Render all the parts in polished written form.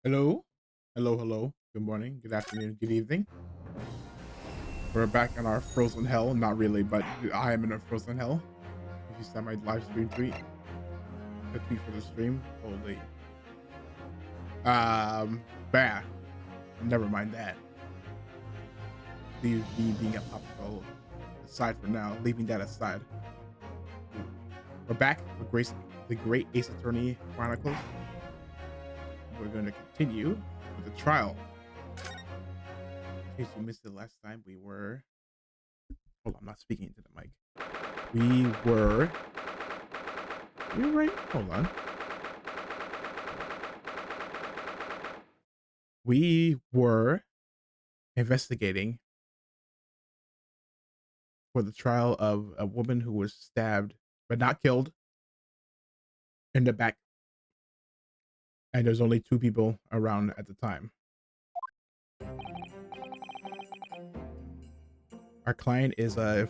Hello, hello. Good morning, good afternoon, good evening. We're back in our frozen hell. Not really, but I am in a frozen hell. If you saw my live stream tweet, the tweet for the stream, holy, bah. Never mind that. Leave me being a popsicle aside for now. Leaving that aside, we're back with Grace, the Great Ace Attorney Chronicles. We're going to continue with the trial. In case you missed it last time, we were. Hold on, I'm not speaking into the mic. We were. You're right. Hold on. We were investigating for the trial of a woman who was stabbed but not killed in the back, and there's only two people around at the time. Our client is a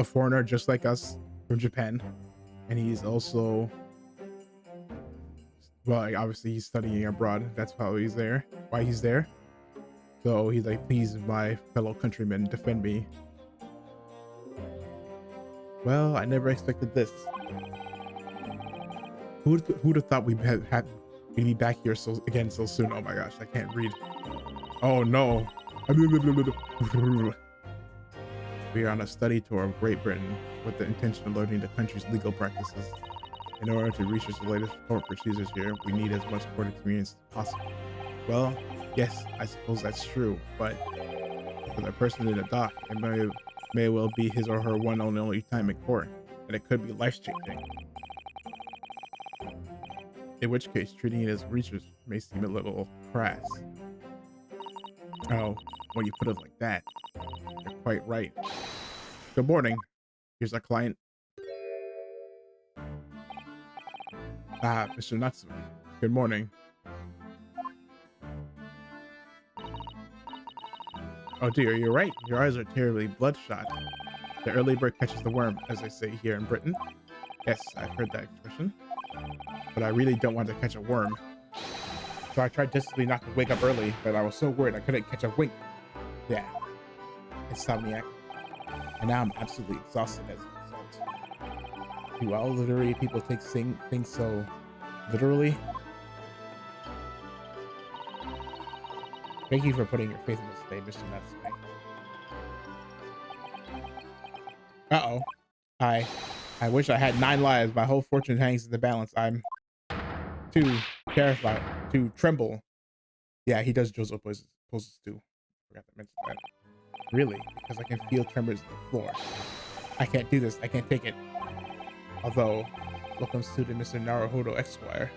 foreigner just like us from Japan, and he's also, well, obviously he's studying abroad. That's how he's there. Why he's there. So he's like, please, my fellow countrymen, defend me. Well, I never expected this. Who'd have thought we'd be back here so soon? Oh my gosh, I can't read. Oh no. We are on a study tour of Great Britain with the intention of learning the country's legal practices. In order to research the latest court procedures here, we need as much court experience as possible. Well, yes, I suppose that's true, but for the person in the dock, it may well be his or her one and only time in court, and it could be life-changing. In which case, treating it as research may seem a little crass. Oh, when you put it like that, you're quite right. Good morning. Here's our client. Ah, Mr. Natsume. Good morning. Oh dear, you're right. Your eyes are terribly bloodshot. The early bird catches the worm, as they say here in Britain. Yes, I've heard that expression. But I really don't want to catch a worm. So I tried desperately not to wake up early, but I was so worried I couldn't catch a wink. Yeah, insomniac. And now I'm absolutely exhausted as a result. Do all literary people take things so literally? Thank you for putting your faith in us today, Mr. Natsume. Uh-oh. I wish I had 9 lives. My whole fortune hangs in the balance. I'm too terrified to tremble. Yeah, he does Jozo poses too. Forgot to mention that. Really? Because I can feel tremors on the floor. I can't do this. I can't take it. Although, welcome student Mr. Naruhodo Esquire.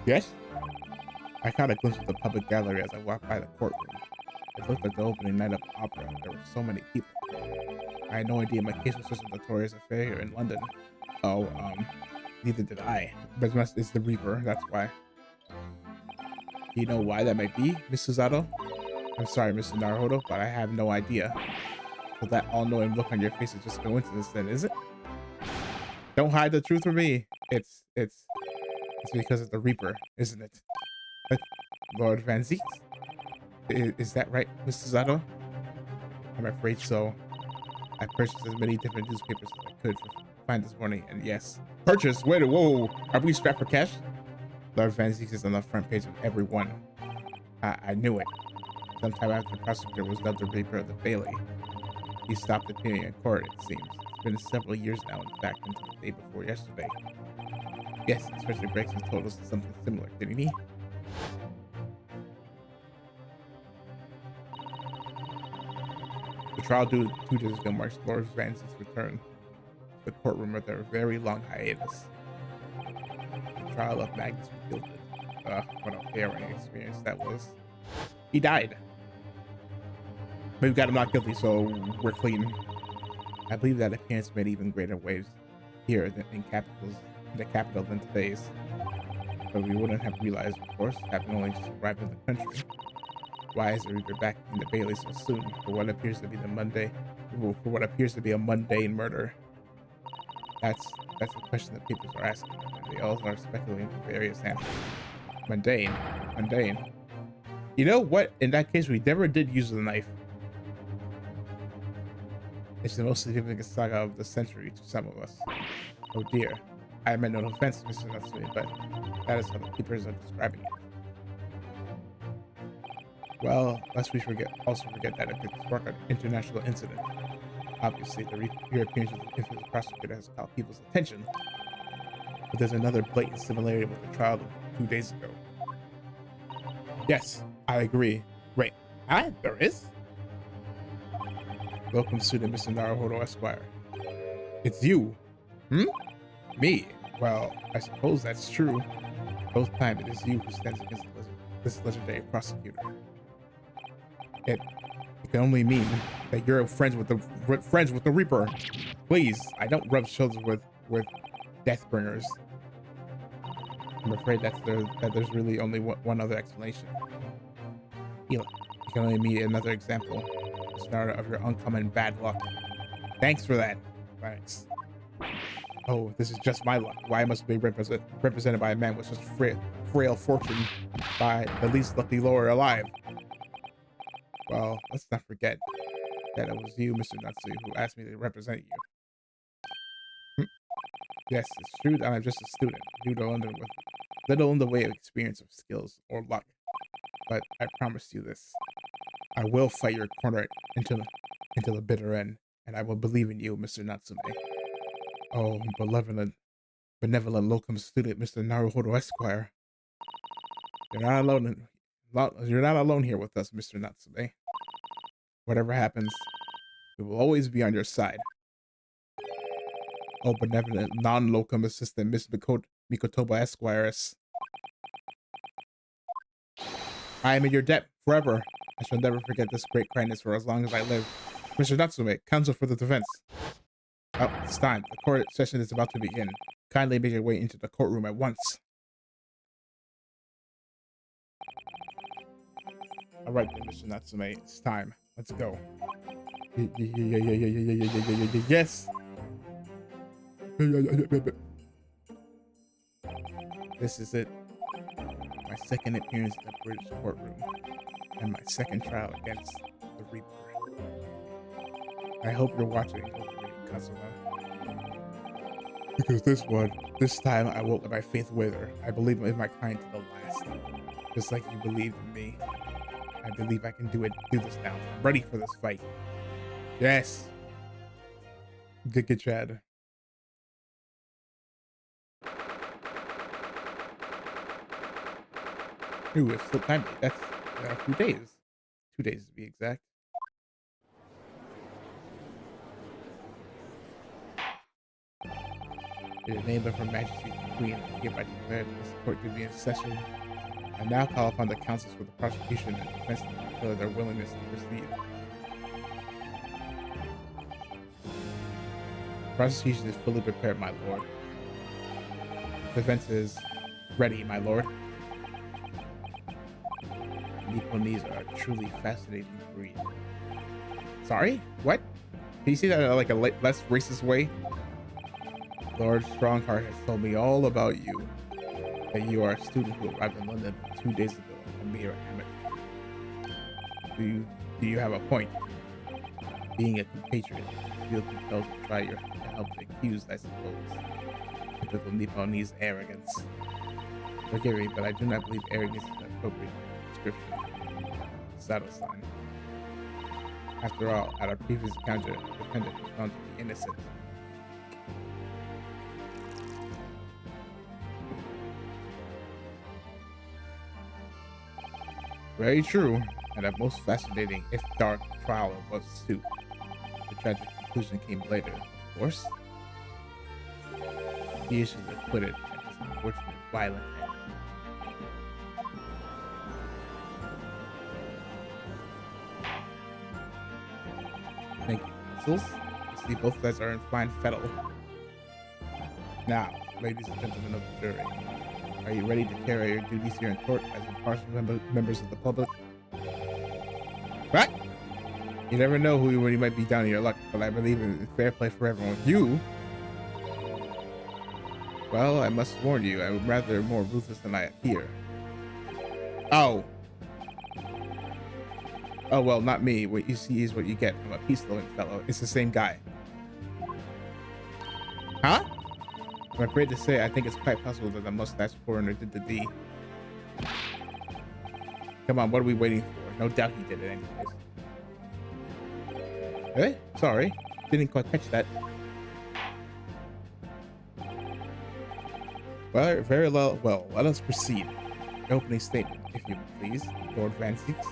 Yes? I caught a glimpse of the public gallery as I walked by the courtroom. It looked like the opening night of the opera. There were so many people. I had no idea my case was such a notorious affair here in London. Oh, neither did I. But it's the Reaper, that's why. Do you know why that might be, Miss Suzato? I'm sorry, Mr. Naruhodo, but I have no idea. So that all-knowing look on your face is just coincidence then, is it? Don't hide the truth from me. It's because of the Reaper, isn't it? But Lord Van Zieks? Is that right, Mr. Zato? I'm afraid so. I purchased as many different newspapers as I could find this morning, and yes. Purchase? Wait, whoa. Are we strapped for cash? Lord Van Zieks is on the front page of every one. I knew it. Sometime after the prosecutor was dubbed the Reaper of the Bailey, he stopped appearing in court, it seems. It's been several years now, in fact, until the day before yesterday. Yes, Inspector Gregson told us something similar, didn't he? The trial due 2 days ago marks Lord Van Zieks' return to the courtroom after a very long hiatus. The trial of Magnus Gilded. What a harrowing experience that was. He died. But we got him not guilty, so we're clean. I believe that appearance made even greater waves here in the capital than today's. But we wouldn't have realized, of course, having only just arrived in the country. Why is the Reaper back in the Bailey so soon for what appears to be a mundane murder? That's the question that people are asking, and they all are speculating various answers. Mundane. Mundane. You know what? In that case, we never did use the knife. It's the most significant saga of the century to some of us. Oh dear. I meant no offense, Mr. Natsume, but that is how the keepers are describing it. Well, lest we also forget that it could spark an international incident. Obviously, the reappearance of the infamous prosecutor has caught people's attention, but there's another blatant similarity with the trial of 2 days ago. Yes, I agree. Wait, there is? Welcome, student Mr. Naruhodo Esquire. It's you. Me? Well, I suppose that's true. Both times it is you who stands against this legendary prosecutor. It can only mean that you're friends with the Reaper. Please, I don't rub shoulders with Deathbringers. I'm afraid that there's really only one other explanation. You can only meet another example, the start of your uncommon bad luck. Thanks for that. Thanks. Oh, this is just my luck. Why must be represented by a man with such frail fortune, by the least lucky lord alive? Well, let's not forget that it was you, Mr. Natsu, who asked me to represent you. Yes, it's true that I'm just a student, new to London with little in the way of experience, of skills, or luck. But I promise you this. I will fight your corner until the bitter end, and I will believe in you, Mr. Natsume. Oh, benevolent locum student, Mr. Naruhodo Esquire. You're not alone here with us, Mr. Natsume. Whatever happens, we will always be on your side. Oh, benevolent non-locum assistant, Miss Mikotoba Esquires. I am in your debt forever. I shall never forget this great kindness for as long as I live. Mr. Natsume, counsel for the defense. Oh, it's time. The court session is about to begin. Kindly make your way into the courtroom at once. All right, then, Mr. Natsume, it's time. Let's go. Yes. This is it. My second appearance in the British courtroom, and my second trial against the Reaper. I hope you're watching over me, Kazuma. Because this time I won't let my faith wither. I believe in my client to the last. Just like you believed in me. I believe I can do this now. I'm ready for this fight. Yes. Good, Chad. Ooh, it's still time. That's a few days. 2 days to be exact. In the name of Her Majesty the Queen, I hereby declare this court to be in session. I now call upon the counsels for the prosecution and defense to declare their willingness to proceed. The prosecution is fully prepared, my lord. The defense is ready, my lord. Nipponese are a truly fascinating breed. Sorry? What? Can you say that in like a less racist way? Lord Strongheart has told me all about you. That you are a student who arrived in London 2 days ago, a mere amateur. Do you have a point? Being a compatriot, you feel compelled to try to help the accused, I suppose. Typical Nipponese arrogance. Forgive me, but I do not believe arrogance is an appropriate description. Saddle sign. After all, at our previous encounter, the defendant was found to be innocent. Very true, and a most fascinating, if dark, trial it was too. The tragic conclusion came later, of course. He is acquitted at his unfortunate violent end. Thank you, counsels. I see both sides are in fine fettle. Now, ladies and gentlemen of the jury, are you ready to carry out your duties here in court as impartial members of the public? What? You never know who you might be down in your luck, but I believe in fair play for everyone. You? Well, I must warn you, I am rather more ruthless than I appear. Oh. Oh, well, not me. What you see is what you get. I'm a peace-loving fellow. It's the same guy. Huh? I'm afraid to say I think it's quite possible that the mustache foreigner did the deed. Come on, what are we waiting for? No doubt he did it anyways. Eh? Sorry. Didn't quite catch that. Well, very well. Well, let us proceed. Opening statement, if you please, Lord Van Sykes.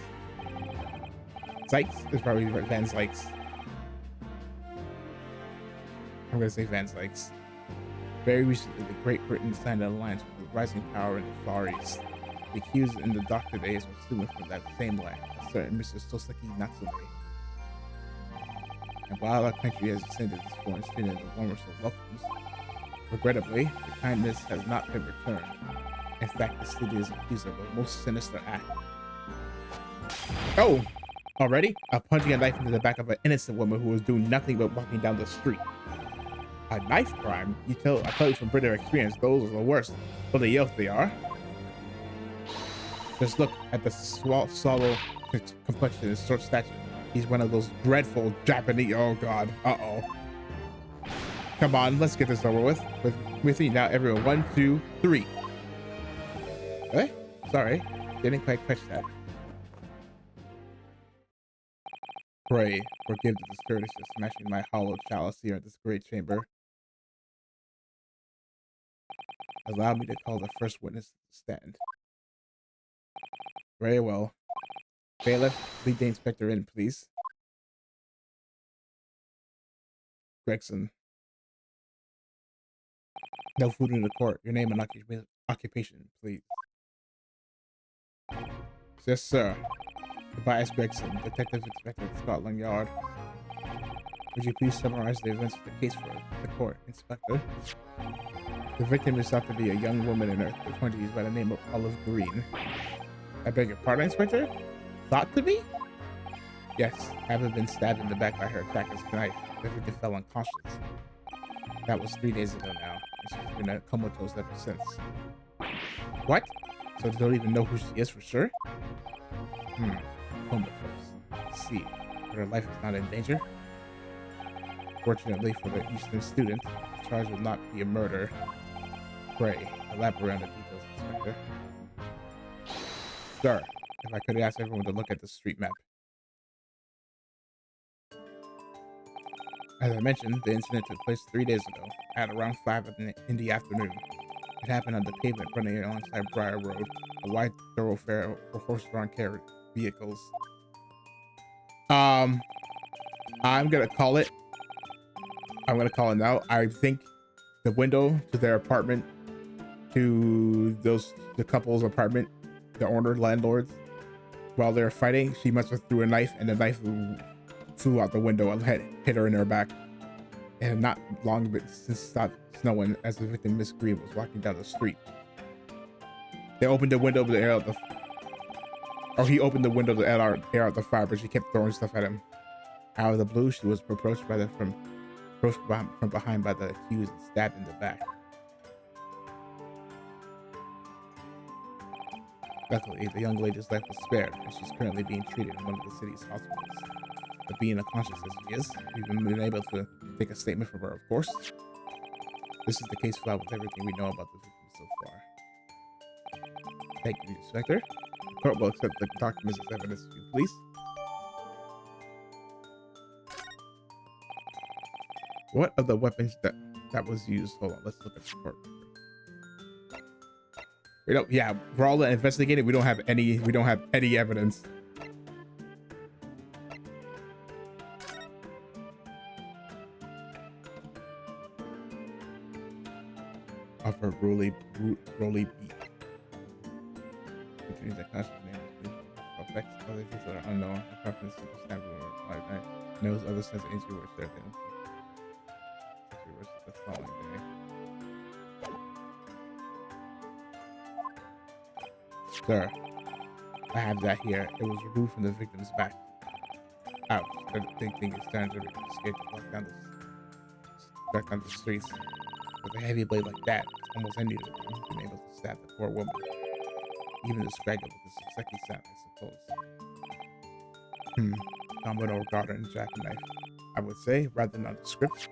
Sykes is probably Van Sykes. I'm gonna say Van Sykes. Very recently, the Great Britain signed an alliance with the rising power in the Far East. The accused in the Doctor days was student from that same land, a certain Mr. Soseki Natsume. And while our country has extended this foreign student the warmest of welcomes, regrettably, the kindness has not been returned. In fact, the city is accused of a most sinister act. Oh! Already? Punching a knife into the back of an innocent woman who was doing nothing but walking down the street. A knife crime? I tell you from bitter experience, those are the worst. But the else they are. Just look at the sallow complexion and short stature. He's one of those dreadful Japanese. Oh God. Uh-oh. Come on, let's get this over with. With me now, everyone. 1, 2, 3. Eh? Sorry, didn't quite catch that. Pray, forgive the discourtesy of smashing my hollow chalice here in this great chamber. Allow me to call the first witness to stand. Very well. Bailiff, lead the inspector in, please. Gregson. No food in the court. Your name and occupation, please. Yes, sir. Tobias Gregson, Detective Inspector of Scotland Yard. Would you please summarize the events of the case for the court, Inspector? The victim is thought to be a young woman in her 20s by the name of Olive Green. I beg your pardon, Inspector? Thought to be? Yes, having been stabbed in the back by her attacker's knife, the victim fell unconscious. That was 3 days ago now, and she's been comatose ever since. What? So they don't even know who she is for sure? Comatose. Let's see, but her life is not in danger? Fortunately for the Eastern student, the charge will not be a murder. Pray, elaborate on the details, Inspector. Sir, if I could ask everyone to look at the street map. As I mentioned, the incident took place 3 days ago, at around 5 in the afternoon. It happened on the pavement running alongside Briar Road, a wide thoroughfare for horse-drawn carriage vehicles. I'm gonna call it. I'm gonna call it now. I think the window to their apartment, to the couple's apartment, the owner, landlords, while they're fighting, she must have threw a knife, and the knife flew out the window and hit her in her back. And not long since it stopped snowing as the victim, Miss Green, was walking down the street. They opened the window to air out he opened the window to air out the fire, but she kept throwing stuff at him. Out of the blue, she was approached from behind by the accused and stabbed in the back. Luckily, the young lady's life was spared, and she's currently being treated in one of the city's hospitals. But being unconscious as she is, we've been able to take a statement from her, of course. This is the case file with everything we know about the victim so far. Thank you, Inspector. The court will accept the documents as evidence, if you please. What are the weapons that was used? Hold on, let's look at the court record. Yeah, for all the investigating, we don't have any evidence. Of her Rolly beat. Continues that conscious name affects other things that are unknown. A preference to the stamp of knows other sense of injury were certain. The following day. Sir, I have that here. It was removed from the victim's back. Ouch. The big thing is starting to escape to walk down the streets. With a heavy blade like that, almost any of them been able to stab the poor woman. Even described it with a sucky sound, I suppose. Domino, garter, and jackknife, I would say, rather than nondescript.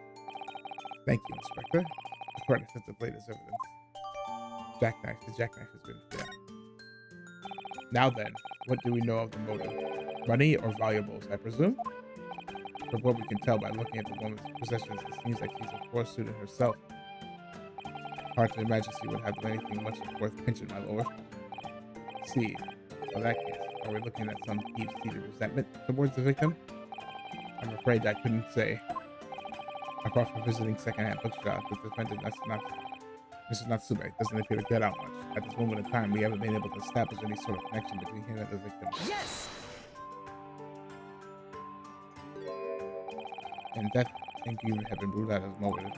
Thank you, Inspector. The court accepts the blade as evidence. Jackknife. The jackknife has been, yeah. Now then, what do we know of the motive? Money or valuables, I presume? From what we can tell by looking at the woman's possessions, it seems like she's a poor student herself. Hard to imagine she would have anything much worth pinching, my lord. See, in that case, are we looking at some deep-seated resentment towards the victim? I'm afraid I couldn't say. Apart from visiting second-hand bookshop, the defendant, Mr. Natsume, doesn't appear to get out much. At this moment in time, we haven't been able to establish any sort of connection between him and the victim. Yes! And death and grief have been ruled out as motive.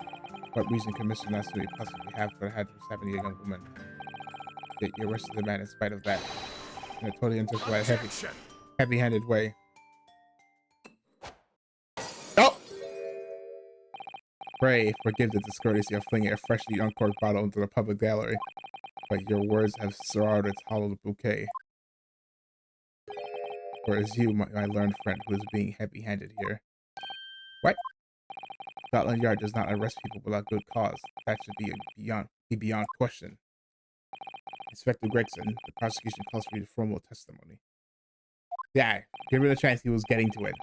What reason could Mr. Natsume possibly have for stabbing a young woman? Yet you arrested the man in spite of that. In a totally unjustified, heavy-handed way. Oh! Pray forgive the discourtesy of flinging a freshly uncorked bottle into the public gallery, but your words have sorrowed its hollow bouquet. For it is you, my learned friend, who is being heavy-handed here. What? Scotland Yard does not arrest people without good cause. That should be beyond question. Inspector Gregson, the prosecution calls for your formal testimony. Yeah, give it a chance. He was getting to it.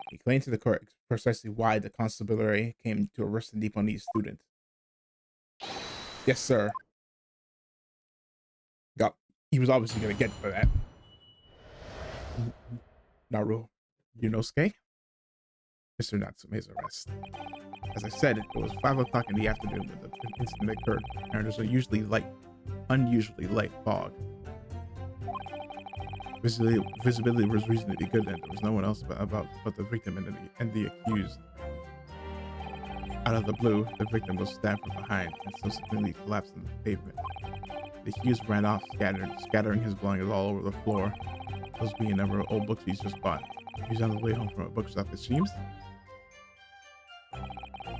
He explained to the court precisely why the constabulary came to arrest the Nipponese student. Yes, sir. God, he was obviously going to get for that. Naru Yunosuke? Mr. Natsume's arrest. As I said, it was 5 o'clock in the afternoon when the incident occurred, and there's a unusually light fog. Visibility was reasonably good, and there was no one else but the victim and the accused. Out of the blue, the victim was stabbed from behind and subsequently collapsed on the pavement. The accused ran off, scattering his belongings all over the floor. Those being a number of old books he's just bought. He's on the way home from a bookshop, it seems.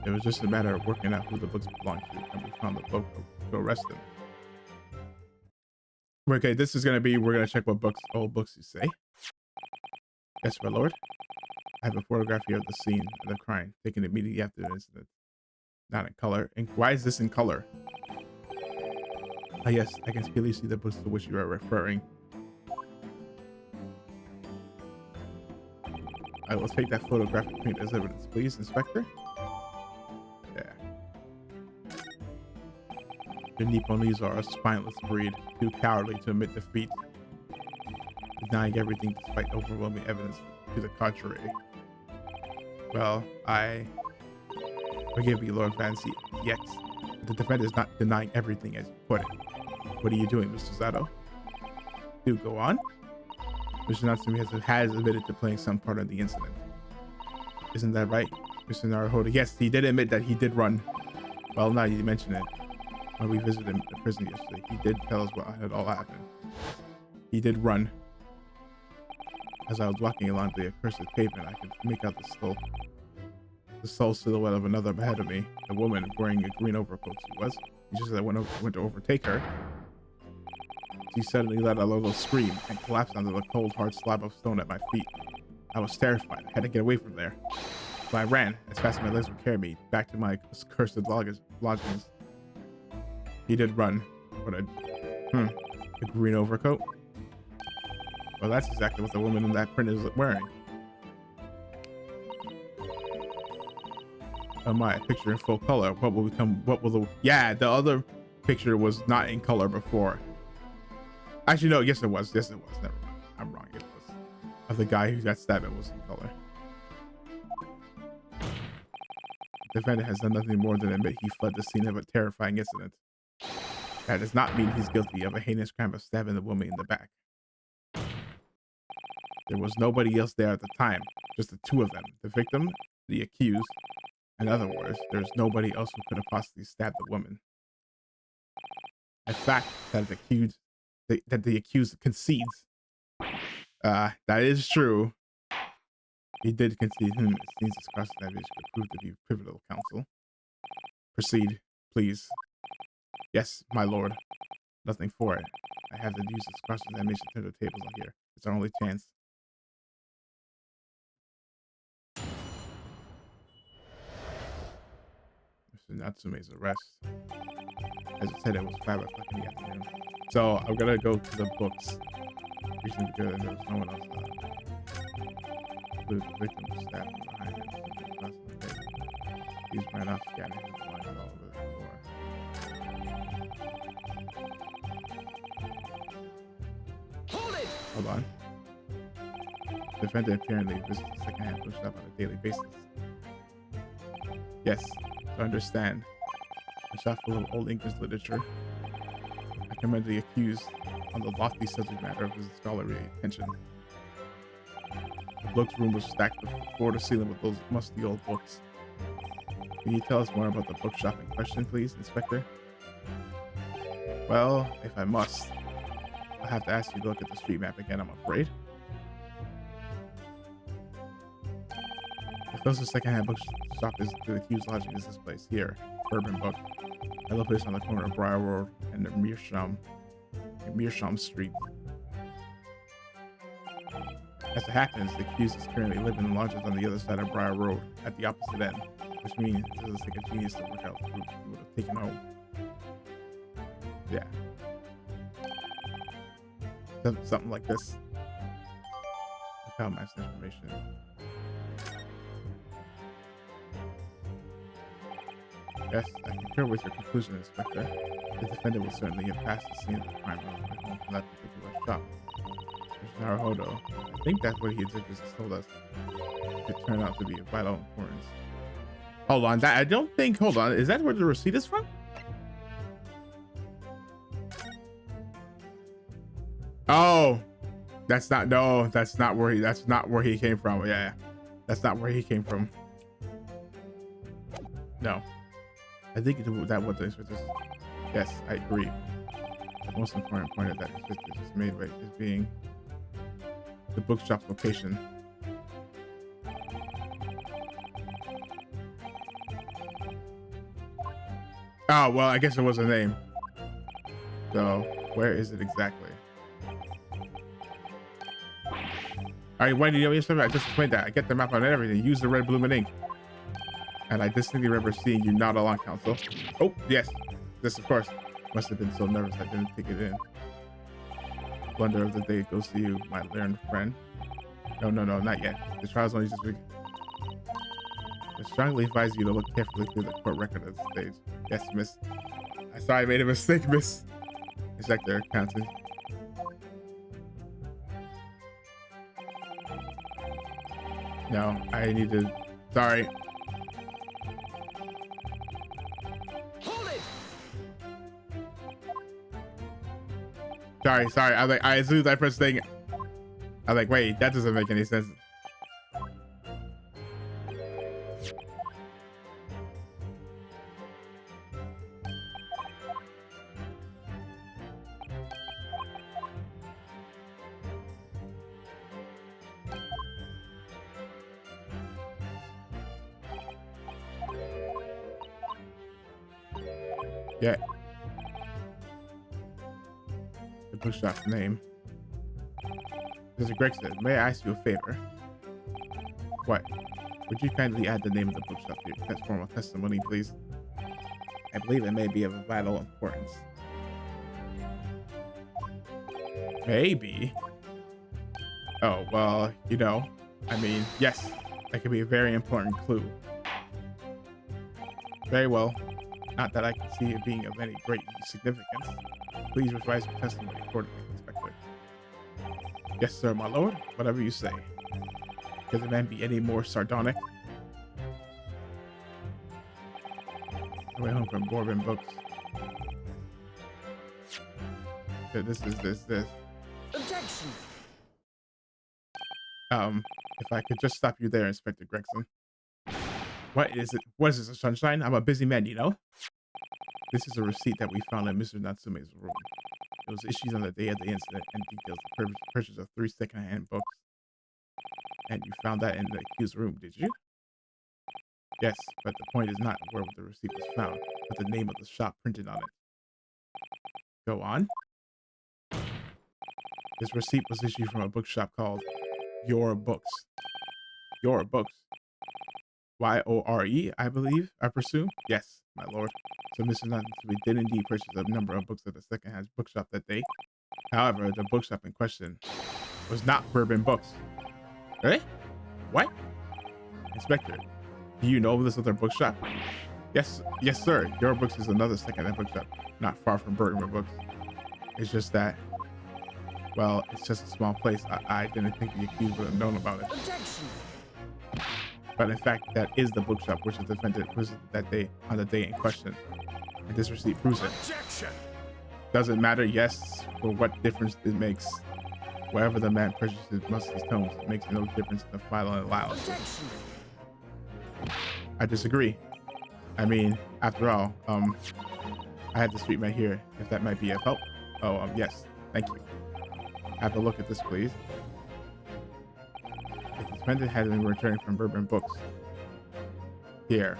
It was just a matter of working out who the books belonged to, and we found the book to arrest him. Okay, this is gonna be, we're gonna check what old books you say. Yes, my lord. I have a photograph here of the scene of the crime, taken immediately after the incident. Not in color. And why is this in color? Ah, yes, I can clearly see the books to which you are referring. I will take that photographic print as evidence, please, Inspector. Yeah. The Nipponese are a spineless breed, too cowardly to admit defeat, denying everything despite overwhelming evidence to the contrary. Well, I forgive you, Lord Fancy. Yet, the defendant is not denying everything as you put it. What are you doing, Mr. Zato? Do go on. Mr. Natsume has admitted to playing some part in the incident. Isn't that right, Mr. Naruhodo? Yes, he did admit that he did run. Well, now you mention it. When we visited him in the prison yesterday, he did tell us what had all happened. He did run. As I was walking along the accursed pavement, I could make out the sole silhouette of another ahead of me. A woman wearing a green overcoat she was. Just as I went to overtake her, she suddenly let out a little scream and collapsed onto the cold, hard slab of stone at my feet. I was terrified. I had to get away from there. So I ran as fast as my legs would carry me back to my cursed lodgings. He did run. What a green overcoat. Well, that's exactly what the woman in that print is wearing. Oh my, picture in full color. Yeah, the other picture was not in color before. Actually, no, yes it was. Never mind. I'm wrong. It was. Of the guy who got stabbed, it was in color. The defendant has done nothing more than admit he fled the scene of a terrifying incident. That does not mean he's guilty of a heinous crime of stabbing the woman in the back. There was nobody else there at the time, just the two of them, the victim, the accused. In other words, there's nobody else who could have possibly stabbed the woman. A fact that the accused concedes. That is true. He did concede. It seems this cross-examination could prove to be pivotal, counsel. Proceed, please. Yes, my lord. Nothing for it. I have to use this cross-examination to turn the tables on here. It's our only chance. Mr. Natsume's arrest. As I said, it was 5 o'clock in the afternoon. So I'm gonna go to the books. Reason because there was no one else. The victim was stabbed from behind him. He's ran off, scattering his blood all over the floor. Hold it! Hold on. The defendant apparently visits the secondhand bookshop on a daily basis. Yes, to understand. A shop full of old English literature. I commend the accused on the lofty subject matter of his scholarly attention. The book's room was stacked floor to ceiling with those musty old books. Can you tell us more about the bookshop in question, please, Inspector? Well, if I must, I'll have to ask you to look at the street map again, I'm afraid. The closest secondhand bookshop is to the accused lodging is this place here, Bourbon Book. A little place on the corner of Briar Road and Meerschaum Street. As it happens, the accused is currently living in lodges on the other side of Briar Road, at the opposite end, which means it doesn't take a genius to work out the route he would have taken home. Yeah. Something like this. Look how much information. Yes, I concur with your conclusion, Inspector. The defendant will certainly have passed the scene of the crime on his way home from that particular shop. Mr. Naruhodo, I think that's what he just told us. It turned out to be of vital importance. Hold on, I don't think. Hold on, is that where the receipt is from? Oh, that's not. No, that's not where he. That's not where he came from. Yeah, that's not where he came from. No. I think that what the inspector. Yes, I agree. The most important point of that inspector just made right is being the bookshop's location. Oh well, I guess it was a name. So where is it exactly? All right, why do you know your I just explained that. I get the map on everything. Use the red blooming ink. And I distinctly remember seeing you nod along, Counsel. Oh, yes. This, of course. Must have been so nervous I didn't take it in. Blunder of the day goes to you, my learned friend. No, not yet. The trial's only just begun. I strongly advise you to look carefully through the court record at this stage. Yes, miss. I'm sorry I made a mistake, miss. Inspector, Counsel. No, I need to. Sorry. Sorry. I was like, as soon as I pressed thing, I was like, wait, that doesn't make any sense. Yeah. The bookshop's name. Mr. Gregson, may I ask you a favor? What? Would you kindly add the name of the bookshop to your formal testimony, please? I believe it may be of vital importance. Maybe? Oh, well, you know, I mean, yes, that could be a very important clue. Very well. Not that I can see it being of any great significance. Please revise your testimony accordingly, Inspector. Yes, sir, my lord. Whatever you say. Could the man be any more sardonic? I went home from Bourbon Books. This. Objection. If I could just stop you there, Inspector Gregson. What is it? What is this, a sunshine? I'm a busy man, you know? This is a receipt that we found in Mr. Natsume's room. It was issued on the day of the incident and details the purchase of 3 second-hand books. And you found that in the accused's room, did you? Yes, but the point is not where the receipt was found, but the name of the shop printed on it. Go on. This receipt was issued from a bookshop called Your Books. Your Books. Y-O-R-E, I believe, I presume. Yes, my lord. So Mr. Natsumi did indeed purchase a number of books at the second-hand bookshop that day. However, the bookshop in question was not Bourbon Books. Eh? What? Inspector, do you know this other bookshop? Yes, sir. Your Books is another second-hand bookshop, not far from Bourbon Books. It's just that, well, it's just a small place. I didn't think the accused would have known about it. Objection. But in fact, that is the bookshop which the defendant visited that day on the day in question. And this receipt proves it. Objection. Doesn't matter, yes, but what difference it makes. Wherever the man purchases Musty's tomes, it makes no difference in the final analysis. Objection. I disagree. I mean, after all, I have the street right here, if that might be of help. Oh, yes, thank you. Have a look at this, please. If the defendant had been returning from Bourbon Books here,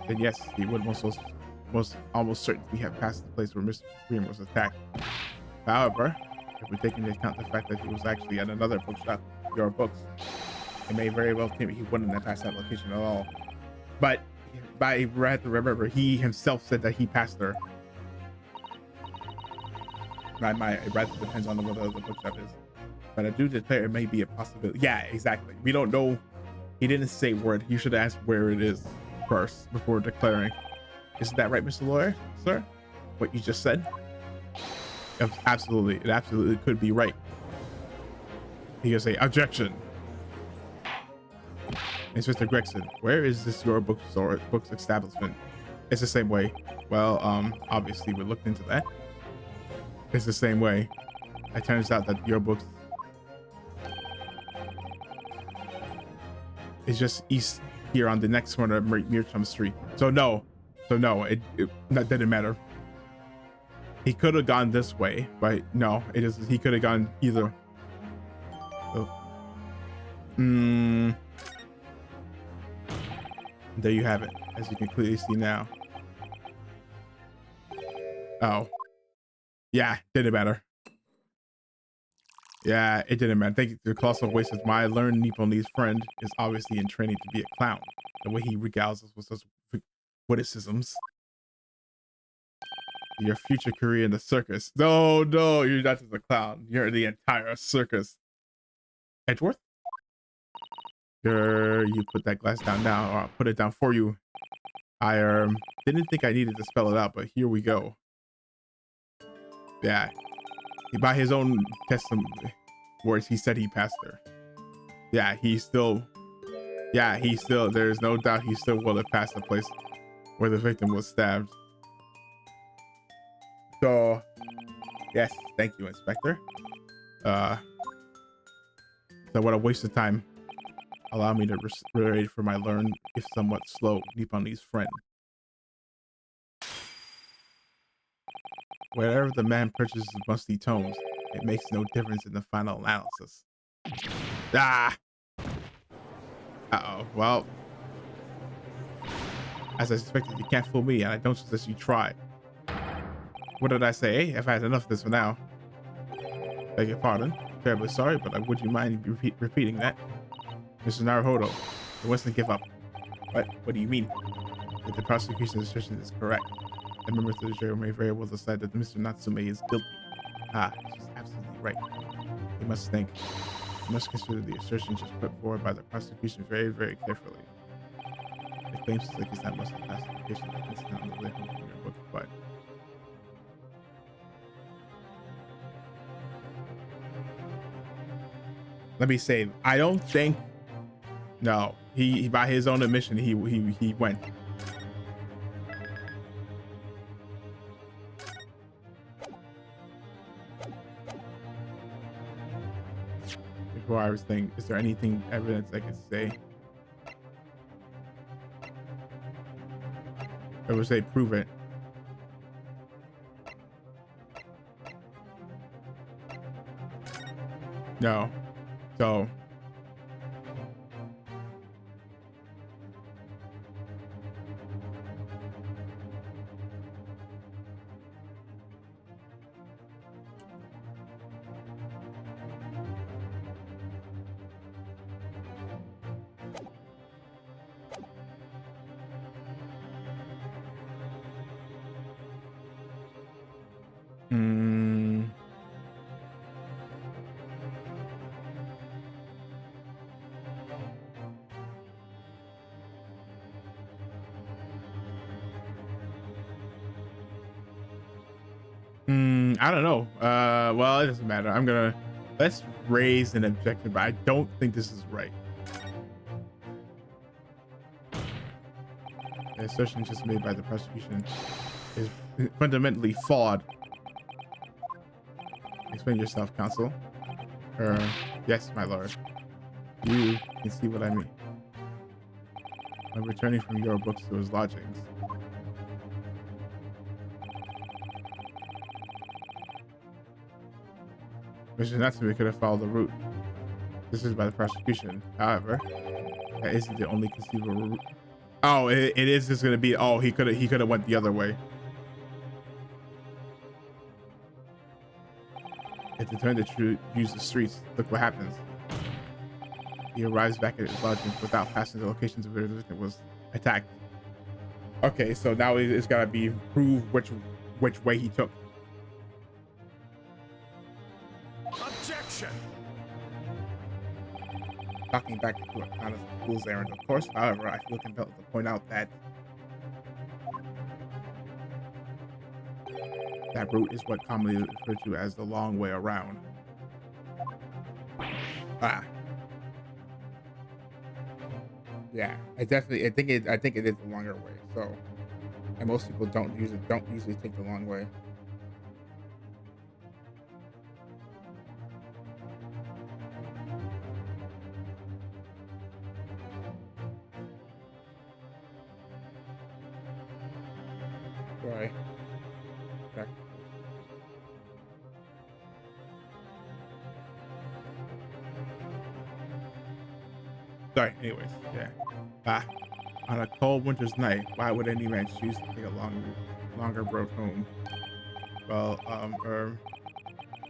then yes, he would almost certainly have passed the place where Mr. Green was attacked. However, if we take into account the fact that he was actually at another bookshop, Your Books, it may very well seem he wouldn't have passed that location at all. But I have to remember, he himself said that he passed there. It rather depends on whether the bookshop is. But I do declare it may be a possibility. Yeah, exactly. We don't know. He didn't say where. You should ask where it is first before declaring. Isn't that right, Mr. Lawyer, sir? What you just said? Absolutely. It absolutely could be right. He can say, objection. Inspector Gregson, where is this Your Books or Books establishment? It's the same way. Well, obviously we looked into that. It's the same way. It turns out that Your Books is just east here on the next corner of Meerchum Street. So no, it that didn't matter. He could have gone this way, but no, he could have gone either. Oh. There you have it, as you can clearly see now. Oh. Yeah, didn't matter. Yeah, it didn't matter. Thank you. The colossal waste of my learned Nipponese friend is obviously in training to be a clown. The way he regales us with such witticisms. Your future career in the circus. No, you're not just a clown. You're the entire circus. Edgeworth? You put that glass down now, or I'll put it down for you. I didn't think I needed to spell it out, but here we go. Yeah. By his own testimony words, he said he passed her. Yeah, there's no doubt he still will have passed the place where the victim was stabbed. So, yes, thank you, Inspector. So what a waste of time. Allow me to reiterate for my learned, if somewhat slow, Nipponese friend. Wherever the man purchases musty tomes, it makes no difference in the final analysis. Ah! Uh-oh, well. As I suspected, you can't fool me, and I don't suggest you try. What did I say? I've had enough of this for now. Beg your pardon. Terribly sorry, but would you mind repeating that? Mr. Naruhodo, I wasn't give up. What do you mean? If the prosecution's assertion is correct, the members of the jury may very well decide that Mr. Natsume is guilty. Ah, she's absolutely right. You must consider the assertion just put forward by the prosecution very, very carefully. The claim says like it's not much of a classification of incident on the way home from your book, but let me say, I don't think. No, he by his own admission, he went. Before I was thinking, is there anything evidence I could say? I would say prove it. No. So I don't know. Well, it doesn't matter. Let's raise an objection, but I don't think this is right. The assertion just made by the prosecution is fundamentally flawed. Explain yourself, counsel. Yes, my lord. You can see what I mean. I'm returning from your books to his lodgings. Mr. Natsumi could have followed the route. This is by the prosecution. However, that isn't the only conceivable route. Oh, it is just gonna be. Oh, he could have went the other way. If they turn to use the streets, look what happens. He arrives back at his lodgings without passing the locations of where the victim was attacked. Okay, so now it's gotta be proved which way he took. Objection. Talking back to account of the fool's errand, of course. However, I feel compelled to point out that that route is what commonly referred to as the long way around. Ah. Yeah, I think it is the longer way. So, and most people don't usually take the long way. Sorry. Back. Sorry. Anyways, yeah. On a cold winter's night, why would any man choose to take a longer road home? Well, the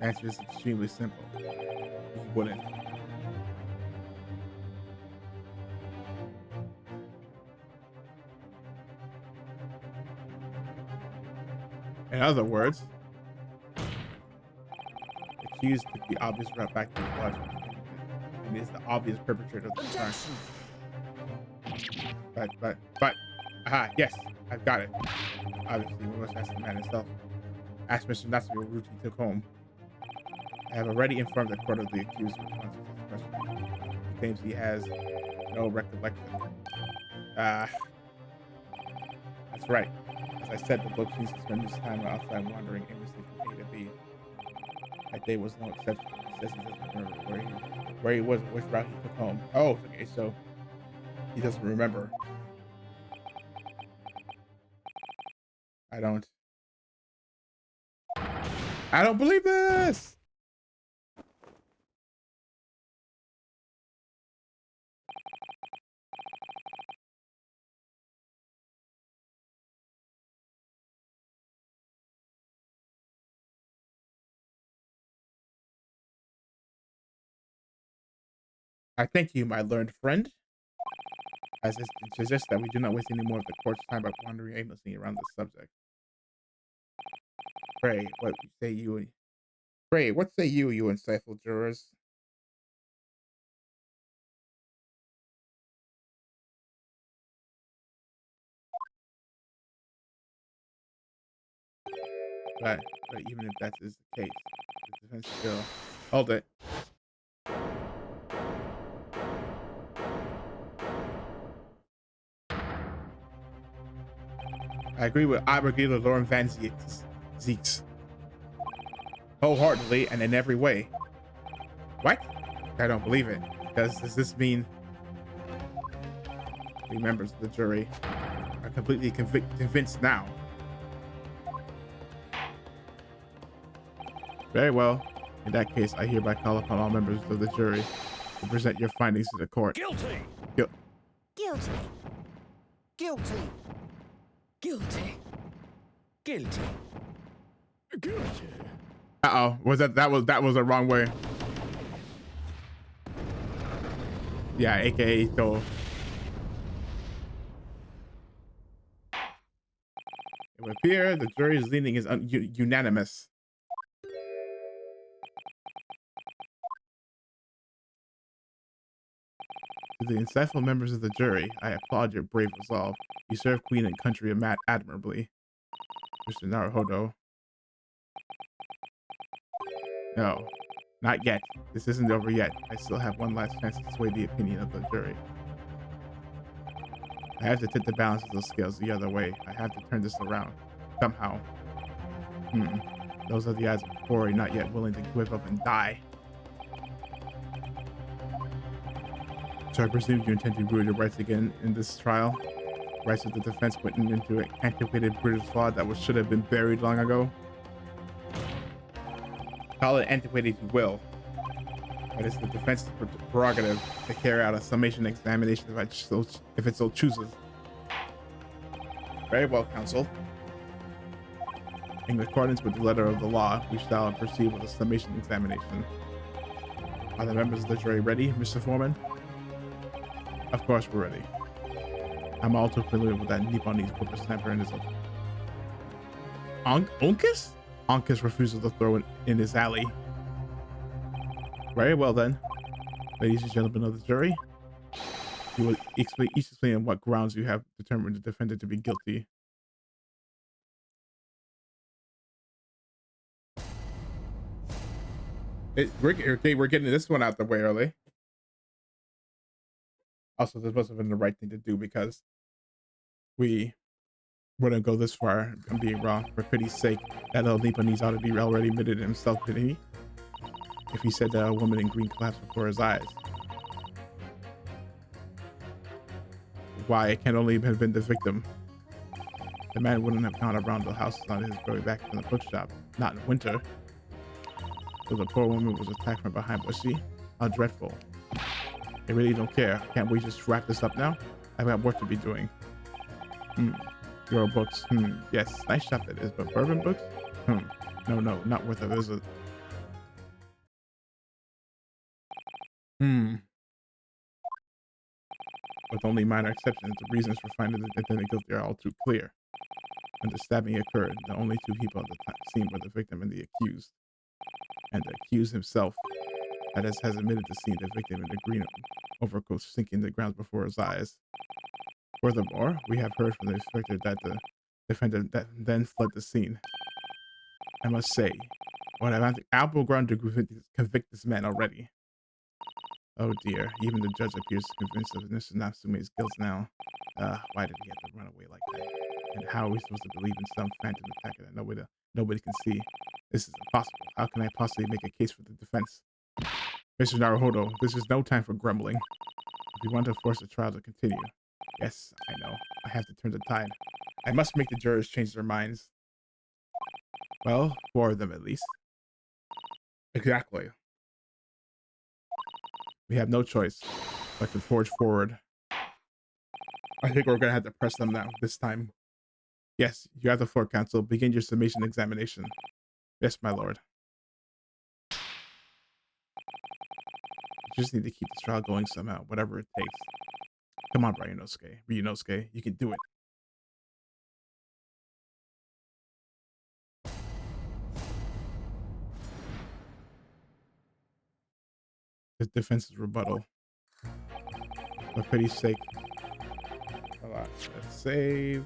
answer is extremely simple. He wouldn't. In other words, the accused took the obvious route back to his lodging and is the obvious perpetrator of the crime. But, aha, yes, I've got it. Obviously, we must ask the man himself. Ask Mr. Natsumi what route he took home. I have already informed the court of the accused's response to this question. He claims he has no recollection. That's right. As I said, the book needs to spend his time outside wandering aimlessly from A to B. That day was no exception. He says he doesn't remember where he was, which route he took home. Oh, okay, so he doesn't remember. I don't believe this. I thank you, my learned friend. As it suggests that we do not waste any more of the court's time by wandering aimlessly around this subject. Pray, what say you? Pray, what say you, you insightful jurors? But even if that is the case, the defense still hold it. I agree with Lorem Van Zeeks wholeheartedly and in every way. What? I don't believe it. Does this mean the members of the jury are completely convinced now? Very well. In that case, I hereby call upon all members of the jury to present your findings to the court. Guilty. Guilty. Guilty. Guilty. Guilty. Guilty. Uh-oh. That was the wrong way. Yeah, aka Ito. It would appear the jury's leaning is unanimous. To the insightful members of the jury, I applaud your brave resolve. You serve Queen and country admirably. Mr. Naruhodo. No, not yet. This isn't over yet. I still have one last chance to sway the opinion of the jury. I have to tip the balance of those scales the other way. I have to turn this around. Somehow. Those are the eyes of Corey, not yet willing to give up and die. So I presume you intend to rule your rights again in this trial? Rights of the defense went into an antiquated British law that should have been buried long ago? Call it antiquated if you will. But it's the defense's prerogative to carry out a summation examination if it so chooses. Very well, counsel. In accordance with the letter of the law, we shall proceed with a summation examination. Are the members of the jury ready, Mr. Foreman? Of course we're ready. I'm also familiar with that Nipponese whippersnapper and his Onkus? Onkus refuses to throw it in his alley. Very well then. Ladies and gentlemen of the jury, you will each explain on what grounds you have determined the defendant to be guilty. We're getting this one out the way early. Also, this must have been the right thing to do because we wouldn't go this far and being wrong. For pity's sake, that little Nipponese ought to be already admitted himself, didn't he? If he said that a woman in green collapsed before his eyes. Why, it can only have been the victim. The man wouldn't have gone around the house on his way back from the bookshop, not in winter. So the poor woman was attacked from behind, was she? How dreadful. I really don't care. Can't we just wrap this up now? I've got work to be doing. Your books. Yes, nice shop that is, but bourbon books? No, not worth a visit. With only minor exceptions, the reasons for finding the defendant guilty are all too clear. When the stabbing occurred, the only two people at the scene were the victim and the accused. And the accused himself, that has admitted to seeing the victim in the green overcoat sinking the ground before his eyes. Furthermore, we have heard from the inspector that the defendant then fled the scene. I must say, what I have ample ground to convict this man already. Oh dear, even the judge appears convinced of Mr. Natsume's guilt now. Why did he have to run away like that? And how are we supposed to believe in some phantom attacker that nobody can see? This is impossible. How can I possibly make a case for the defense? Mr. Naruhodo, this is no time for grumbling. If you want to force the trial to continue. Yes, I know. I have to turn the tide. I must make the jurors change their minds. Well, 4 of them at least. Exactly. We have no choice but to forge forward. I think we're going to have to press them now this time. Yes, you have the floor, counsel. Begin your summation examination. Yes, my lord. You just need to keep this trial going somehow, whatever it takes. Come on, Ryunosuke, you can do it. His defense's rebuttal. For pity's sake. Hold on, let's save.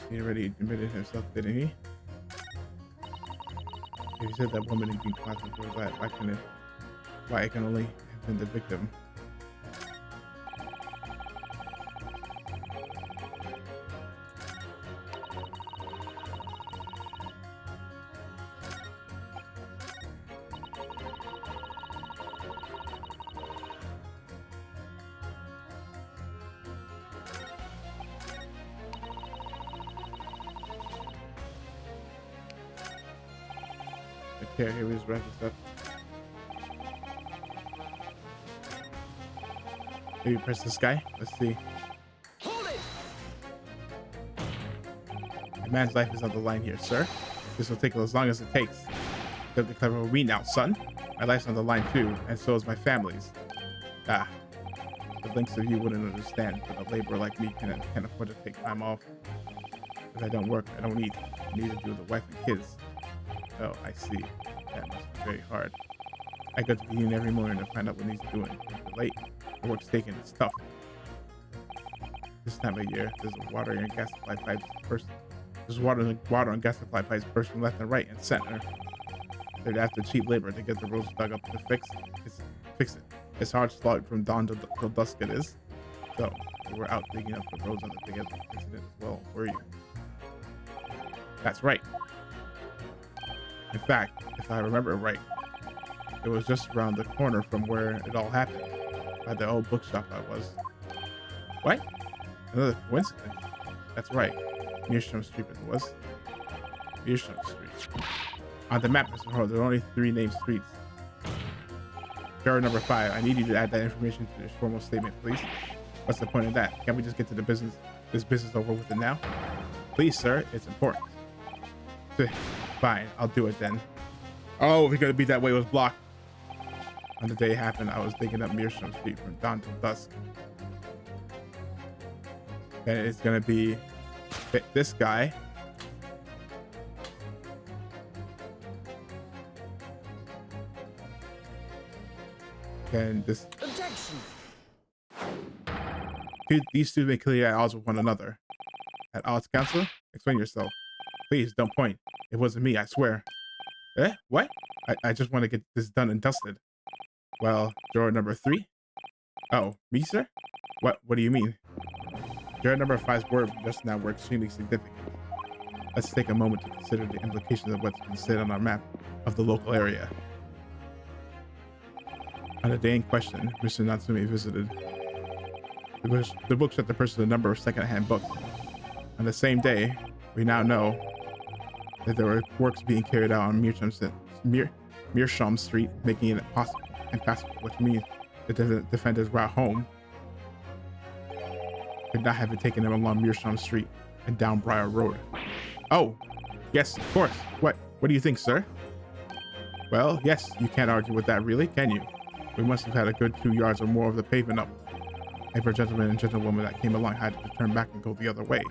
He already admitted himself, didn't he? If he said that woman in green collapsed before his eyes, why it can only have been the victim? Okay, here we just wrap this up. Maybe press this guy. Let's see. Hold it! A man's life is on the line here, sir. This will take as long as it takes. Don't get clever with me now, son. My life's on the line too, and so is my family's. The links of you wouldn't understand, but a laborer like me can afford to take time off. If I don't work, I don't eat. Neither do the wife and kids. Oh, I see. That must be very hard. I go to the union every morning to find out what he's doing. If you're late, the work's taken. It's tough. This time of year, there's water and gas supply pipes burst. There's water and gas supply pipes bursting left and right and center. They're after cheap labor to get the roads dug up to fix it. It's hard slog from dawn till dusk it is. So you were out digging up the roads on the big incident as well, were you? That's right. In fact, if I remember right, it was just around the corner from where it all happened, by the old bookshop I was. What? Another coincidence? That's right. Meerschaum Street it was. Meerschaum Street. On the map, Mr. Hall, there are only 3 named streets. Juror number 5, I need you to add that information to this formal statement, please. What's the point of that? Can't we just get to this business over with it now? Please, sir, it's important. Fine, I'll do it then. Oh, we're gonna be that way was blocked. On the day it happened, I was digging up Meerschaum Street from dawn till dusk. And it's gonna be this guy. And this. Objection. These two may clearly at odds with one another. At odds, counsel? Explain yourself. Please don't point. It wasn't me, I swear. Eh? What? I just want to get this done and dusted. Well, juror number 3? Oh, me, sir? What do you mean? Juror number 5's words just now were extremely significant. Let's take a moment to consider the implications of what's been said on our map of the local area. On the day in question, Mr. Natsume visited the bookshop to purchase a number of second-hand books. On the same day, we now know that there were works being carried out on Meerschaum Street, making it impassable, which means the defender's route home could not have been taken them along Meerschaum Street and down Briar Road. Oh, yes, of course. What do you think, sir? Well, yes, you can't argue with that, really, can you? We must have had a good 2 yards or more of the pavement up. Every gentleman and gentlewoman that came along had to turn back and go the other way.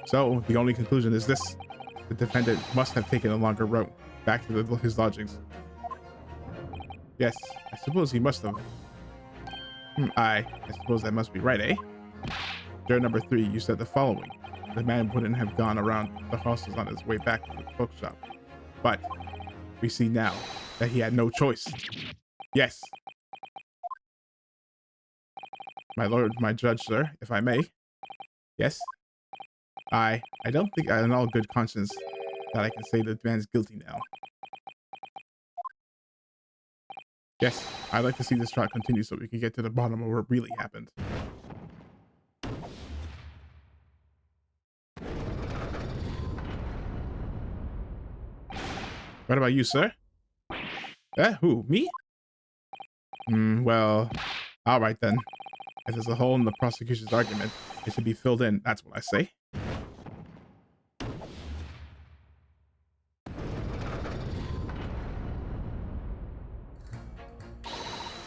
So, the only conclusion is this. The defendant must have taken a longer route back to his lodgings. Yes, I suppose he must have. I suppose that must be right, eh? Juror number 3, you said the following. The man wouldn't have gone around the horses on his way back to the bookshop. But we see now that he had no choice. Yes. My lord, my judge, sir, if I may. Yes. I don't think in all good conscience that I can say the man's guilty now. Yes, I'd like to see this trial continue so we can get to the bottom of what really happened. What about you, sir? Who, me? Well, all right then. If there's a hole in the prosecution's argument, it should be filled in, that's what I say.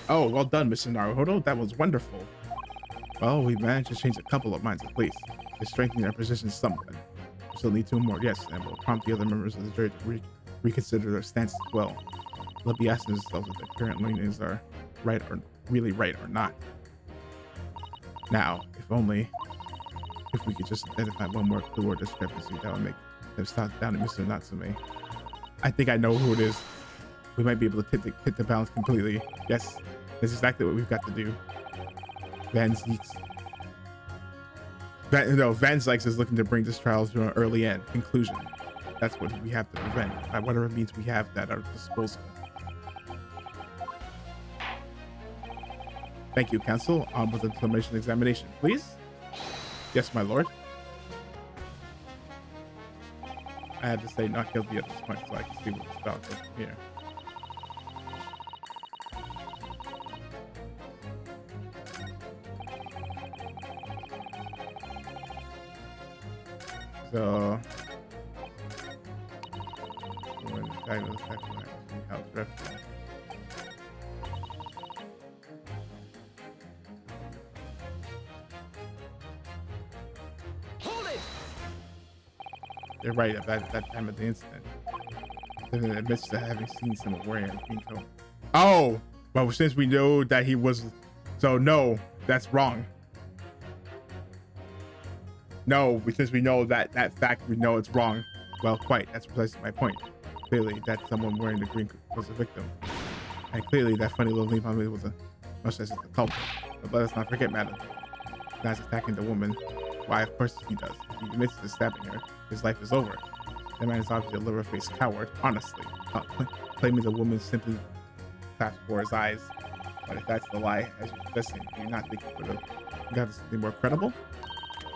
Oh, well done, Mr. Naruhodo. That was wonderful. Well, we managed to change a couple of minds at least. It's strengthening our position somewhat. We still need 2 more, yes, and we'll prompt the other members of the jury to reconsider their stance as well. They'll be asking themselves if the current leanings are right or really right or not. Now, if we could just identify one more clue or discrepancy, that would make them stop down at Mr. Natsume. I think I know who it is. We might be able to tip the balance completely. Yes, that's exactly what we've got to do. Van Zykes is looking to bring this trial to an early end conclusion. That's what we have to prevent, by whatever means we have at our disposal. Thank you, counsel. On with the summation examination, please. Yes, my lord. I had to say not guilty at this point so I can see what it's about from here. So, Hold it! they're right about that time of the incident. Defendant admits to having seen someone wearing a green coat. Oh, but since we know that he was, so no, that's wrong. No, since we know that fact, we know it's wrong. Well, quite. That's precisely my point. Clearly, that someone wearing the green coat was a victim, and clearly that funny little leaf on me was a much as the culprit. But let us not forget, madam, Guy's attacking the woman. Why, of course he does. If he admits to stabbing her, his life is over. The man is obviously a liver-faced coward, honestly. Claiming the woman simply claps for his eyes. But if that's the lie, as you're suggesting, you're not thinking for you got something more credible?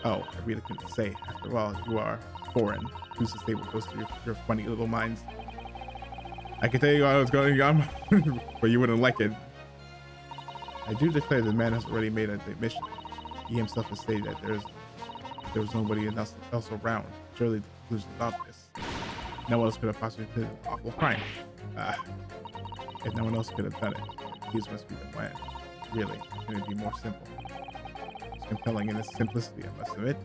Oh, I really couldn't say. After all, you are foreign. Who's to say what goes through your funny little minds? I can tell you what was going on, but you wouldn't like it. I do declare the man has already made an admission. He himself has stated that there was nobody else around. Surely the conclusion is obvious. No one else could have possibly committed an awful crime. If no one else could have done it, the accused must be the man. Really, can it be more simple? It's compelling in its simplicity, I must admit.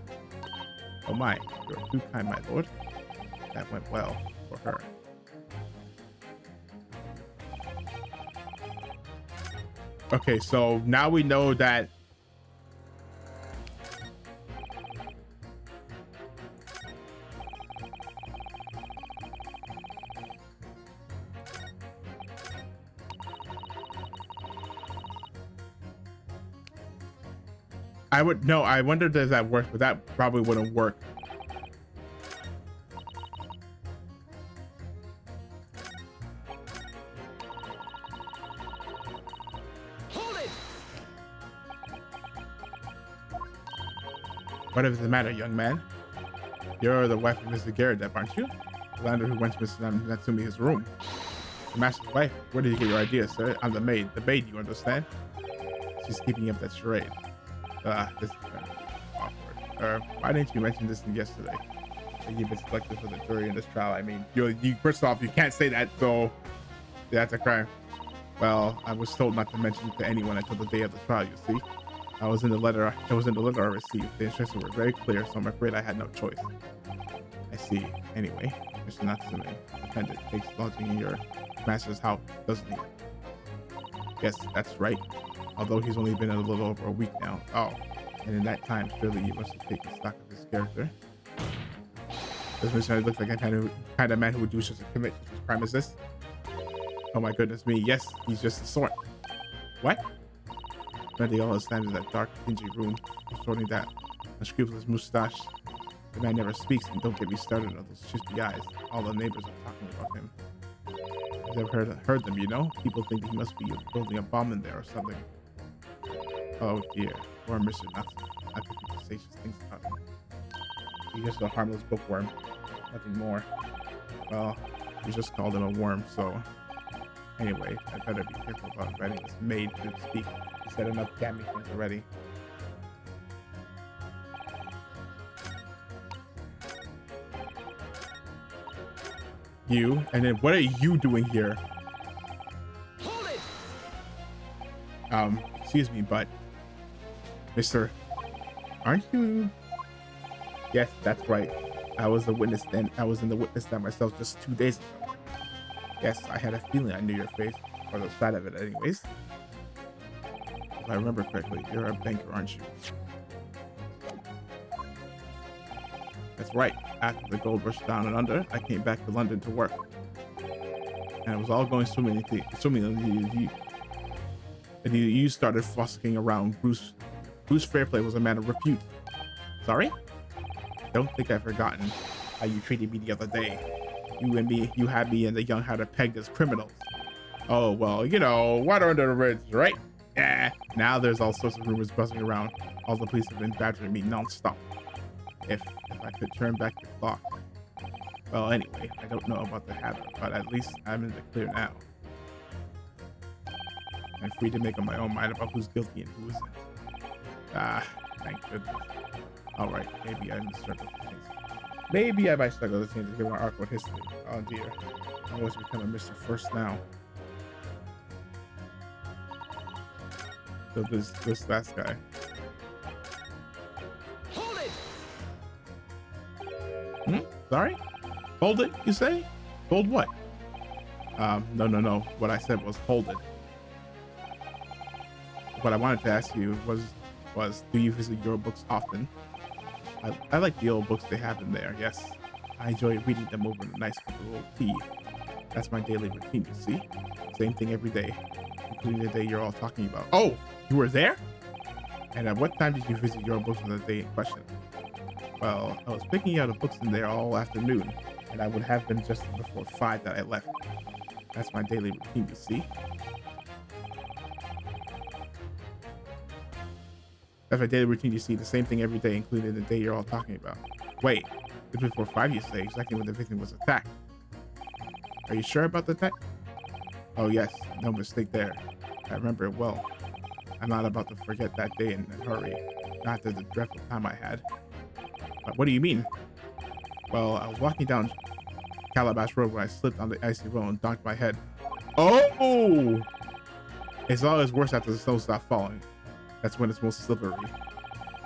Oh my, you are too kind, my lord. That went well for her. Okay, so now we know that I wonder does that work, but that probably wouldn't work. Hold it! Whatever's the matter, young man? You're the wife of Mr. Garrett, aren't you? The landlord who went to Mr. Natsumi's room. The master's wife? Where did you get your idea, sir? I'm the maid. The maid, you understand? She's keeping up that charade. This is kind of awkward. Why didn't you mention this yesterday? That you've been selected for the jury in this trial. I mean, you first off, you can't say that, so that's a crime. Well, I was told not to mention it to anyone until the day of the trial, you see. It was in the letter I received. The instructions were very clear, so I'm afraid I had no choice. I see. Anyway, Mr. Natsume, the defendant, takes lodging in your master's house, doesn't he? Yes, that's right. Although he's only been a little over a week now. Oh, and in that time, surely you must have taken stock of his character. Does Mr. look like a kind of man who would do such a crime as this? Oh my goodness me, yes, he's just the sort. What? Spending all his time in that dark, dingy room, distorting that unscrupulous mustache. The man never speaks, and don't get me started on those shifty eyes. All the neighbors are talking about him. I've never heard them, you know? People think he must be building a bomb in there or something. Oh dear, poor Mr. Natsume. I think he just say such things about him. He's just a harmless bookworm, nothing more. Well, we just called him a worm, so... Anyway, I better be careful about inviting this maid to speak. He said enough damning things already. You? And then what are you doing here? Hold it! Excuse me, but... Mister... Aren't you... Yes, that's right. I was the witness then. I was in the witness stand myself just 2 days ago. Yes, I had a feeling I knew your face, or the side of it anyways. If I remember correctly, you're a banker, aren't you? That's right. After the gold rush down and under, I came back to London to work. And it was all going swimmingly. And you started frolicking around. Bruce Fairplay was a man of repute. Sorry? Don't think I've forgotten how you treated me the other day. You had me and the young hatter pegged as criminals. Oh, well, you know, water under the bridge, right? Yeah. Now there's all sorts of rumors buzzing around. All the police have been badgering me non-stop. If I could turn back the clock. Well, anyway, I don't know about the hatter, but at least I'm in the clear now. I'm free to make up my own mind about who's guilty and who isn't. Thank goodness. All right, maybe I misstruck with the things. Maybe I might struggle with things given our awkward history. Oh dear, I was becoming Mr. First now. So this last guy. Hold it! Sorry? Hold it, you say? Hold what? No. What I said was hold it. What I wanted to ask you was do you visit your books often? I like the old books they have in there, yes. I enjoy reading them over a nice cup of old tea. That's my daily routine, you see? Same thing every day, including the day you're all talking about. Oh, you were there? And at what time did you visit your books on the day in question? Well, I was picking out the books in there all afternoon, and I would have been just before 5 that I left. That's my daily routine, you see? That's my daily routine, you see? The same thing every day, including the day you're all talking about. Wait, it's before 5 you say, exactly when the victim was attacked. Are you sure about the attack? Oh yes, no mistake there. I remember it well. I'm not about to forget that day in a hurry, not after the dreadful time I had. But what do you mean? Well, I was walking down Calabash Road when I slipped on the icy road and donked my head. Oh! It's always worse after the snow stopped falling. That's when it's most slippery.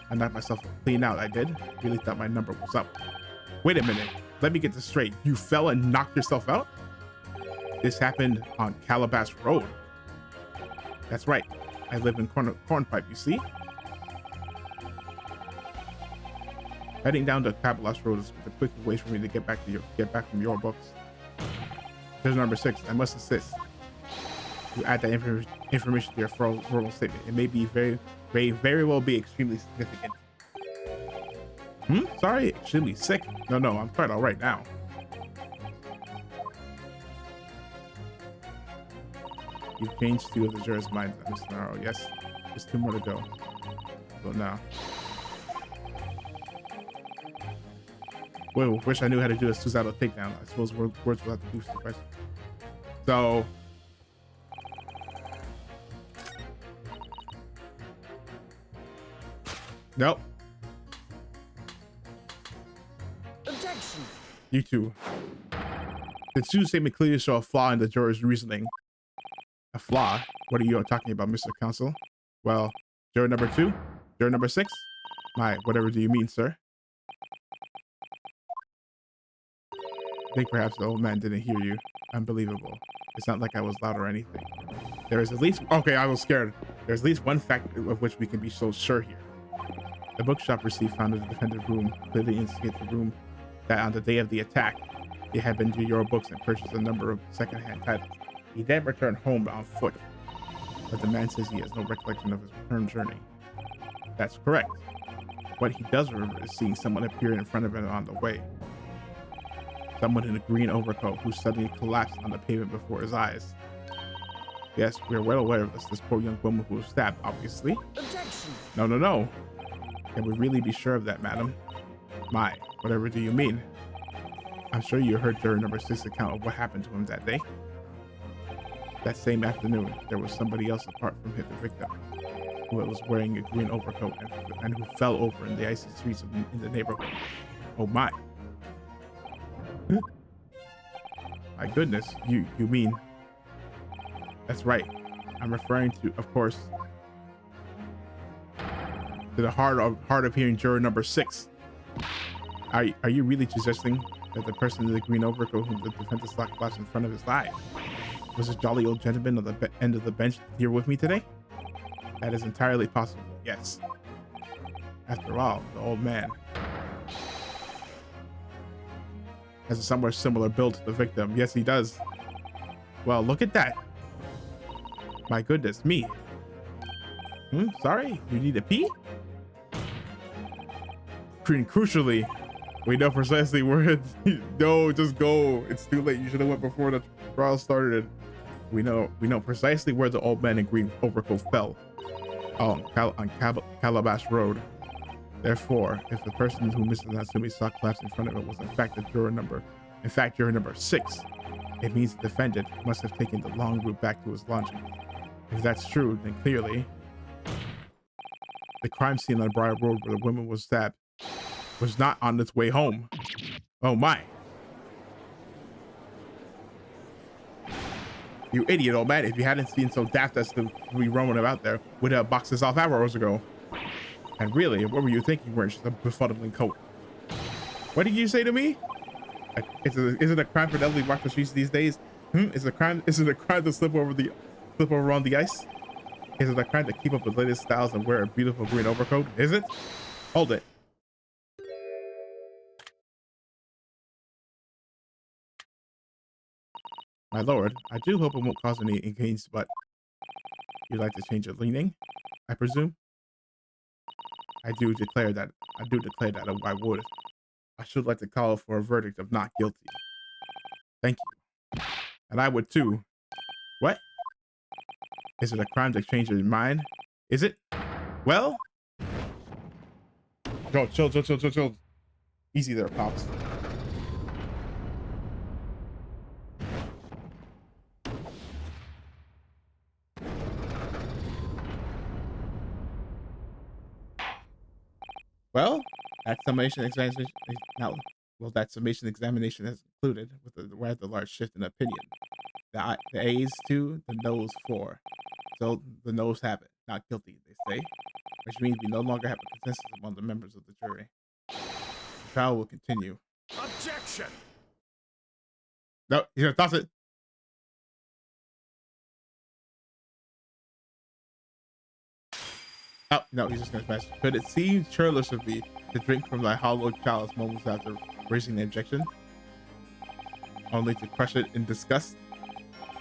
I knocked myself clean out, I did. Really thought my number was up. Wait a minute, let me get this straight. You fell and knocked yourself out? This happened on Calabash Road. That's right. I live in Cornpipe, you see? Heading down the Calabash Road is the quickest way for me to get back from your books. Here's number 6. I must insist. You add that information to your formal statement. It may be very well be extremely significant. Sorry, extremely sick. No, I'm quite all right now. You've changed 2 of the jurors' minds, Mr. Naro. Yes, there's 2 more to go. So now. Well, wish I knew how to do a Suzato takedown. I suppose words will have to do suffice. So. Nope. Objection. You two. The two statement clearly show a flaw in the juror's reasoning. A flaw? What are you talking about, Mr. Counsel? Well, juror number 2? Juror number 6? Whatever do you mean, sir? I think perhaps the old man didn't hear you. Unbelievable. It's not like I was loud or anything. There is at least... Okay, I was scared. There's at least one fact of which we can be so sure here. The bookshop receipt found in the defendant's room clearly indicates the room that on the day of the attack, he had been to your books and purchased a number of second-hand titles. He then returned home on foot, but the man says he has no recollection of his return journey. That's correct. What he does remember is seeing someone appear in front of him on the way. Someone in a green overcoat who suddenly collapsed on the pavement before his eyes. Yes, we are well aware of this poor young woman who was stabbed, obviously. Objection. No. Can we really be sure of that, madam? Whatever do you mean? I'm sure you heard juror number 6 account of what happened to him that day. That same afternoon, there was somebody else apart from the victim, who was wearing a green overcoat and who fell over in the icy streets in the neighborhood. Oh my. My goodness, you mean... That's right. I'm referring to, of course, to the hard of hearing juror number 6. Are you really suggesting that the person in the green overcoat whom the defendant locked glass in front of his eye was a jolly old gentleman on the end of the bench here with me today? That is entirely possible, yes. After all, the old man has a somewhat similar build to the victim. Yes, he does. Well, look at that. My goodness, me. Sorry, you need a pee? Crucially, we know precisely where it... No, just go. It's too late. You should have went before the trial started. We know precisely where the old man in green overcoat fell. On Calabash Road. Therefore, if the person who Mr. Natsumi saw collapse in front of it was in fact juror number 6, it means the defendant must have taken the long route back to his lodging. If that's true, then clearly the crime scene on Briar Road where the woman was stabbed was not on its way home. Oh my. You idiot, old man. If you hadn't seen so daft as to be roaming about there, would have boxed this off hours ago. And really, what were you thinking wearing just a befuddling coat? What did you say to me? Is it a crime for the elderly walk the streets these days? Is it a crime? Is it a crime to slip over on the ice? Is it a crime to keep up with latest styles and wear a beautiful green overcoat? Is it? Hold it. My lord, I do hope it won't cause any inconvenience, but you'd like to change your leaning, I presume? I do declare that I would. I should like to call for a verdict of not guilty. Thank you. And I would too. What? Is it a crime to change your mind? Is it? Well? Go, chill. Easy there, Pops. Well, that summation examination now. Well, that summation examination has concluded with a rather large shift in opinion. The A's 2, the no's 4. So the no's have it. Not guilty, they say. Which means we no longer have a consensus among the members of the jury. The trial will continue. Objection! No, here, toss it. Oh, no, he's just gonna smash it. But it seems churlish of me to drink from thy hollow chalice moments after raising the objection, only to crush it in disgust.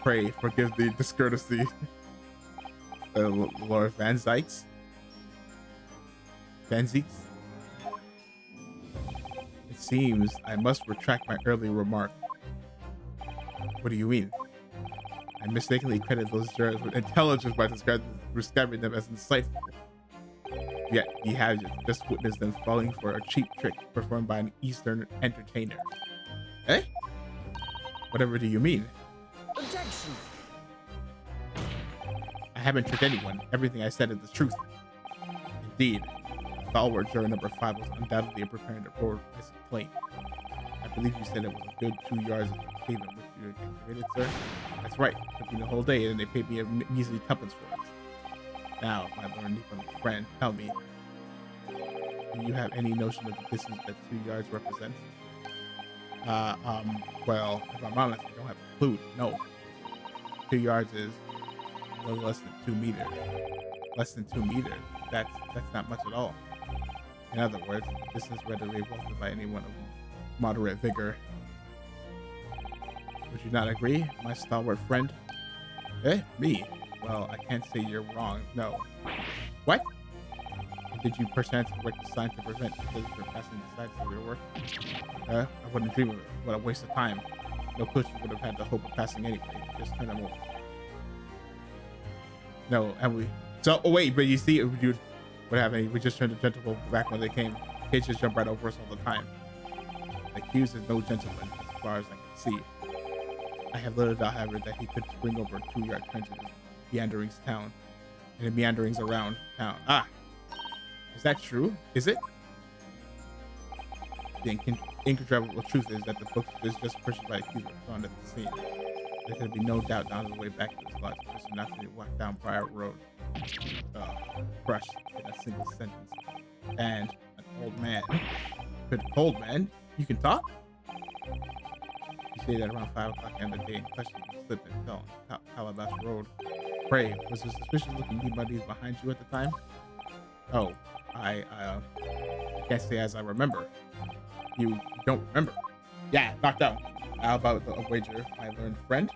Pray forgive the discourtesy, Lord Van Zykes. It seems I must retract my earlier remark. What do you mean? I mistakenly credited those jurors with intelligence by describing them as insightful. Yet he had just witnessed them falling for a cheap trick performed by an Eastern entertainer. Eh? Whatever do you mean? Objection! I haven't tricked anyone. Everything I said is the truth. Indeed, stalwart juror number 5 was undoubtedly preparing to board this plane. I believe you said it was a good 2 yards of pavement which you excavated, sir. That's right. It took me the whole day, and they paid me a measly tuppence for it. Now, my learned friend, tell me, do you have any notion of the distance that 2 yards represents? Well, if I'm honest, I don't have a clue. No. 2 yards is a little less than 2 meters. Less than 2 meters. That's not much at all. In other words, the distance readily vaulted by anyone of moderate vigor. Would you not agree, my stalwart friend? Eh? Me? Well, I can't say you're wrong. No. What? Did you perchance erect a sign to prevent visitors from passing the sides of your work? I wouldn't dream of it. What a waste of time. No cushion would have had the hope of passing anyway. Just turn them over. No, and we. So, oh wait, but you see, what happened? We just turned the gentleman back when they came. Kids just jump right over us all the time. The accused is no gentleman, as far as I can see. I have little doubt, however, that he could spring over a 2-yard trench in his meanderings town, and the meanderings around town. Ah, is that true? Is it? The incontrovertible truth is that the book is just purchased by accused were found at the scene. There could be no doubt on the way back to this lodge, the person not to walk down Briar Road, crushed in a single sentence. And an old man. Good old man? You can talk? You say that around 5 o'clock on the day in question, you slipped and fell on Calabash Road. Pray, was there suspicious looking bodies behind you at the time? Oh, I can't say as I remember. You don't remember? Yeah, knocked out. How about a wager, my learned friend?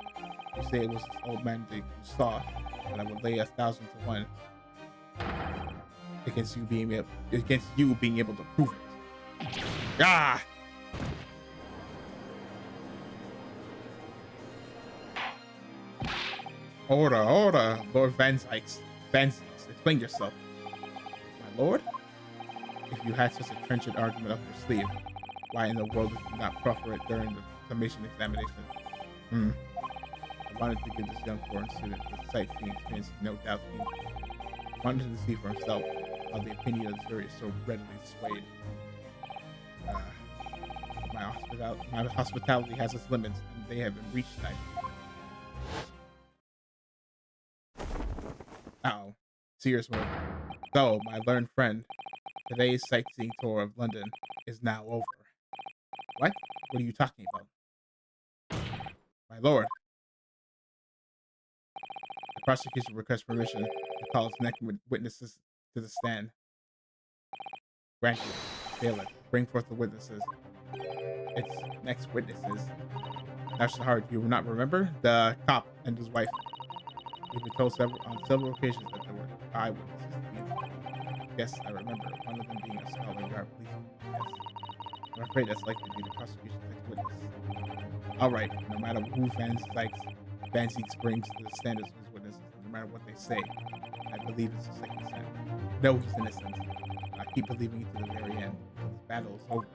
You say it was this old man that you saw, but I would lay 1,000 to 1 against you being able to prove it. Ah! Order, Lord Van Zykes. Explain yourself. My lord? If you had such a trenchant argument up your sleeve, why in the world did you not proffer it during the summation examination? I wanted to give this young foreign student the sightseeing experience, no doubt he wanted to see for himself how the opinion of the jury is so readily swayed. My hospitality has its limits, and they have been reached tonight. Uh-oh. Serious mode. So, my learned friend, today's sightseeing tour of London is now over. What? What are you talking about? My lord, Prosecution requests permission to call its next witnesses to the stand. Granted. Bailiff, bring forth the witnesses. Its next witnesses. That's hard. You will not remember? The cop and his wife. We've been told on several occasions that there were eyewitnesses to these. Yes, I remember. One of them being a Scotland Yard policeman. Yes. I'm afraid that's likely to be the prosecution's next witness. Alright, no matter who Van Zieks brings to the standards of his witnesses, no matter what they say, I believe it's a second stand. No, he's innocent. I keep believing it to the very end. This battle is over.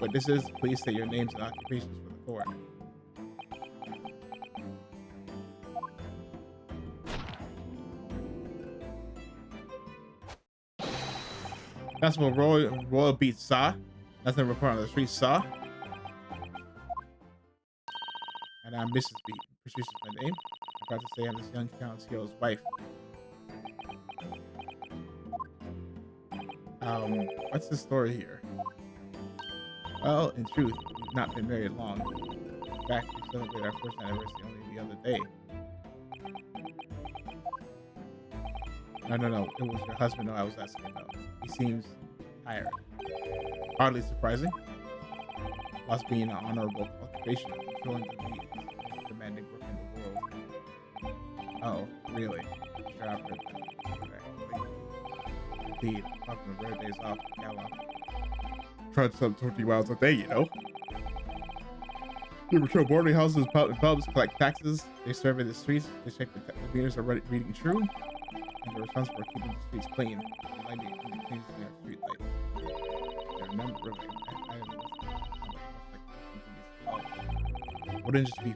Witnesses, please state your names and occupations for the court. Constable Royal beats Saw. Nothing to report on the street, Saw. And I'm Mrs. Beat. Patricia's my name. I'm about to say I'm this young count's wife. What's the story here? Well, in truth, we've not been married long. In fact, we celebrated our first anniversary only the other day. No. It was your husband I was asking about. He seems tired. Hardly surprising. Whilst being an honorable occupation, controlling the meat is the most demanding work in the world. Oh, really? Sure, I've heard that. Indeed, apart from the rare days off, gala. Try to sell 20 miles a day, you know? They patrol boarding houses, pubs, collect taxes. They serve in the streets. They check the meters are reading true. And they're responsible for keeping the streets clean. And lighting and the cleanest in our street light. They're not really. Wouldn't just be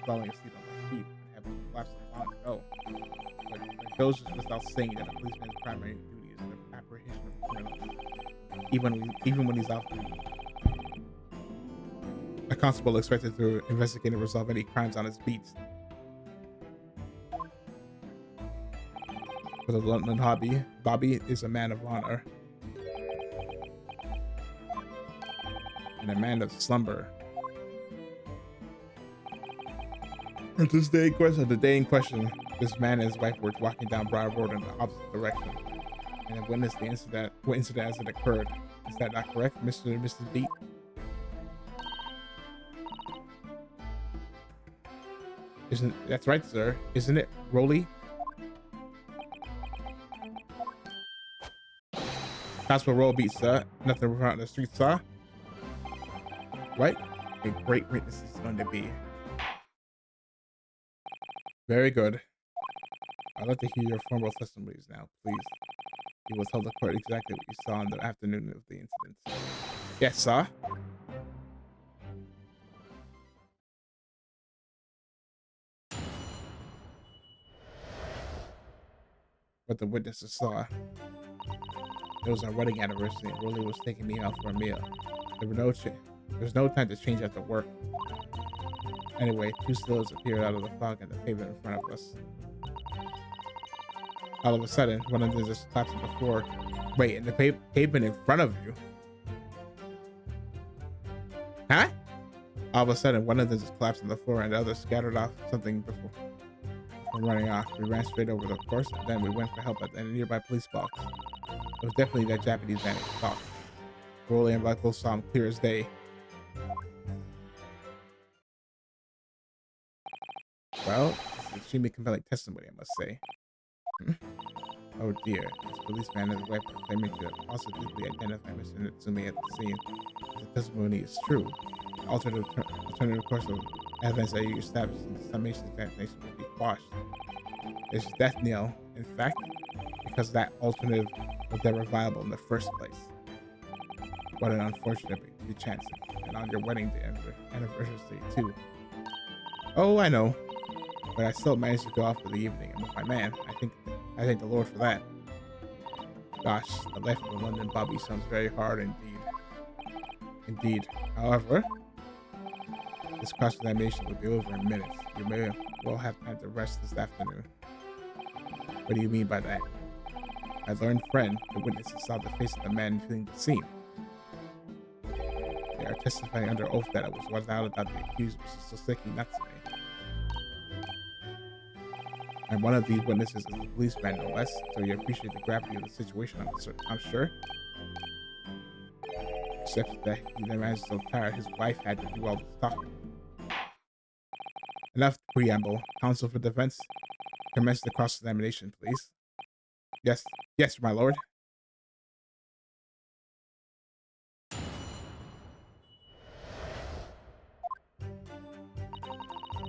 falling asleep on my feet and have collapsed long ago. But it goes just without saying that a policeman's primary duty is the apprehension of criminals. Even when he's off duty. A constable expected to investigate and resolve any crimes on his beats. For the London hobby, Bobby is a man of honor. And a man of slumber. At this day in question, this man and his wife were walking down Broad Road in the opposite direction. And have witnessed the incident as it occurred. Is that not correct, Mr. and Mrs. Beat? That's right, sir? Isn't it, Rolly? That's what Roll Beat, sir. Nothing around the street, sir. Right? A great witness is going to be. Very good. I'd like to hear your formal testimonies now, please. You will tell the court exactly what you saw on the afternoon of the incident. Yes, sir. What the witnesses saw. It was our wedding anniversary and Rolly was taking me out for a meal. There was no time to change after work. Anyway, two silhouettes appeared out of the fog and the pavement in front of us. All of a sudden, one of them just collapsed on the floor. Wait, in the pavement in front of you? Huh? All of a sudden, one of them just collapsed on the floor and the other scattered off something before running off. We ran straight over the course and then we went for help at a nearby police box. It was definitely that Japanese man who talked. Rolly and Black both saw him clear as day. Well, it's extremely compelling testimony, I must say. Oh dear, this policeman and his wife are claiming to positively identify Mr. Natsume at the scene. If the testimony is true, the alternative course of evidence that you established in the summation examination will be quashed. It's death knell, in fact, because that alternative was never viable in the first place. What an unfortunate chance, and on your wedding day anniversary too. Oh, I know, but I still managed to go out for the evening, and with my man, I thank the Lord for that. Gosh, the life of a London Bobby sounds very hard indeed. However, this cross-examination will be over in minutes. You may well have time to rest this afternoon. What do you mean by that? My learned friend, the witnesses saw the face of the man fleeing the scene. are testifying under oath that it was without a doubt the accused, Mrs. Soseki Natsume. And one of these witnesses is a policeman, no less, so you appreciate the gravity of the situation, I'm sure. Except that he never was so tired, his wife had to do all this talking. Enough preamble. Counsel for defense, commence the cross-examination, please. Yes, yes, my lord.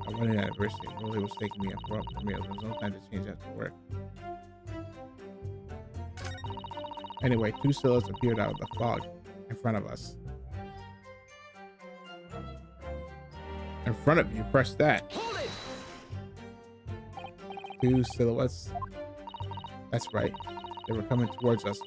I went in anniversary. Rolly was taking me up for meals. There was no time to change after work. Anyway, two silhouettes appeared out of the fog in front of us. In front of you, press that. Hold it! Two silhouettes. That's right. They were coming towards us.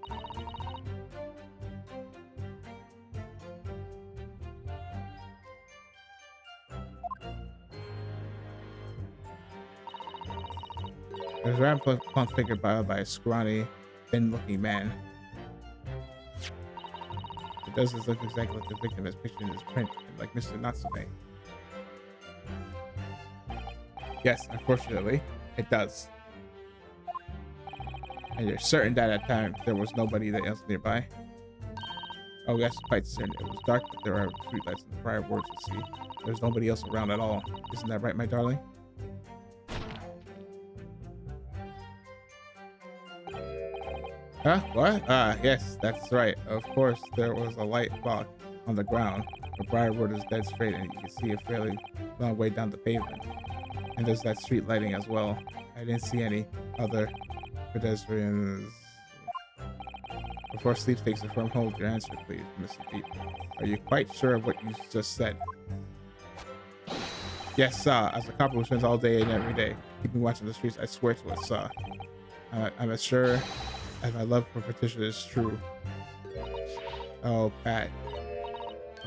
There's a round plump figure by a scrawny, thin-looking man. It doesn't look exactly like the victim is pictured in his print, like Mr. Natsume. Yes, unfortunately, it does. And you're certain that at times there was nobody else nearby? Oh, yes, quite certain. It was dark, but there are streetlights in the prior wards to see. There's nobody else around at all. Isn't that right, my darling? Huh? What? Yes, that's right. Of course, there was a light block on the ground. The Briar Road is dead straight, and you can see a fairly long way down the pavement. And there's that street lighting as well. I didn't see any other pedestrians. Before sleep takes a firm hold, your answer, please, Mr. Deep. Are you quite sure of what you just said? Yes, sir. As a cop who spends all day and every day keeping watch on the streets, I swear to it, sir. I'm as sure as my love for Patricia is true. Oh, Pat.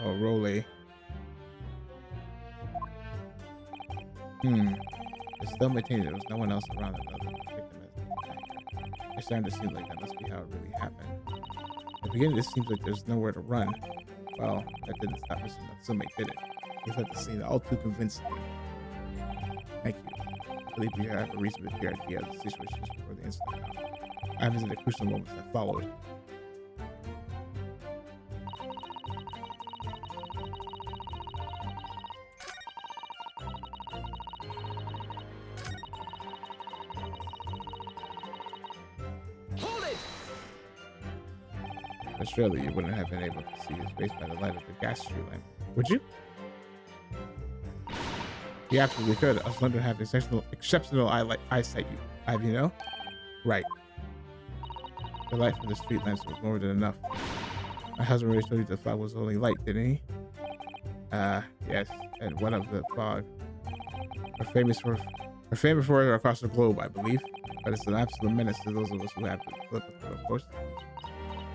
Oh, Rolly. It still maintains there was no one else around other than the victim as the attacker. It's starting to seem like that must be how it really happened. At the beginning, this seems like there's nowhere to run. Well, that didn't stop Mr. Natsume, did it? He left the scene all too convincingly. Thank you. I believe you have a reasonably clear idea of the situation just before the incident. I visited the crucial moments that followed. Hold it! But surely you wouldn't have been able to see his face by the light of the gas street lamp, would you? You absolutely could. Us London have exceptional eyesight, you know? Right. The light from the street lamps was more than enough. My husband already told you the fog was only light, didn't he? Yes. And one of the fog. We're famous for it across the globe, I believe. But it's an absolute menace to those of us who have to live with it, of course.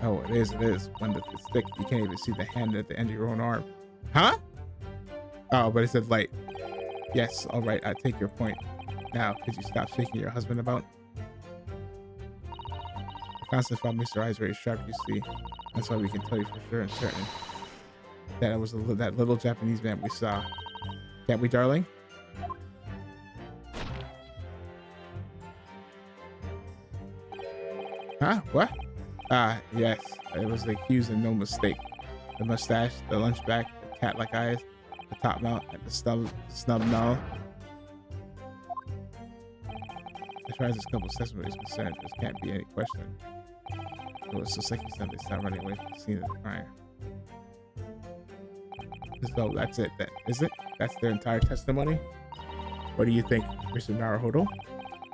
Oh, it is. When it's thick, you can't even see the hand at the end of your own arm. Huh? Oh, but it said light. Yes, all right, I take your point. Now, could you stop shaking your husband about? The constant found Mr. Eyes very sharp, you see. That's why we can tell you for sure and certain that it was that little Japanese man we saw. Can't we, darling? Huh? What? Yes. It was the accused and no mistake. The mustache, the lunchback, the cat-like eyes, the top mouth, and the snub nose. As far as this couple's testimony is concerned, there can't be any question. It was Soseki said they stopped running away from the scene of the crime. So that's it then, is it? That's their entire testimony? What do you think, Mr. Naruhodo?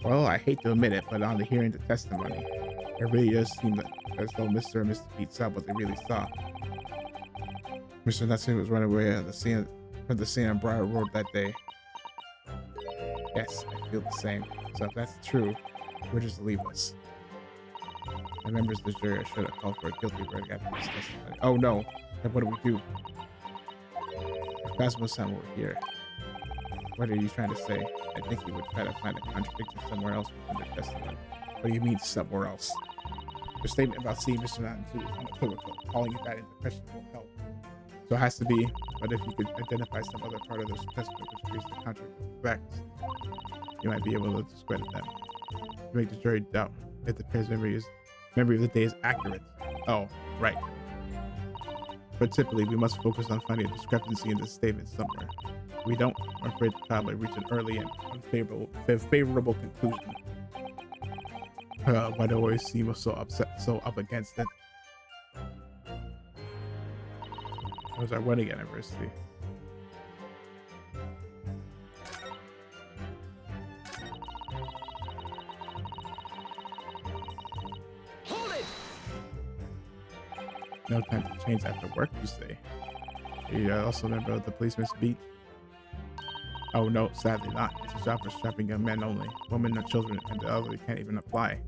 Well, I hate to admit it, but on the hearing the testimony, it really does seem as though Mr. and Mr. Pete saw what they really saw. Mr. Natsume was running away from the scene on Briar Road that day. Yes, I feel the same. So if that's true, we'll just leave us. The members of the jury should have called for a guilty verdict after this testimony. Oh no, then what do we do? If Cosmo-san were here, what are you trying to say? I think he would try to find a contradiction somewhere else within the testimony. What do you mean somewhere else? Your statement about seeing Mr. Natsume is unequivocal. Calling it that into question won't help. So it has to be, but if you could identify some other part of the testament which appears to contradict the facts, you might be able to discredit them. To make the jury doubt if the pair's memory of the day is accurate. Oh, right. But typically, we must focus on finding a discrepancy in the statement somewhere. If we don't, I'm afraid the child might reach an early and favorable conclusion. Why do I always seem so upset, so up against it? It was our wedding anniversary. Hold it! No time to change after work, you say? Are you also a member of the policeman's beat? Oh no, sadly not. It's a job for strapping young men only. Women and children and the elderly can't even apply.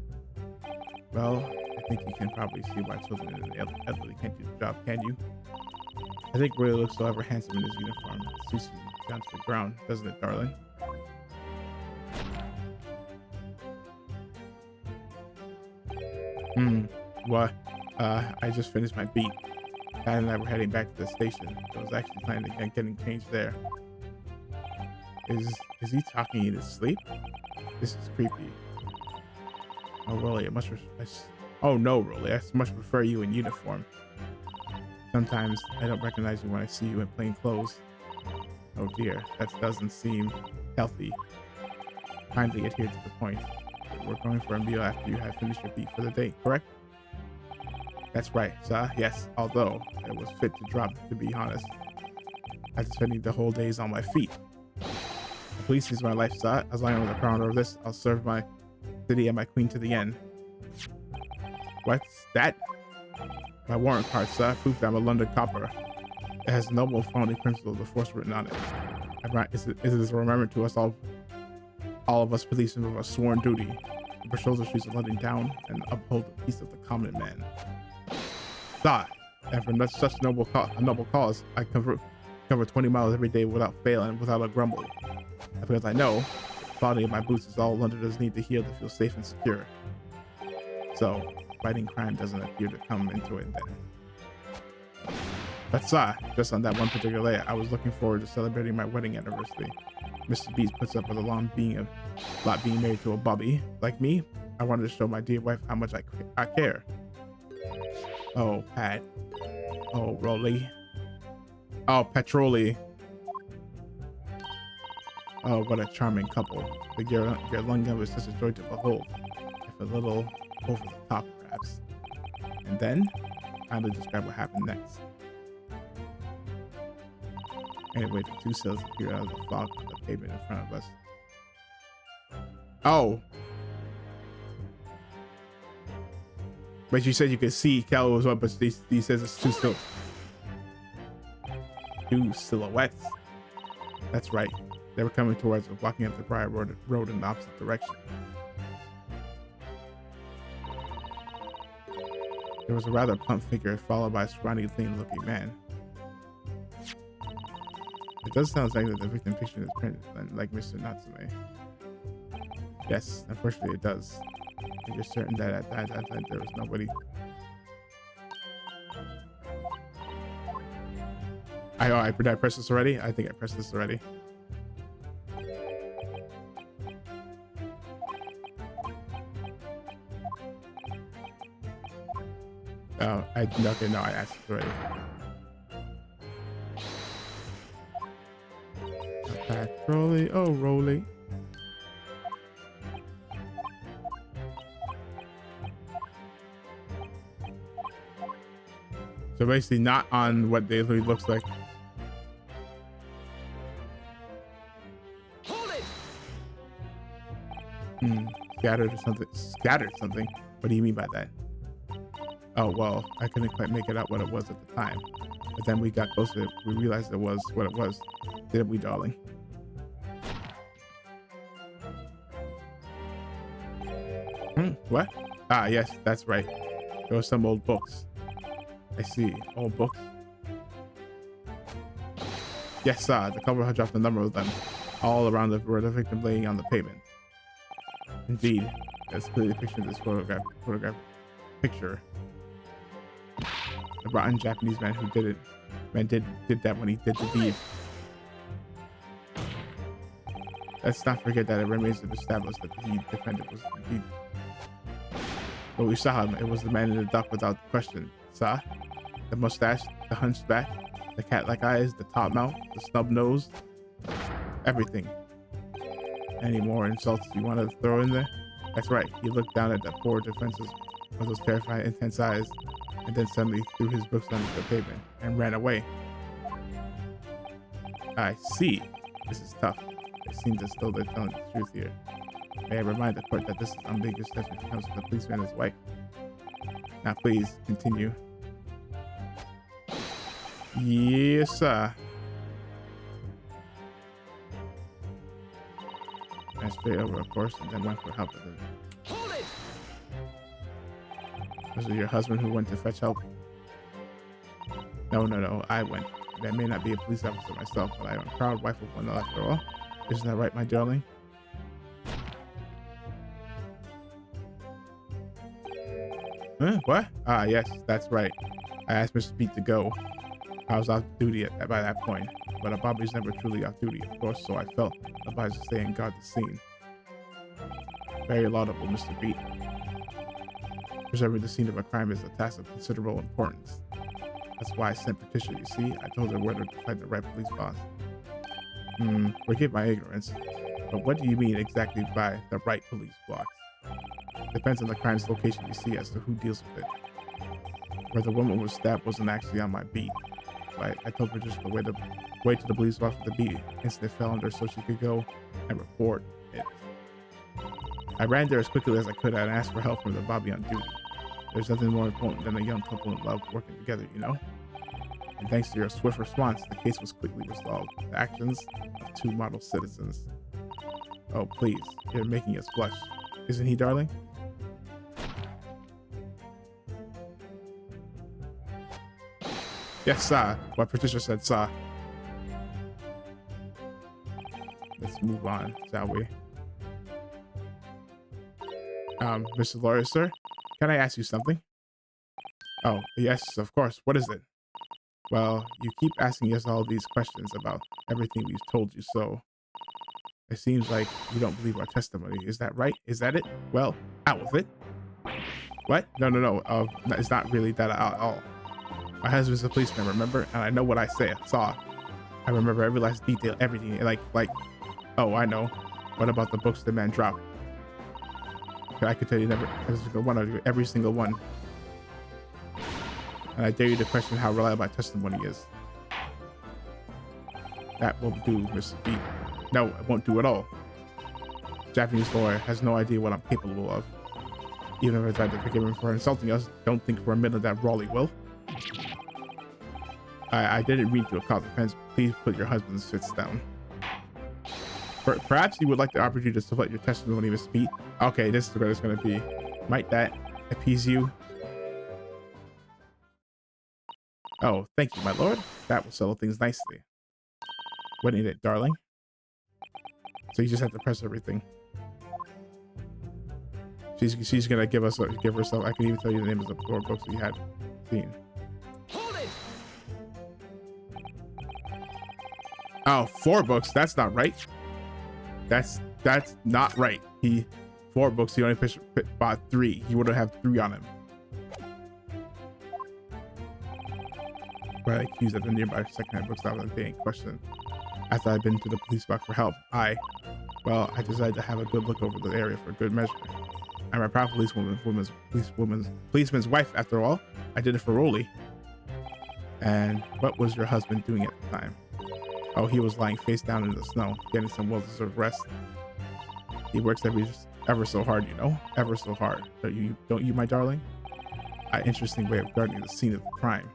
Well, I think you can probably see why children and the elderly can't do the job, can you? I think Roy looks so ever handsome in his uniform. It suits him down to the ground, doesn't it, darling? What? I just finished my beat. Dad and I were heading back to the station. I was actually planning on getting changed there. Is he talking in his sleep? This is creepy. Oh, Rolly, oh no, Rolly, I much prefer you in uniform. Sometimes I don't recognize you when I see you in plain clothes. Oh dear, that doesn't seem healthy. Kindly adhere to the point. We're going for a meal after you have finished your beat for the day, correct? That's right, sir. Yes, although it was fit to drop, to be honest. After spending the whole days on my feet. The police is my life, sir. As long as I'm the crown of this, I'll serve my city and my queen to the end. What's that? My warrant card, sir, proves that I'm a London copper. It has noble founding principles of force written on it. It is a reminder to us all of us policemen of our sworn duty to patrol the streets of London town and uphold the peace of the common man. Sir, and for such a noble cause, I cover 20 miles every day without fail and without a grumble. Because I know the quality of my boots is all Londoners need to heal to feel safe and secure. So, fighting crime doesn't appear to come into it then. But sir, just on that one particular day, I was looking forward to celebrating my wedding anniversary. Mr. Beast puts up with a lot being married to a bobby. Like me, I wanted to show my dear wife how much I care. Oh, Pat. Oh, Rolly. Oh, Petroli. Oh, what a charming couple. The Gerlunga was such a joy to behold, if a little over the top, perhaps. And then, kindly describe what happened next. Anyway, the two sails appeared out of the fog on the pavement in front of us. Oh! But you said you could see Cal was up, but he says it's two silhouettes. That's right. They were coming towards us, walking up the Briar road in the opposite direction. There was a rather plump figure, followed by a scrawny, lean-looking man. It does sound like the victim picture is printed, like Mr. Natsume. Yes, unfortunately it does. And you're certain that at that time there was nobody. Did I press this already? I think I pressed this already. Oh, okay, no, I asked it already. Attack Rolly, oh Rolly. So basically not on what they looks like. Hold it! Scattered something. What do you mean by that? Oh, well, I couldn't quite make it out what it was at the time. But then we got closer, we realized it was what it was. Didn't we, darling? What? Ah, yes, that's right. There were some old books. I see. Old books? Yes, sir. The cover had dropped a number of them, all around the victim laying on the pavement. Indeed, there's clearly a picture of this photograph picture. The rotten Japanese man who did it Man did that when he did the deed. Let's not forget that it remains established that the defendant was indeed. But we saw him. It was the man in the dock without question. Saw the mustache, the hunchback, the cat-like eyes, the top mouth, the snub nose, everything. Any more insults you want to throw in there? That's right. He looked down at the poor defenses with those terrifying, intense eyes, and then suddenly threw his books onto the pavement and ran away. I see. This is tough. It seems as though they're telling the truth here. May I remind the court that this is ambiguous judgment comes from the policeman and his wife. Now please continue. Yes, sir. I straight over, of course, and then went for help. Hold it! Was it your husband who went to fetch help? No, I went. I may not be a police officer myself, but I am a proud wife of one after all. Isn't that right, my darling? Huh? What? Ah, yes, that's right. I asked Mr. Pete to go. I was off duty by that point, but a Bobby's never truly off duty, of course, so I felt obliged to stay and guard the scene. Very laudable, Mr. Pete. Preserving the scene of a crime is a task of considerable importance. That's why I sent Patricia, you see. I told her where to find the right police boss. Forgive my ignorance, but what do you mean exactly by the right police boss? Depends on the crime's location, you see, as to who deals with it. Where the woman was stabbed wasn't actually on my beat. So I told Patricia the way to the police boss for the beat incident fell under so she could go and report it. I ran there as quickly as I could and asked for help from the Bobby on duty. There's nothing more important than a young couple in love working together, you know? And thanks to your swift response, the case was quickly resolved. The actions of two model citizens. Oh, please, you're making us blush. Isn't he, darling? Yes, sir. What Patricia said, sir. Let's move on, shall we? Mr. Lawyer, sir, can I ask you something? Oh, yes, of course. What is it? Well, you keep asking us all these questions about everything we've told you, so it seems like you don't believe our testimony. Is that right? Is that it? Well, out with it. What? No. It's not really that at all. My husband's a policeman, remember? And I know what I saw. I remember every last detail, everything. Like, oh, I know. What about the books the man dropped? I could tell you every single one. And I dare you to question how reliable my testimony is. That won't do, Mr. B. No, it won't do at all. Japanese lawyer has no idea what I'm capable of. Even if I tried to forgive him for insulting us, don't think for a minute that Raleigh will. I didn't read you a call defense. Please put your husband's fists down. Perhaps you would like the opportunity to submit your testimony, Mr. Pete. Okay, this is what it's going to be. Might that appease you? Oh, thank you, my lord. That will settle things nicely. Wouldn't it, darling? So you just have to press everything. She's gonna give herself. I can even tell you the name of the 4 books that you had seen. Hold it! Oh, 4 books. That's not right. That's not right. 4 books. He only bought 3. He would have 3 on him. But accused at the nearby secondhand bookstop and being questioned. After I'd been to the police box for help, I decided to have a good look over the area for good measure. I'm a proud policeman's wife, after all. I did it for Rolly. And what was your husband doing at the time? Oh, he was lying face down in the snow, getting some well-deserved rest. He works ever so hard, you know, ever so hard. Don't you, my darling? An interesting way of guarding the scene of the crime.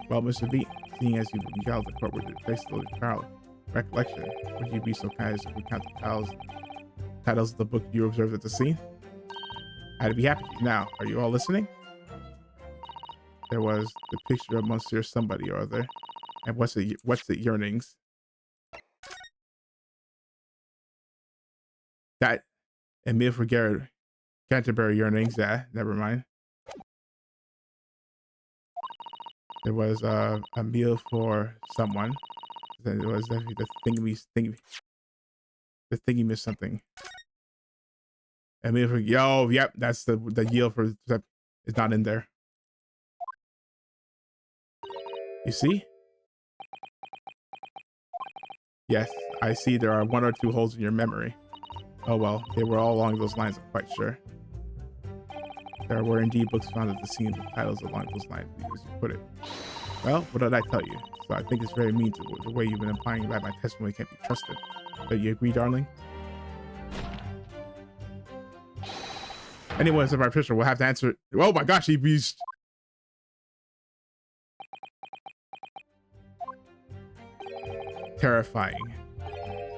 Well, Mr. B, seeing as you beguiled the court with your faithfully proud recollection, would you be so kind as to recount the titles of the book you observed at the scene? I'd be happy to. Now, are you all listening? There was the picture of Monsieur somebody or other, and what's the yearnings? That Emile for Canterbury yearnings. Yeah, never mind. There was a meal for someone. Then it was definitely the thingy missed something. A meal for yep, that's the yield for it's not in there. You see? Yes, I see there are 1 or 2 holes in your memory. Oh well, they were all along those lines, I'm quite sure. There were indeed books found at the scene with titles along those lines, as you put it. Well, what did I tell you? So I think it's very mean to the way you've been implying that my testimony can't be trusted. But you agree, darling? Anyone in my picture will have to answer. Oh my gosh, he beast. Terrifying.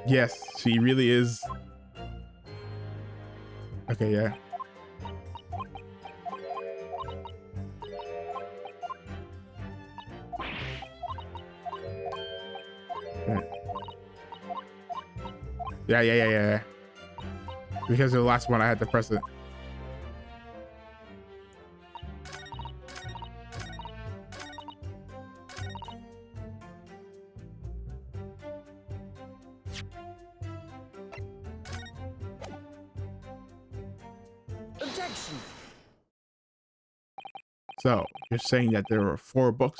Yes, she really is. Okay, yeah. Yeah. Because of the last one, I had to press it. Objection. So, you're saying that there were 4 books?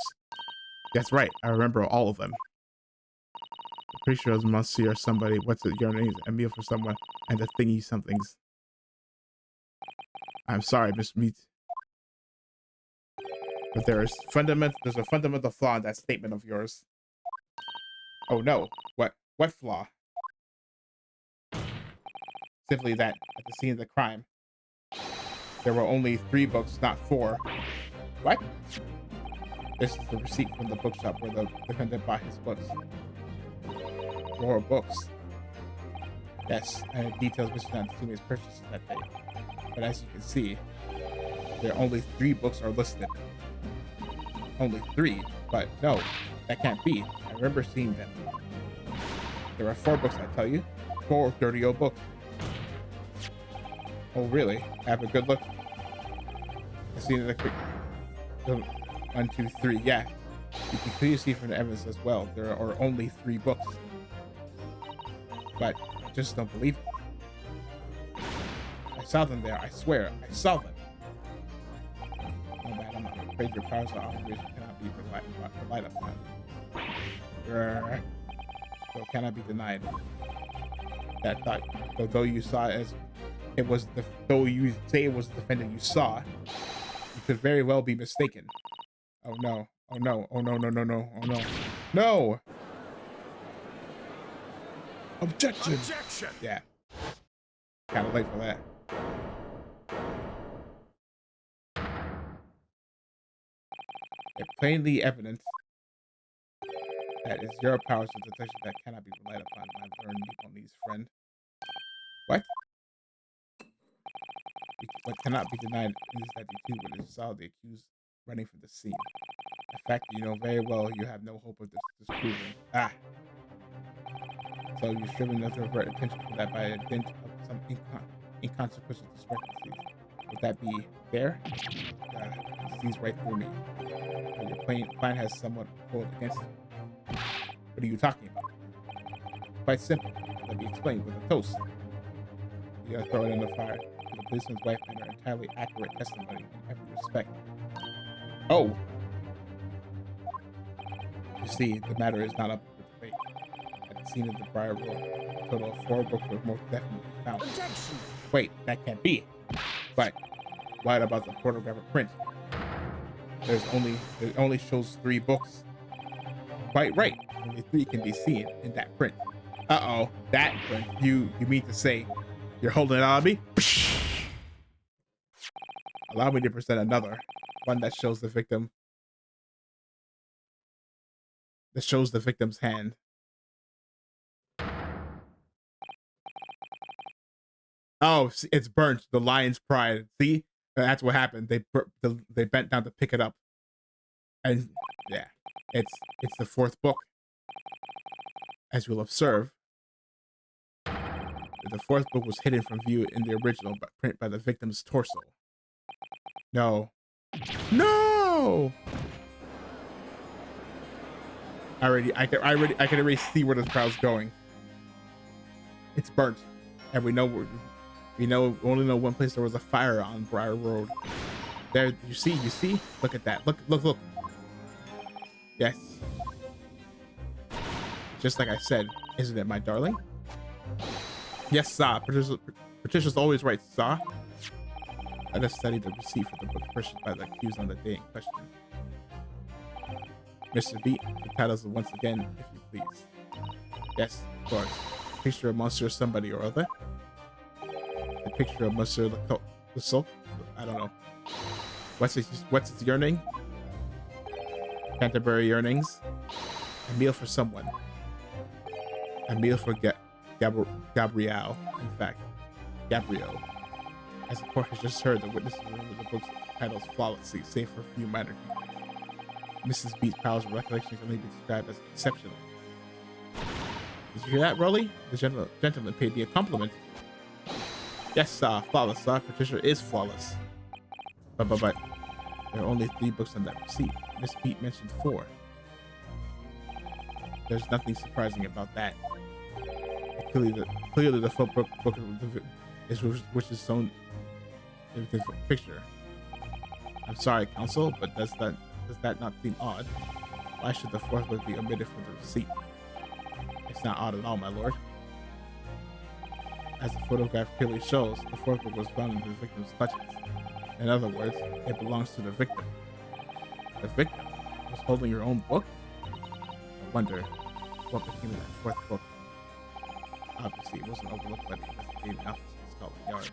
That's right, I remember all of them. I'm pretty sure it was Monsieur somebody. What's it? Your name? A meal for someone. And the thingy somethings. I'm sorry, Miss Meat. But there's a fundamental flaw in that statement of yours. Oh no. What flaw? Simply that at the scene of the crime, there were only 3 books, not 4. What? This is the receipt from the bookshop where the defendant bought his books. 4 books. Yes, and it details Mr. Natsume's purchases that day. But as you can see, there are only 3 books are listed. Only 3, but no, that can't be. I remember seeing them. There are 4 books, I tell you. 4 dirty-old books. Oh, really? Have a good look. I see the quick. 1, 2, 3. Yeah, you can clearly see from the evidence as well. There are only 3 books. But I just don't believe it. I saw them there. I swear, I saw them. No, madam, I'm afraid your powers of observation cannot be relied upon. So cannot be denied. That thought, though you saw it as it was though you say it was the defendant you saw, you could very well be mistaken. Oh no! Oh no! Oh no! No! No! No! Oh no! No! Objection! Objection. Yeah. Kind of late for that. It plainly evident that it's your powers of detection that cannot be relied upon, my learned Nipponese friend. What? What cannot be denied is that you too witnesses saw the accused running from the scene. A fact you know very well you have no hope of disproving. Ah! So you're striven to divert attention from that by a dint of some inconsequential discrepancies. Would that be fair? It sees right through me. Your plan has somewhat pulled against you. What are you talking about? Quite simple. Let me explain with a toast. You gotta throw it in the fire. The policeman's wife and her entirely accurate testimony in every respect. Oh! You see, the matter is not up for debate. At the scene of the Briar Road, a total of 4 books were most definitely found. Objection. Wait, that can't be. But what about the photographic print? It only shows 3 books. Quite right. Only 3 can be seen in that print. Uh-oh, that print. You mean to say you're holding it on me? Allow me to present another one that shows the victim. That shows the victim's hand. Oh, it's burnt. The lion's pride. See, that's what happened. They bent down to pick it up, and yeah, it's the 4th book. As you'll observe, the 4th book was hidden from view in the original print by the victim's torso. No. No! I can already see where this crowd's going. It's burnt, and we only know one place there was a fire on Briar Road. There, you see. Look at that. Look. Yes, just like I said, isn't it, my darling? Yes, sir. Patricia's always right, sir. Let us study the receipt for the book purchased by the accused on the day in question. Mr. Beat, the titles once again, if you please. Yes, of course. Picture of Monsieur somebody or other. The picture of Monsieur the Sulk. I don't know. What's his yearning? Canterbury yearnings. A meal for someone. A meal for Gabrielle. In fact, Gabrielle. As the court has just heard, the witnesses remember the book's titles flawlessly, save for a few minor details. Mrs. Beat's powers of recollection can only be described as exceptional. Did you hear that, Rolly? The gentleman paid me a compliment. Yes, sir. Flawless, sir. Patricia is flawless. But there are only 3 books on that receipt. Miss Beat mentioned 4. There's nothing surprising about that. Clearly the fourth book is which is shown in the picture. I'm sorry, counsel, but does that not seem odd? Why should the 4th book be omitted from the receipt? It's not odd at all, my lord. As the photograph clearly shows, the 4th book was found in the victim's clutches. In other words, it belongs to the victim. The victim was holding her own book? I wonder what became of that 4th book. Obviously, it wasn't overlooked by the investigating officer of Scotland Yard.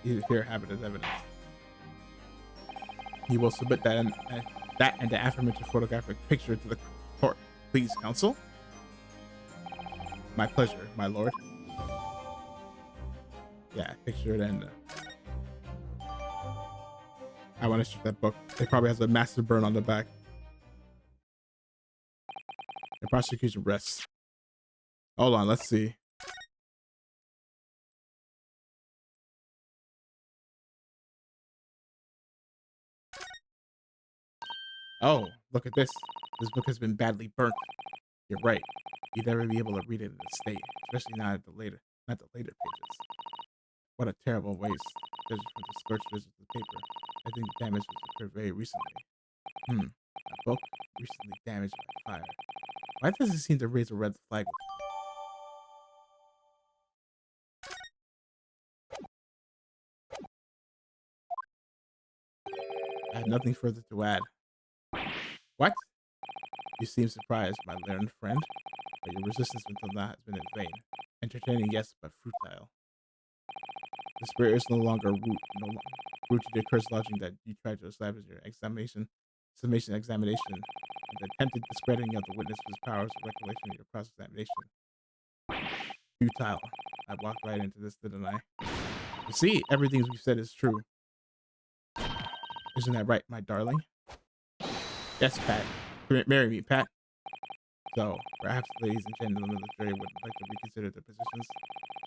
You here have it as evidence. You will submit that and the aforementioned photographic picture to the court, please, counsel. My pleasure, my lord. Yeah, picture it and I want to shoot that book. It probably has a massive burn on the back. The prosecution rests. Hold on, let's see. Oh, look at this. This book has been badly burnt. You're right. You'd never be able to read it in this state, especially not the later pages. What a terrible waste. Judging from the scorched edges of the paper, I think the damage was occurred very recently. A book recently damaged by fire. Why does it seem to raise a red flag? I have nothing further to add. What? You seem surprised, my learned friend, but your resistance until now has been in vain. Entertaining, yes, but futile. The spirit is no longer root to the cursed lodging that you tried to establish your summation examination, and the attempted discrediting of the witness's powers of recollection in your cross-examination. Futile. I walked right into this, didn't I? You see, everything we've said is true. Isn't that right, my darling? Yes, Pat. Marry me, Pat. So, perhaps ladies and gentlemen of the jury would like to reconsider their positions.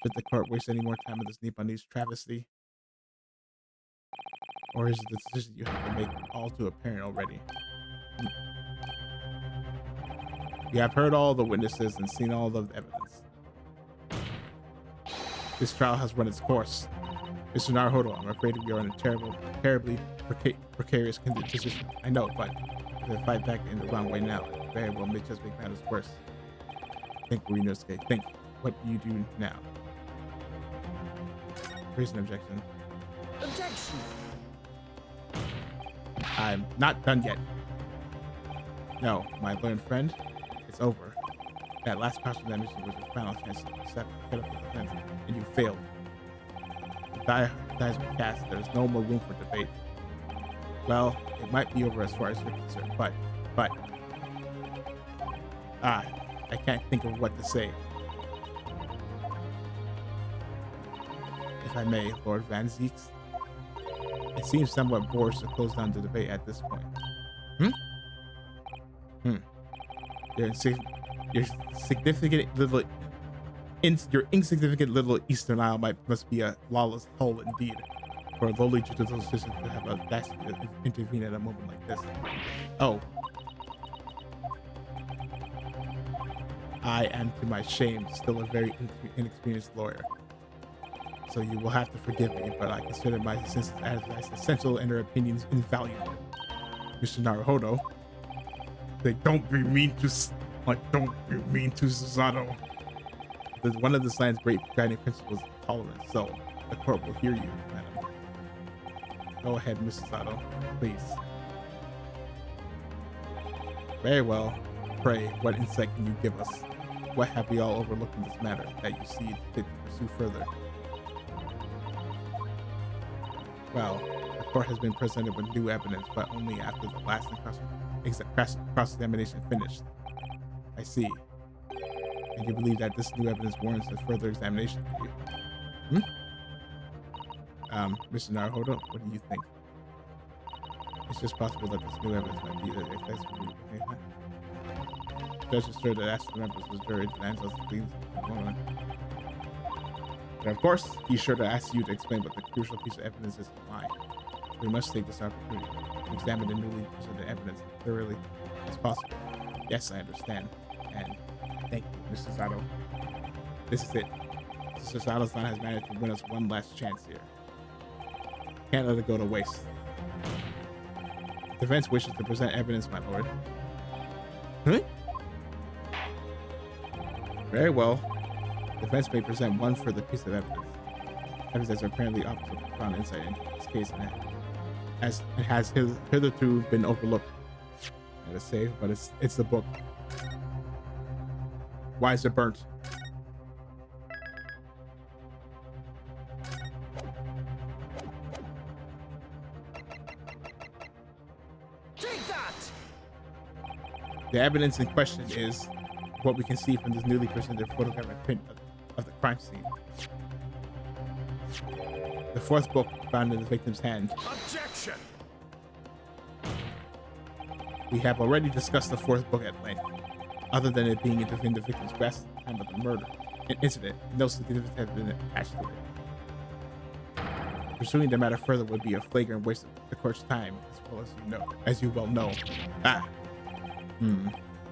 Should the court waste any more time with this Nipponese travesty? Or is it the decision you have to make all too apparent already? You have heard all the witnesses and seen all of the evidence. This trial has run its course. Mr. Naruhodo, I'm afraid we are in a terribly precarious position. I know, but if I fight back in the wrong way now, it very well may just make matters worse. Think, Morinosuke. Think. What do you do now? Raise an objection. Objection. I'm not done yet. No, my learned friend, it's over. That last partial mission was your final chance to set up the defense, and you failed. The die has been cast. There is no more room for debate. Well, it might be over as far as you're concerned, but I can't think of what to say. If I may, Lord Van Zeeks, it seems somewhat boorish to close down the debate at this point. Your insignificant little Eastern Isle must be a lawless hole indeed, for a lowly judicial decision to have audacity to intervene at a moment like this. Oh. I am, to my shame, still a very inexperienced lawyer. So you will have to forgive me, but I consider my assistance as essential and her opinions invaluable. Mr. Naruhodo, they don't be mean to, Susato. One of the science great guiding principles is tolerance, so the court will hear you, madam. Go ahead, Mrs. Sato, please. Very well. Pray, what insight can you give us? What have we all overlooked in this matter that you see fit to pursue further? Well, the court has been presented with new evidence, but only after the last cross-examination finished. I see. And you believe that this new evidence warrants a further examination, do you? Mr. Naruhodo, what do you think? It's just possible that this new evidence might be the Judge is sure to ask the members of the jury to answer these. And of course, he's sure to ask you to explain what the crucial piece of evidence is and why. We must take this opportunity to examine the newly presented evidence as thoroughly as possible. Yes, I understand. And thank you, Mr. Sato. This is it. Mr. Sato-san has managed to win us one last chance here. Can't let it go to waste. The defense wishes to present evidence, my lord. Huh? Very well. The defense may present one further piece of evidence. Evidence apparently offers a profound insight into this case and as it has hitherto been overlooked. I gotta say, but it's the book. Why is it burnt? Take that! The evidence in question is what we can see from this newly presented photographic print of the crime scene. The fourth book found in the victim's hand. Objection! We have already discussed the fourth book at length. Other than it being in the victim's grasp at the time of the murder incident, no significance has been attached to it. Pursuing the matter further would be a flagrant waste of the court's time, as you well know.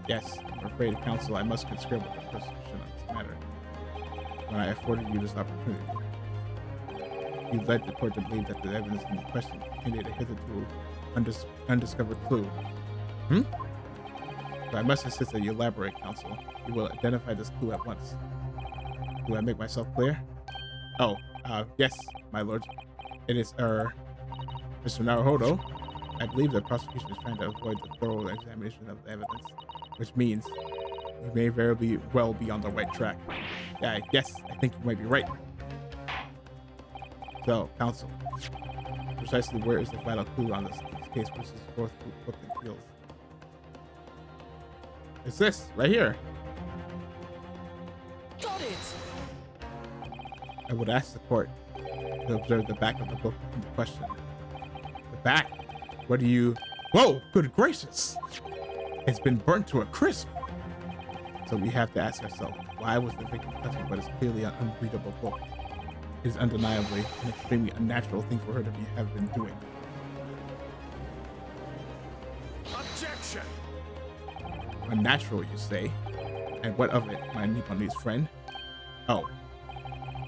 Yes, I'm afraid, counsel, I must concur with the prosecution on this matter. When I afforded you this opportunity, you led the court to believe that the evidence in question contained a hitherto undiscovered clue. So I must insist that you elaborate, counsel. You will identify this clue at once. Do I make myself clear? Oh, yes, my lord. It is, Mr. Naruhodo. I believe the prosecution is trying to avoid the thorough examination of the evidence, which means you may very well be on the right track. Yes, I think you might be right. So, counsel, precisely where is the final clue on this case versus fourth book and fields? It's this, right here. Got it! I would ask the court to observe the back of the book in question. The back? What do you... Whoa, good gracious! It's been burnt to a crisp! So we have to ask ourselves, why was the victim touching what is clearly an unreadable book? It is undeniably an extremely unnatural thing for her to have been doing. Objection! Unnatural, you say? And what of it, my Nipponese friend? Oh,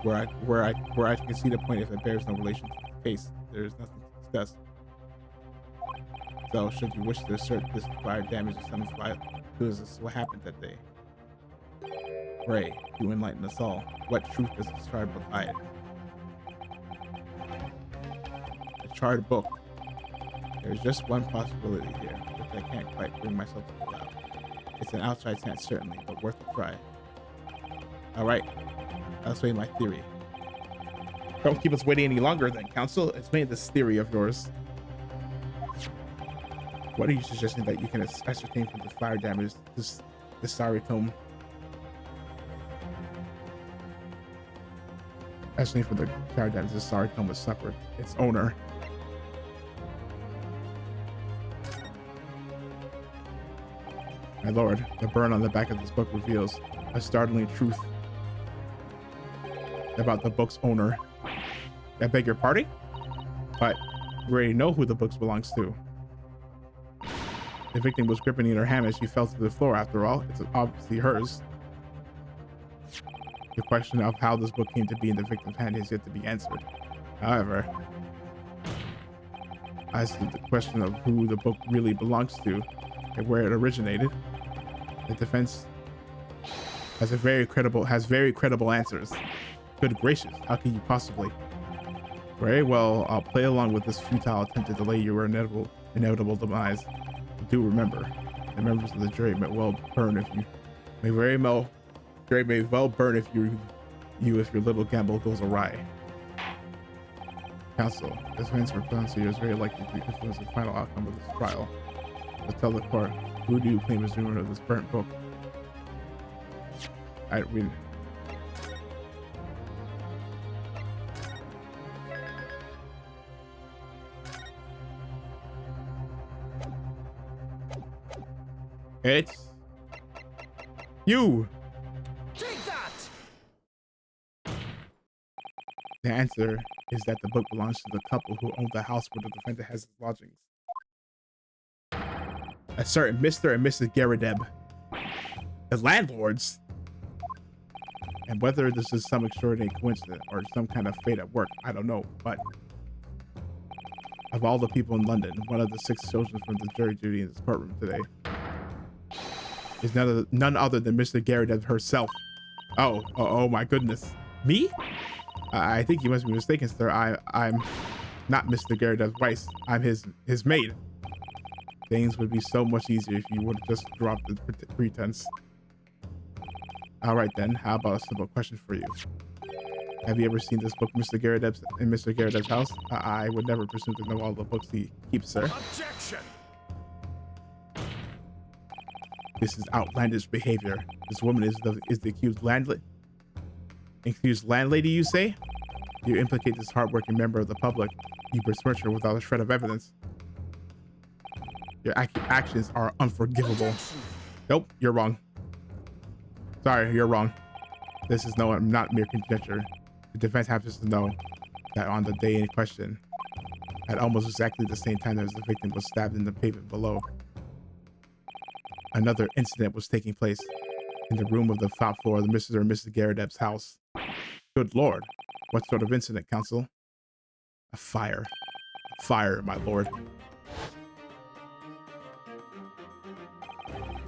where I can see the point if it bears no relation to the case, there is nothing to discuss. So, should you wish to assert this fire damage to some fire, this is what happened that day. Pray, you enlighten us all. What truth does this charred book hide? A charred book. There's just one possibility here, which I can't quite bring myself to pull out. It's an outside chance, certainly, but worth a try. Alright, I'll explain my theory. Don't keep us waiting any longer then, counsel. Explain this theory of yours. What are you suggesting that you can ascertain from the fire damage this Saritome? Ascertain from the fire damage this Saritome has suffered, its owner. My lord, the burn on the back of this book reveals a startling truth about the book's owner. I beg your pardon? But we already know who the book belongs to. The victim was gripping in her hand as she fell to the floor. After all, it's obviously hers. The question of how this book came to be in the victim's hand is yet to be answered. However, as to the question of who the book really belongs to and where it originated, the defense has very credible answers. Good gracious, how can you possibly? Very well, I'll play along with this futile attempt to delay your inevitable demise. But do remember, the members of the jury may well burn if you if your little gamble goes awry. Counsel, this man's response here is very likely to influence the final outcome of this trial. But tell the court, who do you claim is the owner of this burnt book? I read it. It's you. Take that! The answer is that the book belongs to the couple who owned the house where the defendant has his lodgings. A certain Mr. and Mrs. Garadeb, the landlords. And whether this is some extraordinary coincidence or some kind of fate at work, I don't know. But of all the people in London, one of the 6 children from the jury duty in this courtroom today is none other than Mr. Garadeb herself. Oh my goodness. Me? I think you must be mistaken, sir. I'm not Mr. Garadeb's wife. I'm his maid. Things would be so much easier if you would have just dropped the pretense. All right then, how about a simple question for you? Have you ever seen this book, in Mr. Garadeb's house? I would never presume to know all the books he keeps, sir. Objection! This is outlandish behavior. This woman is the accused landlady, you say? You implicate this hardworking member of the public. You besmirch her without a shred of evidence. Your actions are unforgivable. Objection. Nope, you're wrong. Sorry, you're wrong. This is not mere conjecture. The defense happens to know that on the day in question, at almost exactly the same time as the victim was stabbed in the pavement below, another incident was taking place in the room of the top floor of the Mrs. or Mrs. Garadeb's house. Good Lord. What sort of incident, counsel? A fire. A fire, my lord.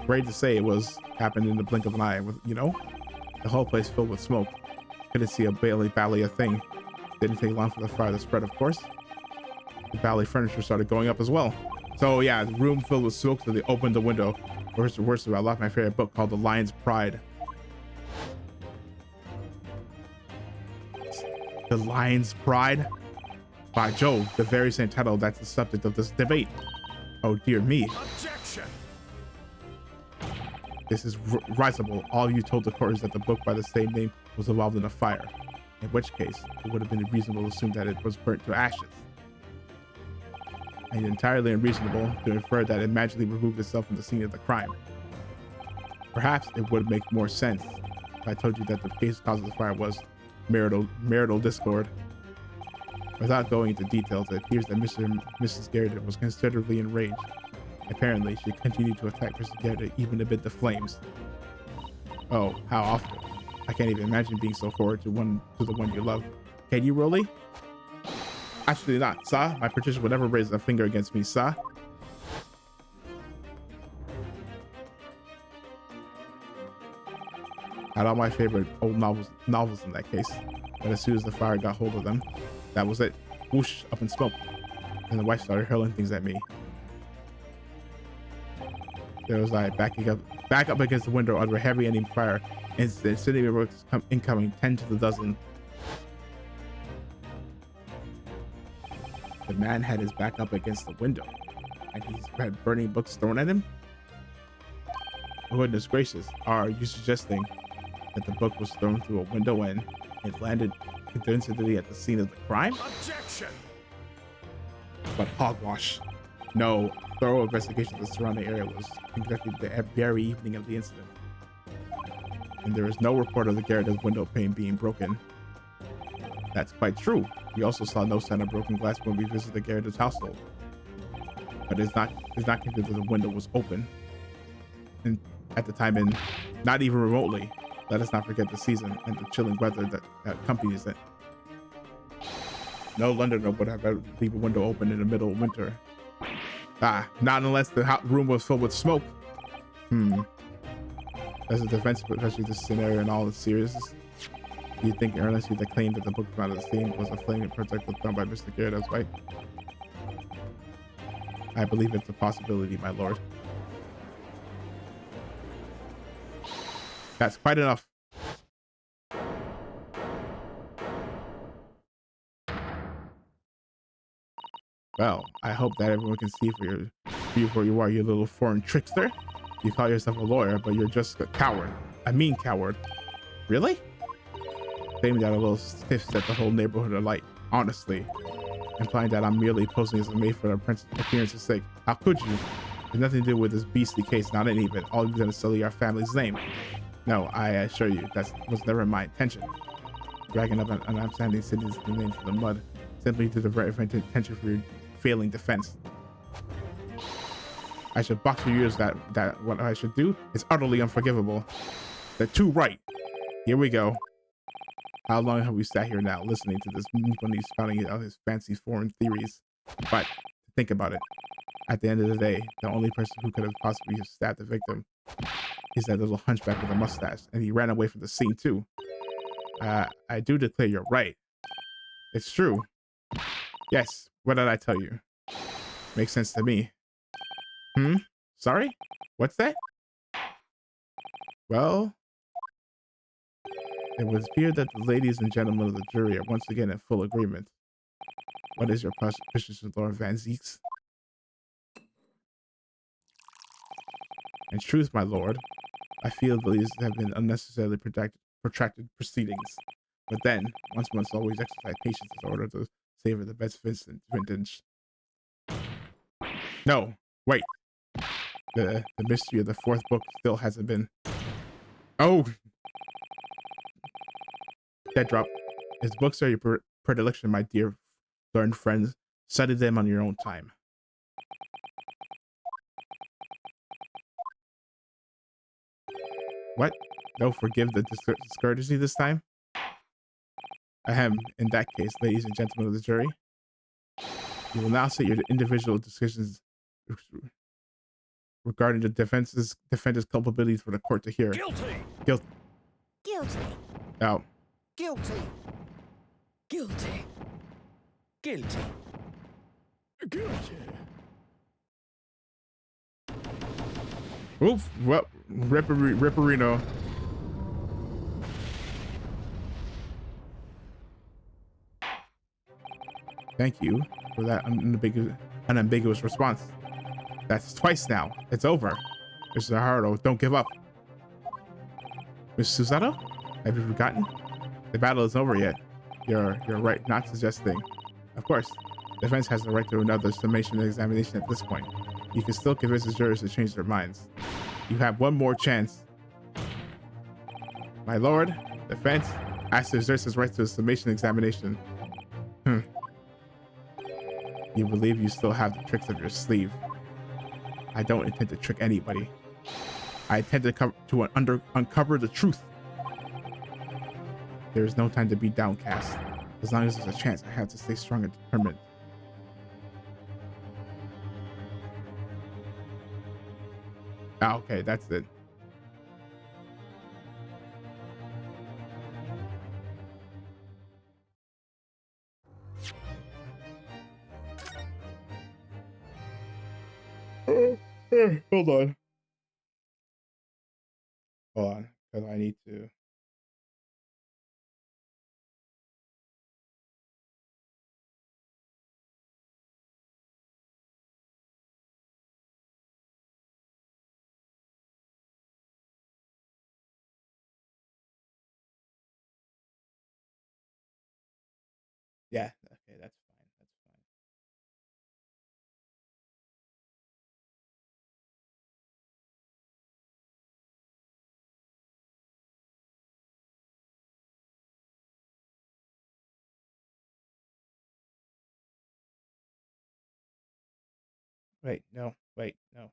Great to say it happened in the blink of an eye with, the whole place filled with smoke. Couldn't see a bally a thing. Didn't take long for the fire to spread, of course. The bally furniture started going up as well. So yeah, the room filled with smoke, so they opened the window. Worst of all, I lost my favorite book called The Lion's Pride. The Lion's Pride? By Jove, the very same title that's the subject of this debate. Oh dear me. Objection! This is risible. All you told the court is that the book by the same name was involved in a fire. In which case, it would have been reasonable to assume that it was burnt to ashes. And entirely unreasonable to infer that it magically removed itself from the scene of the crime. Perhaps it would make more sense if I told you that the cause of the fire was marital discord. Without going into details, it appears that Mr. and Mrs. Garadeb was considerably enraged. Apparently, she continued to attack Mr. Garadeb even amid the flames. Oh, how awful. I can't even imagine being so horrid to the one you love. Can you really? Absolutely not, sir. My Patricia would never raise a finger against me, sir. Had all my favorite old novels in that case. But as soon as the fire got hold of them, that was it. Whoosh, up in smoke. And the wife started hurling things at me. There was I back up against the window under a heavy enemy fire. Incendiary works incoming 10 to the dozen. The man had his back up against the window, and he's had burning books thrown at him? Goodness gracious, are you suggesting that the book was thrown through a window and it landed coincidentally at the scene of the crime? Objection! But hogwash. No, thorough investigation of the surrounding area was conducted the very evening of the incident. And there is no report of the Garadeb's window pane being broken. That's quite true. We also saw no sign of broken glass when we visited the Garadeb's household. But it's not considered that the window was open. And at the time, and not even remotely. Let us not forget the season and the chilling weather that accompanies it. No Londoner would have ever leave a window open in the middle of winter. Ah, not unless the hot room was filled with smoke. As a defense, especially this scenario in all its seriousness, do you think earnestly the claim that the book about the theme was a flaming projectile done by Mr. Garrett's wife? I believe it's a possibility, my lord. That's quite enough. Well, I hope that everyone can see for you are, you little foreign trickster. You call yourself a lawyer, but you're just a coward. A mean coward. Really? Claiming that a little stiff set the whole neighborhood alight. Honestly. Implying that I'm merely posing as a maid for appearance's sake. How could you? There's nothing to do with this beastly case, not any of it. All you've done is sully our family's name. No, I assure you, that was never my intention. Dragging up an outstanding citizen's name from the mud simply to divert attention for your failing defense. I should box your ears that what I should do is utterly unforgivable. They're too right. Here we go. How long have we sat here now listening to this when he's spouting out his fancy foreign theories? But think about it. At the end of the day, the only person who could have possibly stabbed the victim is that little hunchback with a mustache, and he ran away from the scene too. I do declare you're right. It's true. Yes, what did I tell you? Makes sense to me. Sorry? What's that? Well, it would appear that the ladies and gentlemen of the jury are once again in full agreement. What is your position, Lord Van Zeeks? In truth, my lord, I feel these have been unnecessarily protracted proceedings. But then, once must always exercise patience in order to savor the best vintage. No, wait. The mystery of the fourth book still hasn't been... Oh! Dead drop. His books are your predilection, my dear learned friends. Study them on your own time. What? No, forgive the discourtesy this time? Ahem, in that case, ladies and gentlemen of the jury, you will now set your individual decisions regarding the defender's culpability for the court to hear. Guilty! Guilty. Guilty. Out. Guilty! Guilty. Guilty. Guilty! Oof. Well, Ripperino. Thank you for that unambiguous response. That's twice now. It's over. Mr. Hardo, don't give up. Miss Susato? Have you forgotten? The battle isn't over yet. You're right, not suggesting. Of course, the defense has the right to another summation and examination at this point. You can still convince the jurors to change their minds. You have one more chance. My lord, defense asks to exert his right to a summation examination. You believe you still have the tricks up your sleeve. I don't intend to trick anybody. I intend to uncover the truth. There is no time to be downcast. As long as there's a chance, I have to stay strong and determined. Ah, okay, that's it. Hold on. Hold on, because I need to. Yeah, okay, that's fine. That's fine. Wait, no, wait, no.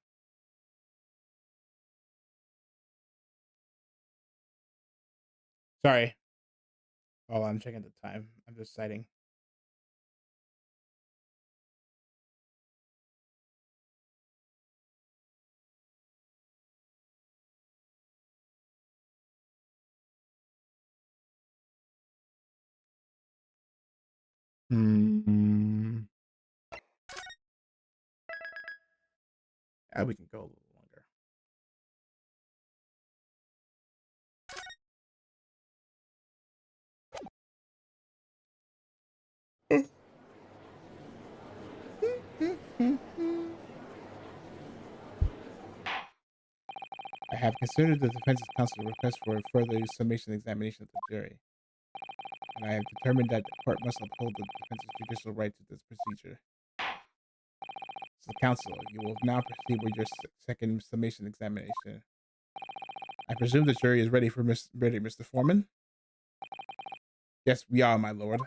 Sorry. Oh, I'm checking the time. I'm just citing. Hmm. Yeah, we can go a little longer. I have considered the defense counsel's request for a further summation examination of the jury, and I have determined that the court must uphold the defense's judicial right to this procedure. So, counsel, you will now proceed with your second summation examination. I presume the jury is ready, Mr. Foreman? Yes, we are, my lord.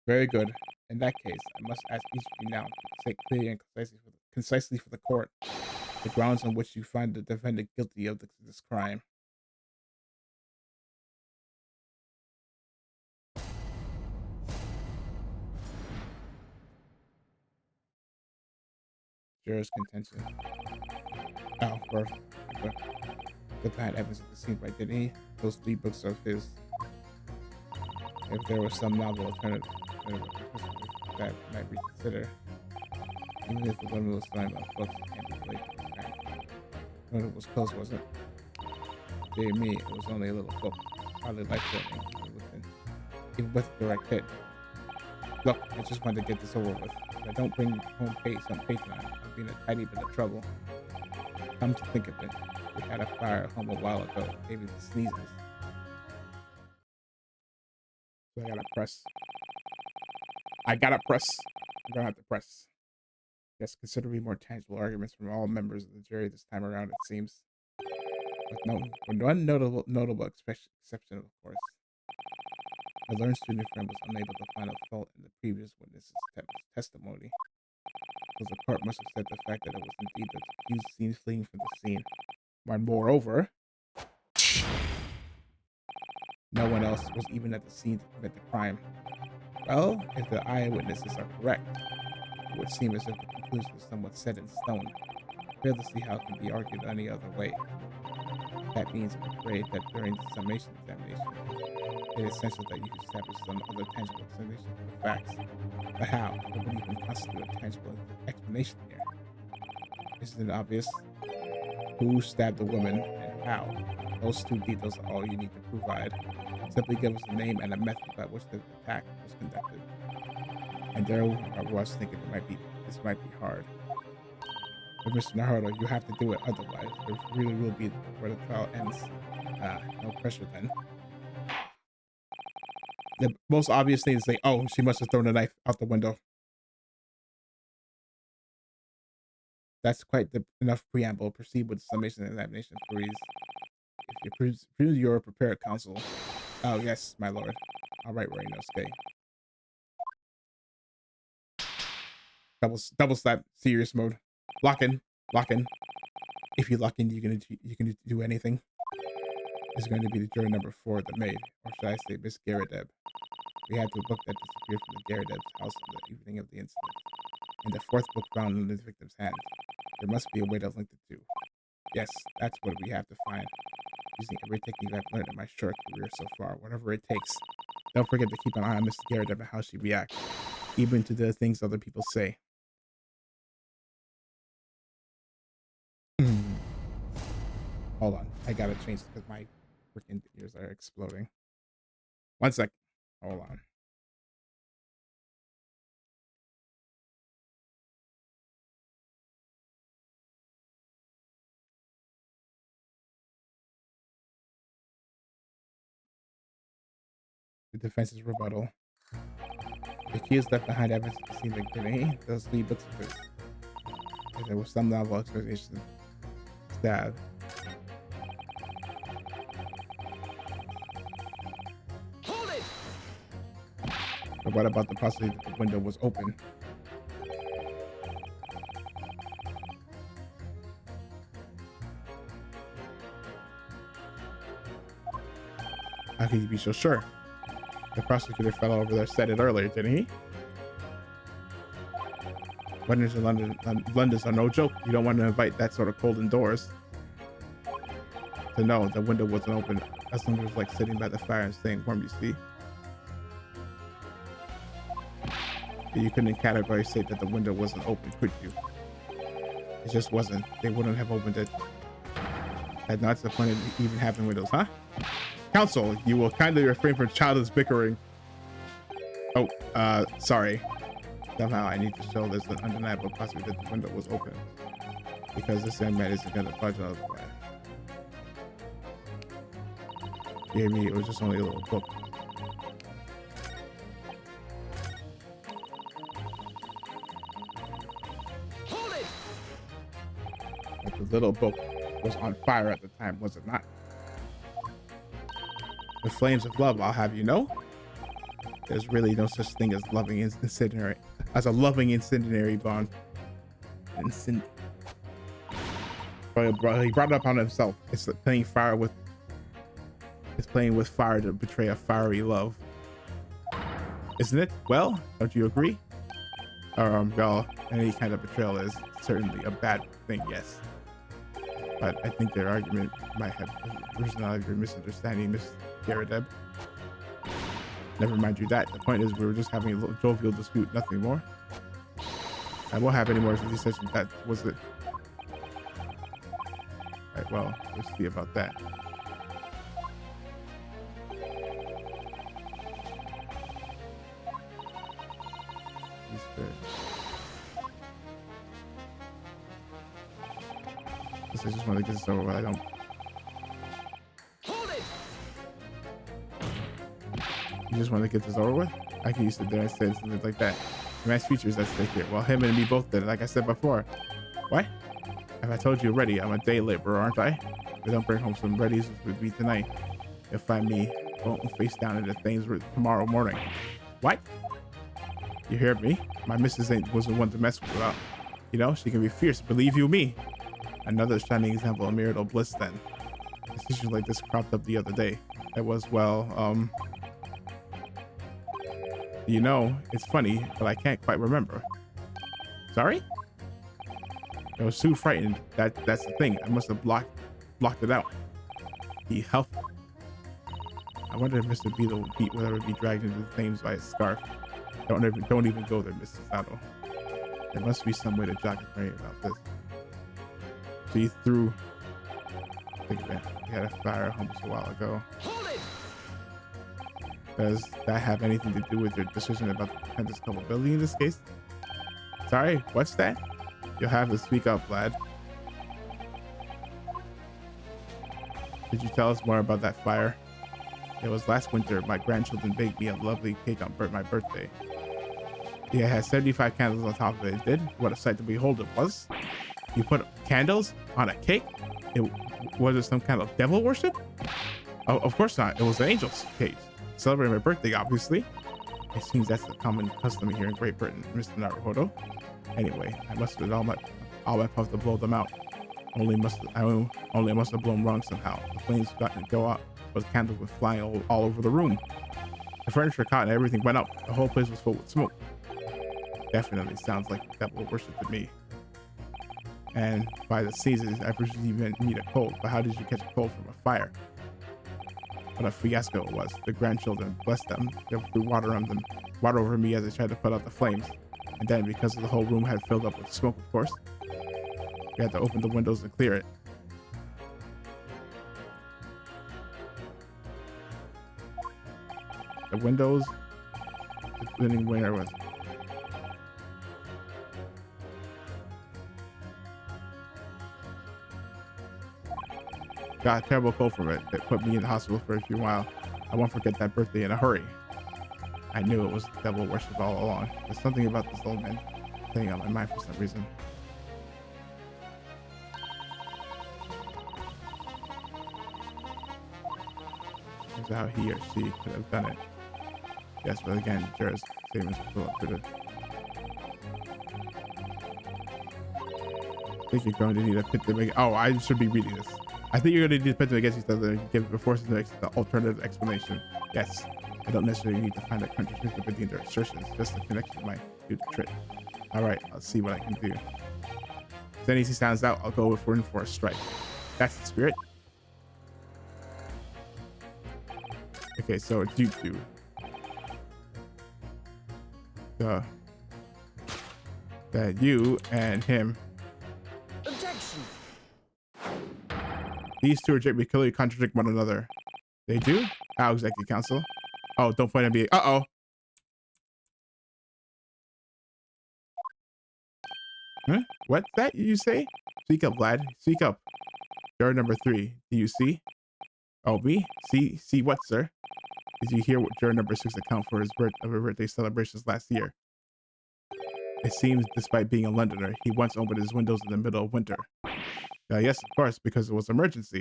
Very good. In that case, I must ask each of you now to state clearly and concisely for the court the grounds on which you find the defendant guilty of this crime. Juror's contention. Oh, first, the bad evidence of the scene, right? Didn't he? Those 3 books of his. If there was some novel alternative that might reconsider, even if the woman was talking about books, it can't be related to the crime. When it was close, wasn't it? Dear me, it was only a little book. Hardly life-threatening, even with a direct hit. Look, I just wanted to get this over with. If I don't bring home some patron, I'll be in a tiny bit of trouble. Come to think of it, we had a fire at home a while ago, maybe the sneezes. So I gotta press. I'm gonna have to press. Yes, considerably more tangible arguments from all members of the jury this time around, it seems. With one notable exception, of course. My learned student friend was unable to find a fault in the previous witness's testimony. So the court must accept the fact that it was indeed the accused seen fleeing from the scene. And moreover, no one else was even at the scene to commit the crime. Well, if the eyewitnesses are correct, it would seem as if the conclusion is somewhat set in stone. I fail to see how it can be argued any other way. That means, I'm afraid, that during the summation examination, it is essential that you establish some other tangible explanation for the facts. But how? What would even constitute a tangible explanation here? Isn't it obvious? Who stabbed the woman and how? Those 2 details are all you need to provide. Simply give us a name and a method by which the attack was conducted. And there I was thinking this might be hard. But Mr. Naruto, you have to do it, otherwise there really will be where the trial ends. No pressure then. The most obvious thing is say, oh, she must have thrown a knife out the window. That's quite enough preamble. Proceed with the summation and examination, please. If you prove you're prepared, counsel. Oh, yes, my lord. All right, Morenosuke. Double slap, serious mode. Lock in. If you lock in, you can do anything. It's going to be the jury number 4, the maid, or should I say Miss Garrideb. We had the book that disappeared from the Garrideb's house on the evening of the incident, and the 4th book found in the victim's hand. There must be a way to link the 2. Yes, that's what we have to find. Using every technique I've learned in my short career so far, whatever it takes. Don't forget to keep an eye on Miss Garrideb and how she reacts, even to the things other people say. Hold on, I gotta change this because my freaking ears are exploding. 1 sec. Hold on. The defense's rebuttal. The accused left behind evidence to see the DNA. Those 3 books of his. If there was some novel explanation. Stab. Hold it! But what about the possibility that the window was open? How can you be so sure? The prosecutor fellow over there said it earlier, didn't he? Weddings in London's are no joke. You don't want to invite that sort of cold indoors. To know the window wasn't open as long as it was like sitting by the fire and staying warm, you see. You couldn't categorically say that the window wasn't open, could you? It just wasn't. They wouldn't have opened it. And that's the point of even having windows, huh? Counsel, you will kindly refrain from childish bickering. Oh, sorry. Somehow I need to show there's an undeniable possibility that the window was open. Because this young man isn't gonna budge on the way. Gave me, it was just only a little book. Hold it! But the little book was on fire at the time, was it not? The flames of love, I'll have you know. There's really no such thing as loving incendiary, as a loving incendiary bond. He brought it up on himself. It's playing fire with. It's playing with fire to betray a fiery love, isn't it? Well, don't you agree? Well, any kind of betrayal is certainly a bad thing, yes. But I think their argument might have arisen out of your misunderstanding, Miss Garrideb. Never mind you that. The point is we were just having a little jovial dispute, nothing more. I won't have any more of these sessions. That was it. Alright, well, we'll see about that. I just want to get this over with. I don't. Hold it! You just want to get this over with? I can use it there and say something like that. Nice features at stake here. Well, him and me both did, like I said before. What? Have I told you already? I'm a day laborer, aren't I? If I don't bring home some readies with me tonight, you'll find me face down in the things tomorrow morning. What? You hear me? My missus was the one to mess with about. You know, she can be fierce, believe you me. Another shining example of marital bliss then. A situation like this cropped up the other day. It was, well, you know, it's funny, but I can't quite remember. Sorry? I was too frightened. That's the thing. I must have blocked it out. He helped. I wonder if Mr. Beetle will ever be dragged into the flames by his scarf. Don't even go there, Mrs. Saddle. There must be some way to jog his brain about this. So you threw. Think of it. You had a fire almost a while ago. Hold it! Does that have anything to do with your decision about the defendant's culpability in this case? Sorry, what's that? You'll have to speak up, lad. Could you tell us more about that fire? It was last winter. My grandchildren baked me a lovely cake on my birthday. Yeah, it had 75 candles on top of it. It did? What a sight to behold it was. You put candles on a cake? Was it some kind of devil worship? Oh, of course not. It was an angel's cake. Celebrating my birthday, obviously. It seems that's the common custom here in Great Britain, Mr. Naruhodo. Anyway, I must have all my puff to blow them out. Only must have blown wrong somehow. The flames got to go out, but the candles were flying all over the room. The furniture caught and everything went up. The whole place was full with smoke. Definitely sounds like devil worship to me. And by the seasons, I presume you didn't need a cold, but how did you catch a cold from a fire? What a fiasco it was. The grandchildren, bless them, they threw water over me as I tried to put out the flames. And then, because the whole room had filled up with smoke, of course, we had to open the windows and clear it. The windows, the living winter was. Got a terrible cold from it. It put me in the hospital for a few while. I won't forget that birthday in a hurry. I knew it was devil worship all along. There's something about this old man thing on my mind for some reason. Here's how he or she could have done it. Yes, but again, Jura's statements are full of I think you're going to need a pit to make. Oh, I should be reading this. I think you're going to defend them against each other and give before the alternative explanation. Yes, I don't necessarily need to find a contradiction between their assertions. Just the connection might do the trick. All right, I'll see what I can do. If any sounds out, I'll go in for a strike. That's the spirit. Okay, so it's you two. That you and him. Objection. These two are clearly contradict one another. They do? How exactly, counsel? Oh, don't point at me. Uh-oh. Huh? What's that you say? Speak up, lad. Speak up. Juror number 3. Do you see? Oh, me? See what, sir? Did you hear what juror number 6 account for his birthday celebrations last year? It seems, despite being a Londoner, he once opened his windows in the middle of winter. Yes, of course, because it was an emergency.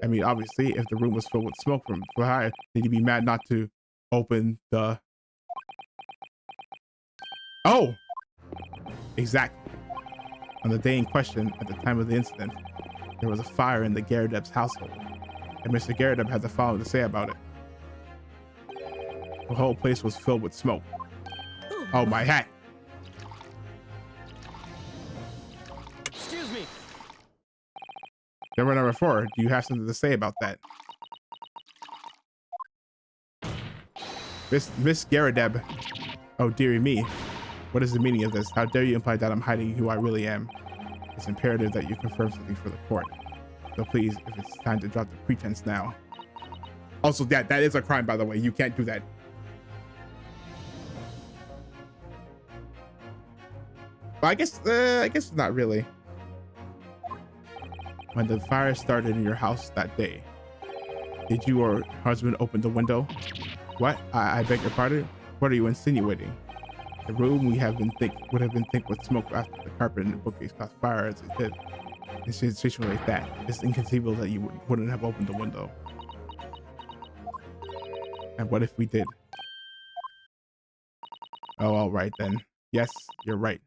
I mean, obviously, if the room was filled with smoke from fire, then you'd be mad not to open the... Oh! Exactly. On the day in question, at the time of the incident, there was a fire in the Garadeb's household, and Mr. Garadeb had the following to say about it. The whole place was filled with smoke. Oh, my hat! Excuse me. Juror number 4, do you have something to say about that? Miss Garadeb. Oh, dearie me. What is the meaning of this? How dare you imply that I'm hiding who I really am? It's imperative that you confirm something for the court. So please, if it's time to drop the pretense now. Also, that is a crime, by the way. You can't do that. But I guess not really. When the fire started in your house that day, did you or husband open the window? What? I beg your pardon? What are you insinuating? The room would have been thick with smoke after the carpet and the bookcase caught fire as it did. In a situation like that, it's inconceivable that you wouldn't have opened the window. And what if we did? Oh, all right then. Yes, you're right.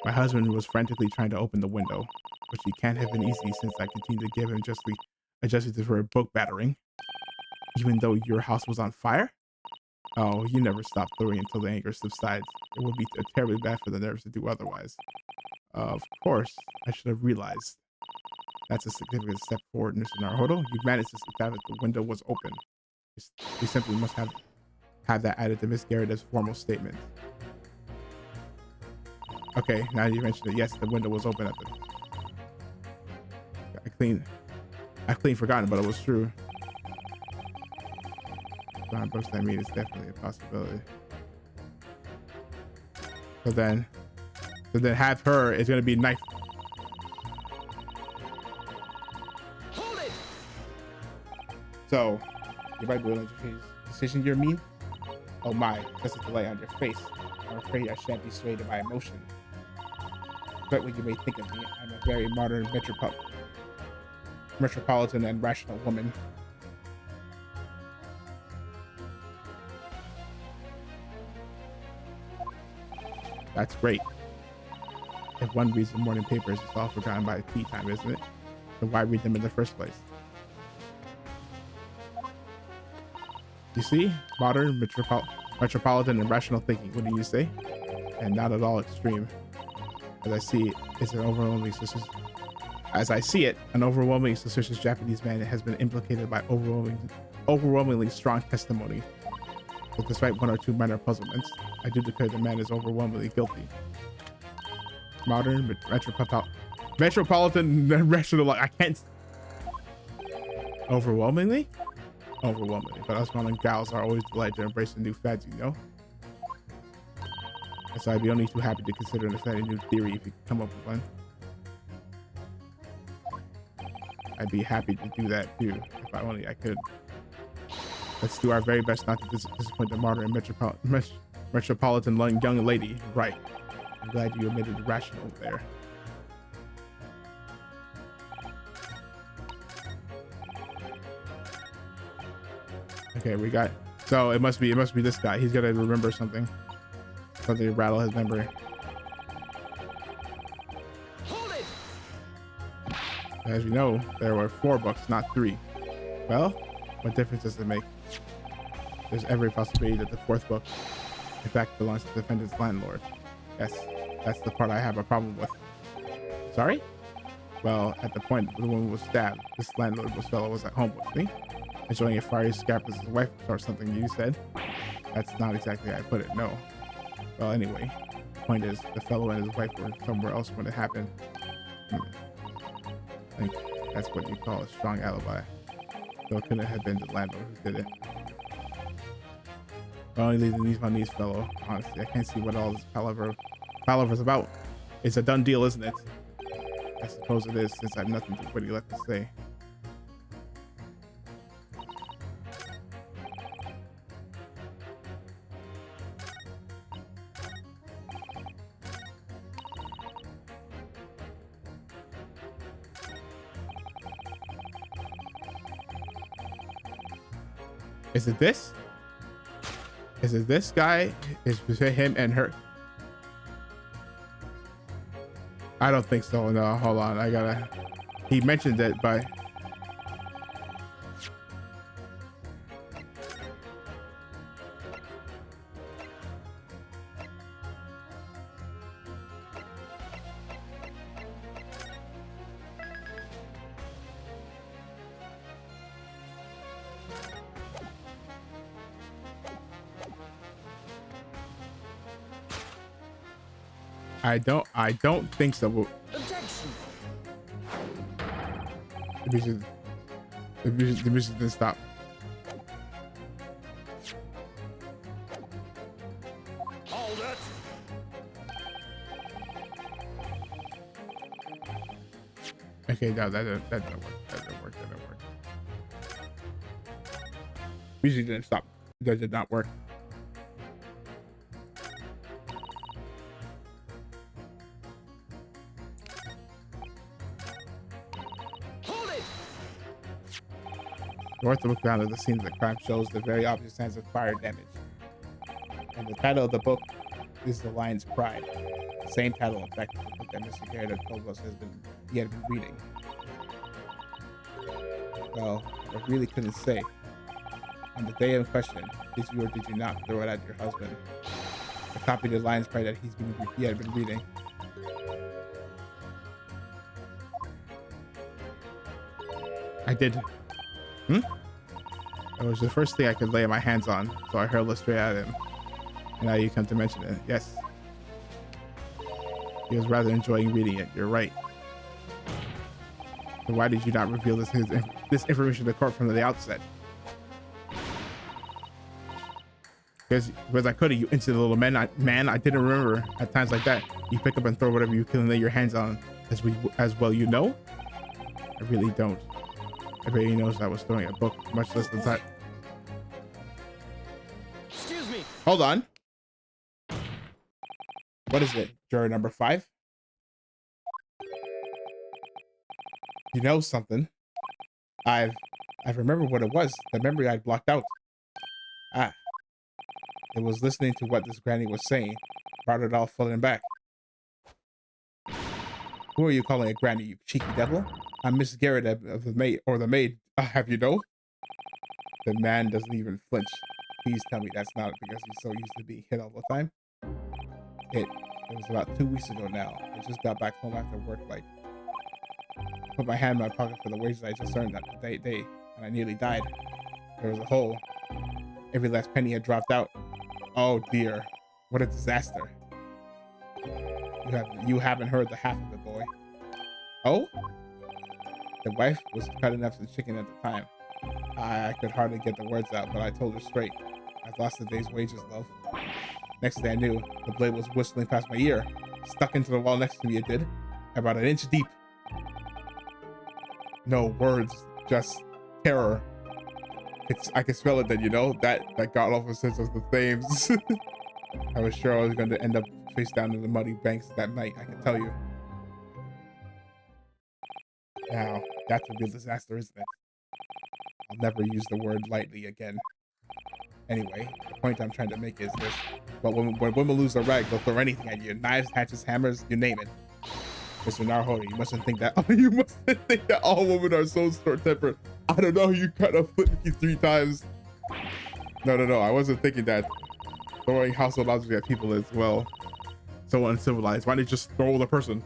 My husband was frantically trying to open the window, which he can't have been easy since I continued to give him justice for a book battering. Even though your house was on fire? Oh, you never stop throwing until the anger subsides. It would be terribly bad for the nerves to do otherwise. Of course, I should have realized. That's a significant step forward, Mr. Naruhodo. You managed to establish the window was open. You simply must have that added to Miss Garadeb's formal statement. Okay, now you mentioned it. Yes, the window was open at the... I clean forgotten, but it was true. Books that mean it's definitely a possibility. So then have her is gonna be knife. Hold it. So you might be willing to change decision you're mean? Oh my, that's a delay on your face. I'm afraid I shan't be swayed by emotion. But what you may think of me, I'm a very modern metropolitan and rational woman. That's great. If one reads the morning papers, it's all forgotten by tea time, isn't it? So why read them in the first place? You see? Modern, metropolitan, and rational thinking. What do you say? And not at all extreme. As I see it, an overwhelmingly suspicious Japanese man has been implicated by overwhelmingly strong testimony. But despite one or two minor puzzlements, I do declare the man is overwhelmingly guilty. Modern, metropolitan, and rational. I can't. Overwhelmingly? Overwhelmingly. But us modern gals are always delighted to embrace the new fads, you know? So I'd be only too happy to consider an exciting new theory if you could come up with one. I'd be happy to do that too, if I could. Let's do our very best not to disappoint the modern metropolitan young lady. Right. I'm glad you admitted rational there. Okay, we got. So it must be this guy. He's gonna remember something. Something to rattle his memory. Hold it. As you know, there were 4 books, not 3. Well, what difference does it make? There's every possibility that the 4th book, in fact, belongs to the defendant's landlord. Yes, that's the part I have a problem with. Sorry? Well, at the point the woman was stabbed, this fellow was at home with me, enjoying a fiery scrap with his wife or something you said. That's not exactly how I put it, no. Well, anyway, the point is, the fellow and his wife were somewhere else when it happened. I think that's what you call a strong alibi. So it couldn't have been the landlord who did it. Well, only the knees on knees, fellow. Honestly, I can't see what all this palaver's about. It's a done deal, isn't it? I suppose it is, since I have nothing really left to say. Is it this? Is it this guy? Is it him and her? I don't think so. No, hold on. I gotta. He mentioned it, but I don't think so. Objection. The music didn't stop. Hold it. Okay, no, that didn't work. That didn't work. Music didn't stop. That did not work. The orthobook ground of the scene of the crime shows the very obvious signs of fire damage. And the title of the book is The Lion's Pride. The same title, in fact, the book that Mr. Garrett told us he had been reading. Well, I really couldn't say. On the day in question, did you or did you not throw it at your husband? A copy of The Lion's Pride that he had been reading. I did. It was the first thing I could lay my hands on, so I hurled it straight at him. And now you come to mention it. Yes. He was rather enjoying reading it. You're right. So why did you not reveal this information to the court from the outset? Because I could have, you into the little man. I didn't remember at times like that. You pick up and throw whatever you can lay your hands on, as well you know. I really don't. Everybody knows I was throwing a book, much less the time. Excuse me. Hold on. What is it? Juror number 5? You know something? I remember what it was. The memory I'd blocked out. Ah. It was listening to what this granny was saying. Brought it all flooding back. Who are you calling a granny, you cheeky devil? I'm Miss Garrett of the maid. Have you know? The man doesn't even flinch. Please tell me that's not because he's so used to being hit all the time. It was about 2 weeks ago now. I just got back home after work. I put my hand in my pocket for the wages I just earned that day, and I nearly died. There was a hole. Every last penny had dropped out. Oh dear, what a disaster! You haven't heard the half of it, boy. Oh? The wife was cutting up some chicken at the time. I could hardly get the words out, but I told her straight. I've lost the day's wages, love. Next thing I knew, the blade was whistling past my ear. Stuck into the wall next to me, it did. About an inch deep. No words, just terror. I could smell it then, you know? That god awful sense of the flames. I was sure I was going to end up face down in the muddy banks that night, I can tell you. Now, that's a real disaster, isn't it? I'll never use the word lightly again. Anyway, the point I'm trying to make is this. But when women lose their rag, they'll throw anything at you. Knives, hatchets, hammers, you name it. Mr. Naruhodo, you mustn't think that you mustn't think that all women are so short-tempered. I don't know, you kind of flipped me 3 times. No, I wasn't thinking that. Throwing household objects at people as well. So uncivilized. Why don't you just throw the person?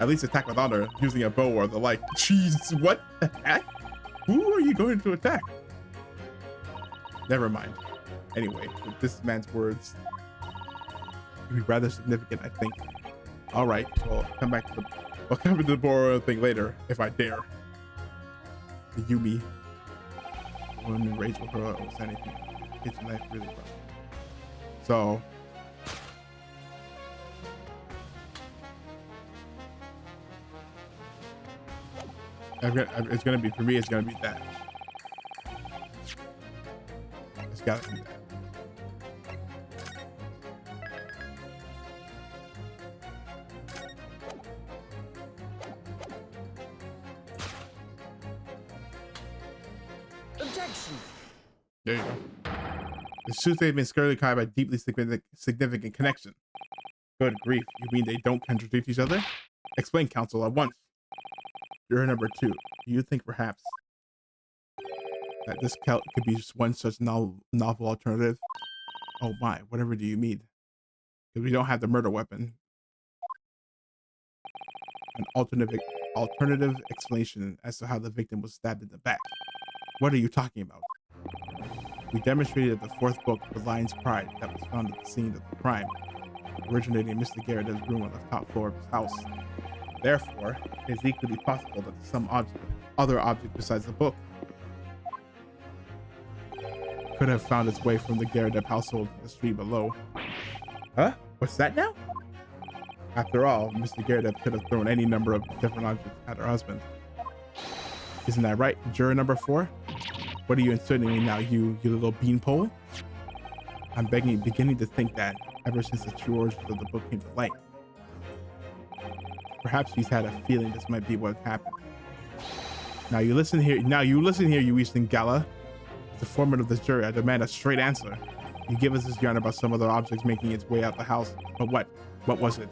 At least attack with honor, using a bow or the like. Jeez, what the heck? Who are you going to attack? Never mind. Anyway, with this man's words, it'd be rather significant, I think. All right, well, I'll come to the Boro thing later, if I dare. The Yumi. Woman enraged with her or anything. Kitchen knife really well. So. It's gonna be, for me, it's gonna be that. It's gotta be that. Objection. There you go. The suits have been scarcely caught by deeply significant connection. Good grief, you mean they don't contradict each other? Explain, counsel, at once. Juror number 2, do you think perhaps that this could be just one such novel alternative? Oh my, whatever do you mean? Because we don't have the murder weapon. An alternative explanation as to how the victim was stabbed in the back. What are you talking about? We demonstrated that the 4th book, The Lion's Pride, that was found at the scene of the crime, originating in Mr. Garrett's room on the top floor of his house. Therefore, it is equally possible that some other object besides the book could have found its way from the Garrett household to the street below. Huh? What's that now? After all, Mr. Garrett could have thrown any number of different objects at her husband. Isn't that right, juror number 4? What are you insinuating now, you little beanpole? I'm beginning to think that ever since the true origins of the book came to light, perhaps he's had a feeling this might be what happened. Now you listen here, you Eastern Gala. As the foreman of this jury, I demand a straight answer. You give us this yarn about some other objects making its way out the house, but what? What was it?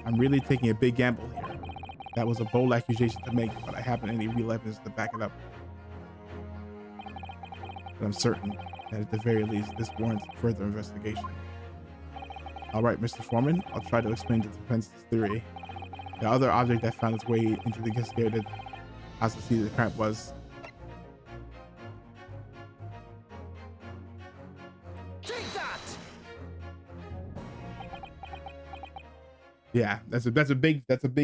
I'm really taking a big gamble here. That was a bold accusation to make, but I haven't any real evidence to back it up. But I'm certain that at the very least, this warrants further investigation. All right, Mr. Foreman, I'll try to explain the defense's theory. The other object that found its way into the investigated house to see the crime was... Take that! Yeah, that's a big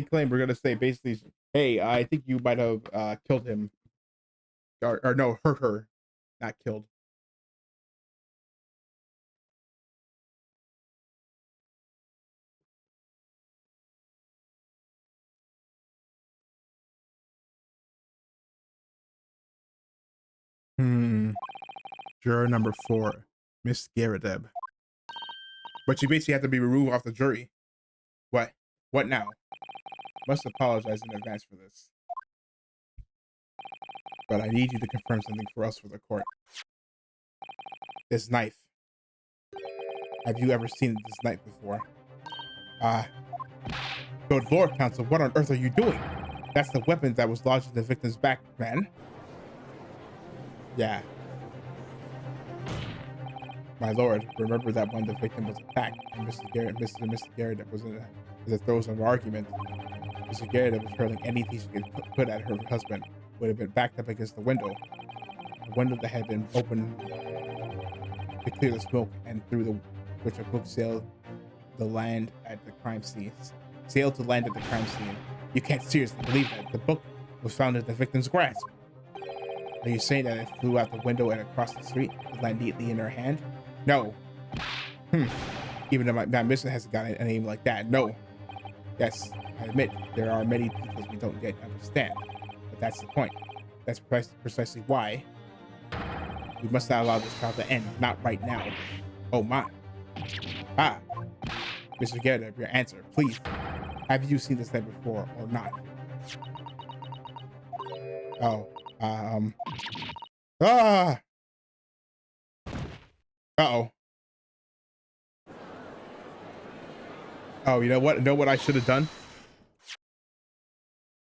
claim. We're gonna say basically, hey, I think you might have killed him, or no, hurt her, not killed. Juror number 4, Miss Garredeb. But she basically had to be removed off the jury. What? What now? Must apologize in advance for this. But I need you to confirm something for us for the court. This knife. Have you ever seen this knife before? Good Lord, counsel, what on earth are you doing? That's the weapon that was lodged in the victim's back, man. Yeah. My lord, remember that when the victim was attacked and Mr. Garrett was in the throes of an argument, Mr. Garrett was hurling anything she could put at her husband, would have been backed up against the window that had been opened to clear the smoke, and through which a book sailed to land at the crime scene. You can't seriously believe that the book was found in the victim's grasp. Are you saying that it flew out the window and across the street to land neatly in her hand? No. Even though my mission hasn't got an aim like that. No. Yes, I admit there are many details we don't yet understand, but that's the point. That's precisely why we must not allow this trial to end. Not right now. Oh my. Mr. Garrett, your answer, please. Have you seen this thing before or not? Uh-oh. Oh, you know what? Know what I should have done?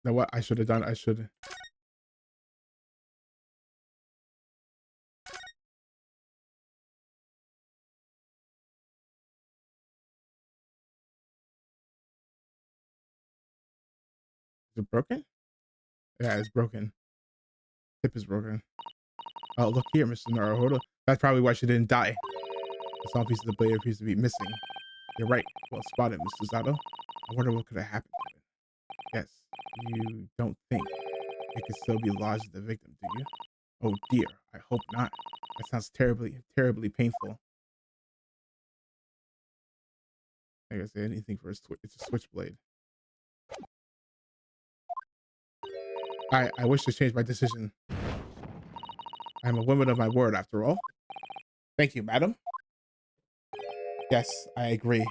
Know what I should have done? I should. Is it broken? Yeah, it's broken. Tip is broken. Oh, look here, Mr. Naruhodo. That's probably why she didn't die. The small piece of the blade appears to be missing. You're right. Well spotted, Mr. Zato. I wonder what could have happened to it. Yes, you don't think it could still be lodged in the victim, do you? Oh dear, I hope not. That sounds terribly, terribly painful. I guess anything for it's a switchblade. I wish to change my decision. I'm a woman of my word, after all. Thank you, madam. Yes, I agree.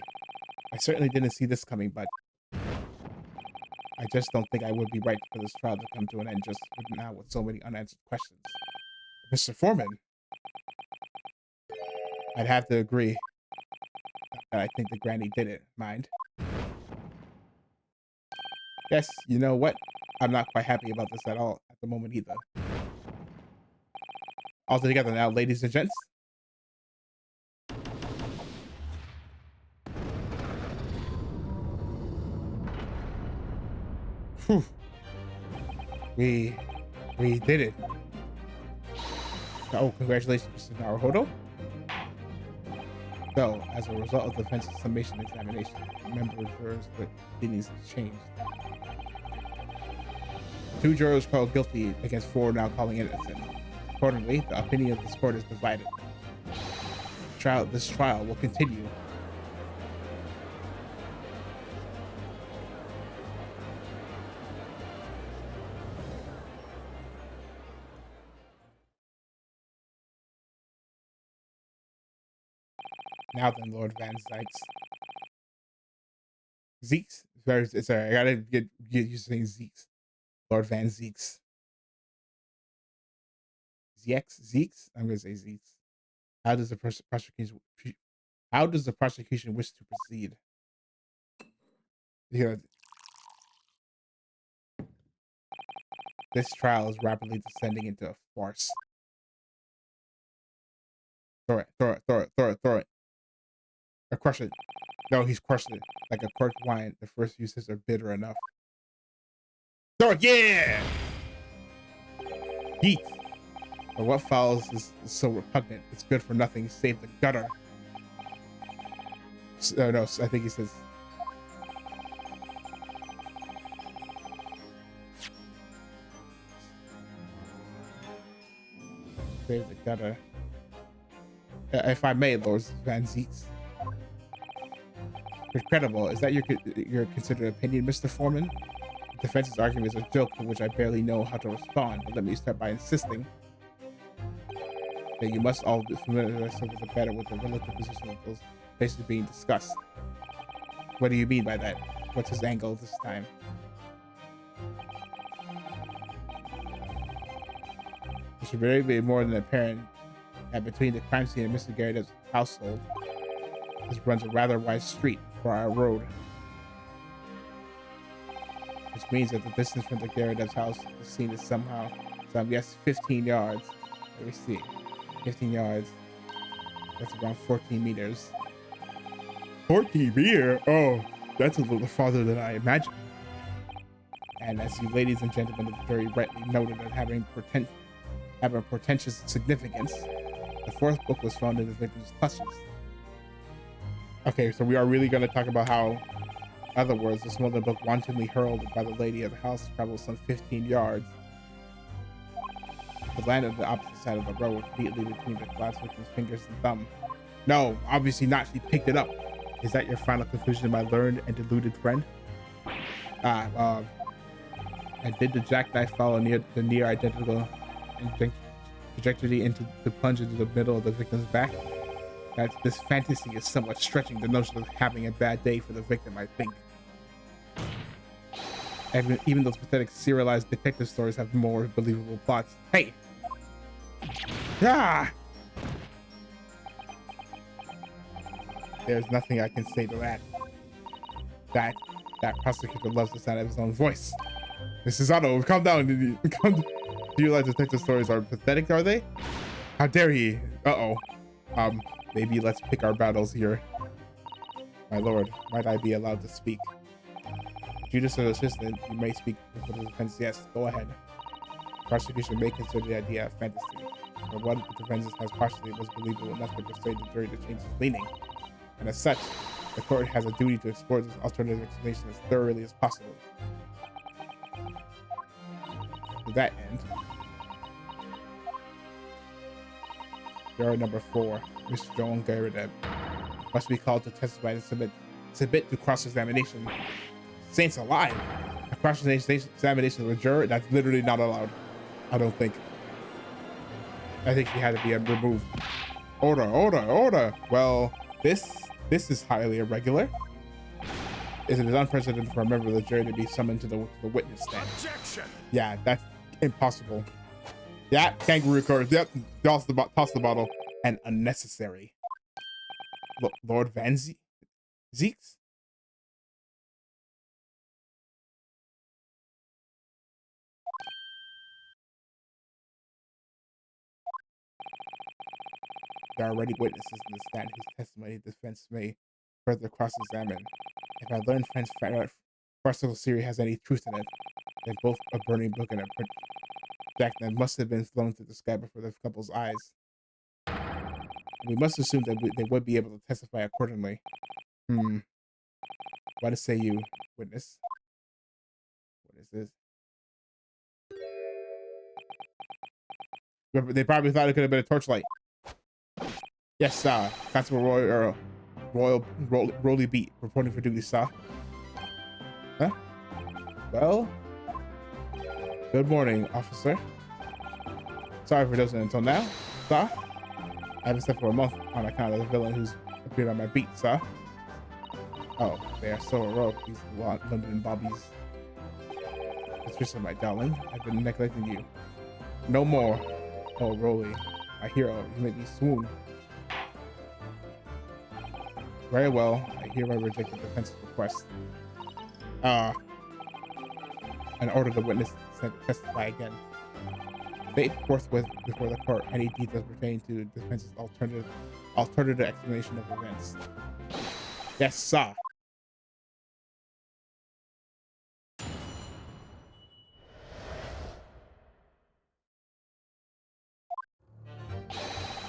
I certainly didn't see this coming, but I just don't think I would be right for this trial to come to an end just now with so many unanswered questions. Mr. Foreman, I'd have to agree that I think the granny did it. Mind? Yes, you know what? I'm not quite happy about this at all at the moment either. All together now, ladies and gents. Whew. We did it. Oh, congratulations, Mr. Naruhodo. So, as a result of the defense's summation examination, member jurors' opinions have changed. 2 jurors called guilty against 4 now calling innocent. Accordingly, the opinion of this court is divided. This trial will continue. Now then, Lord Van Zeeks? Sorry, I gotta get used to saying Zeeks. Lord Van Zeeks. Zeeks? I'm gonna say Zeeks. How does the prosecution wish to proceed? Yeah, this trial is rapidly descending into a farce. Throw it. Or crush it. No, he's crushed it. Like a corked wine, the first few sips are bitter enough. Throw it, yeah! Yeet. But what follows is so repugnant. It's good for nothing save the gutter. No, I think he says... Save the gutter. If I may, Lord Van Zeeks. Incredible. Is that your considered opinion, Mr. Foreman? The defense's argument is a joke to which I barely know how to respond, but let me start by insisting that you must all familiarize yourself with better with the relative position of those places being discussed. What do you mean by that? What's his angle this time? It should really be more than apparent that between the crime scene and Mr. Garrett's household, this runs a rather wide street for our road. Which means that the distance from the Garrett's house to the scene is some 15 yards. Let me see. 15 yards. That's around 14 meters. 14 meters? Oh, that's a little farther than I imagined. And as you ladies and gentlemen of the jury rightly noted as having portentous significance, the 4th book was found in the victim's clutches. Okay, so we are really going to talk about how, in other words, the smaller book wantonly hurled by the lady of the house traveled some 15 yards. It landed on the opposite side of the road, immediately between the glass victim's fingers and thumb. No, obviously not. She picked it up. Is that your final conclusion, my learned and deluded friend? And did the jackknife follow the near identical trajectory into the plunge into the middle of the victim's back? That this fantasy is somewhat stretching the notion of having a bad day for the victim, I think. Even those pathetic serialized detective stories have more believable plots. Hey! Ah! There's nothing I can say to that. That prosecutor loves the sound of his own voice. Mrs. Otto, calm down. Do you realize detective stories are pathetic, are they? How dare he? Uh-oh. Maybe let's pick our battles here. My lord, might I be allowed to speak? Judicial assistant, you may speak for the defense. Yes, go ahead. Prosecution may consider the idea of fantasy, but what the defense has partially was believable enough to persuade the jury to change its leaning. And as such, the court has a duty to explore this alternative explanation as thoroughly as possible. To that end, juror number 4, Mr. Joan Garrett, must be called to testify and submit to cross-examination. Saints alive! A cross-examination of a juror? That's literally not allowed. I don't think. I think she had to be removed. Order! Well, this is highly irregular. It is unprecedented for a member of the jury to be summoned to the witness stand. Objection! Yeah, that's impossible. Yeah, kangaroo court. Yep, toss the bottle. And unnecessary. Lord Van Zeeks? There are already witnesses in the stand whose testimony the defense may further cross-examine. If I learn French farcical theory has any truth in it, then both a burning book and a projectile must have been flown through the sky before the couple's eyes. We must assume that they would be able to testify accordingly. What say you, witness? What is this? They probably thought it could have been a torchlight. Yes, sir. Constable Rolly Beat, reporting for duty, sir. Huh? Well, good morning, officer. Sorry for dozing until now, sir. I haven't slept for a month on account of the villain who's appeared on my beat, sir. Oh, they are so heroic, these London Bobbies. Patricia, my darling, I've been neglecting you. No more. Oh, Rolly, my hero, you made me swoon. Very well, I hereby reject the defense's request. And order the witness to testify again. State forthwith before the court any details pertaining to the defense's alternative explanation of events. Yes, sir.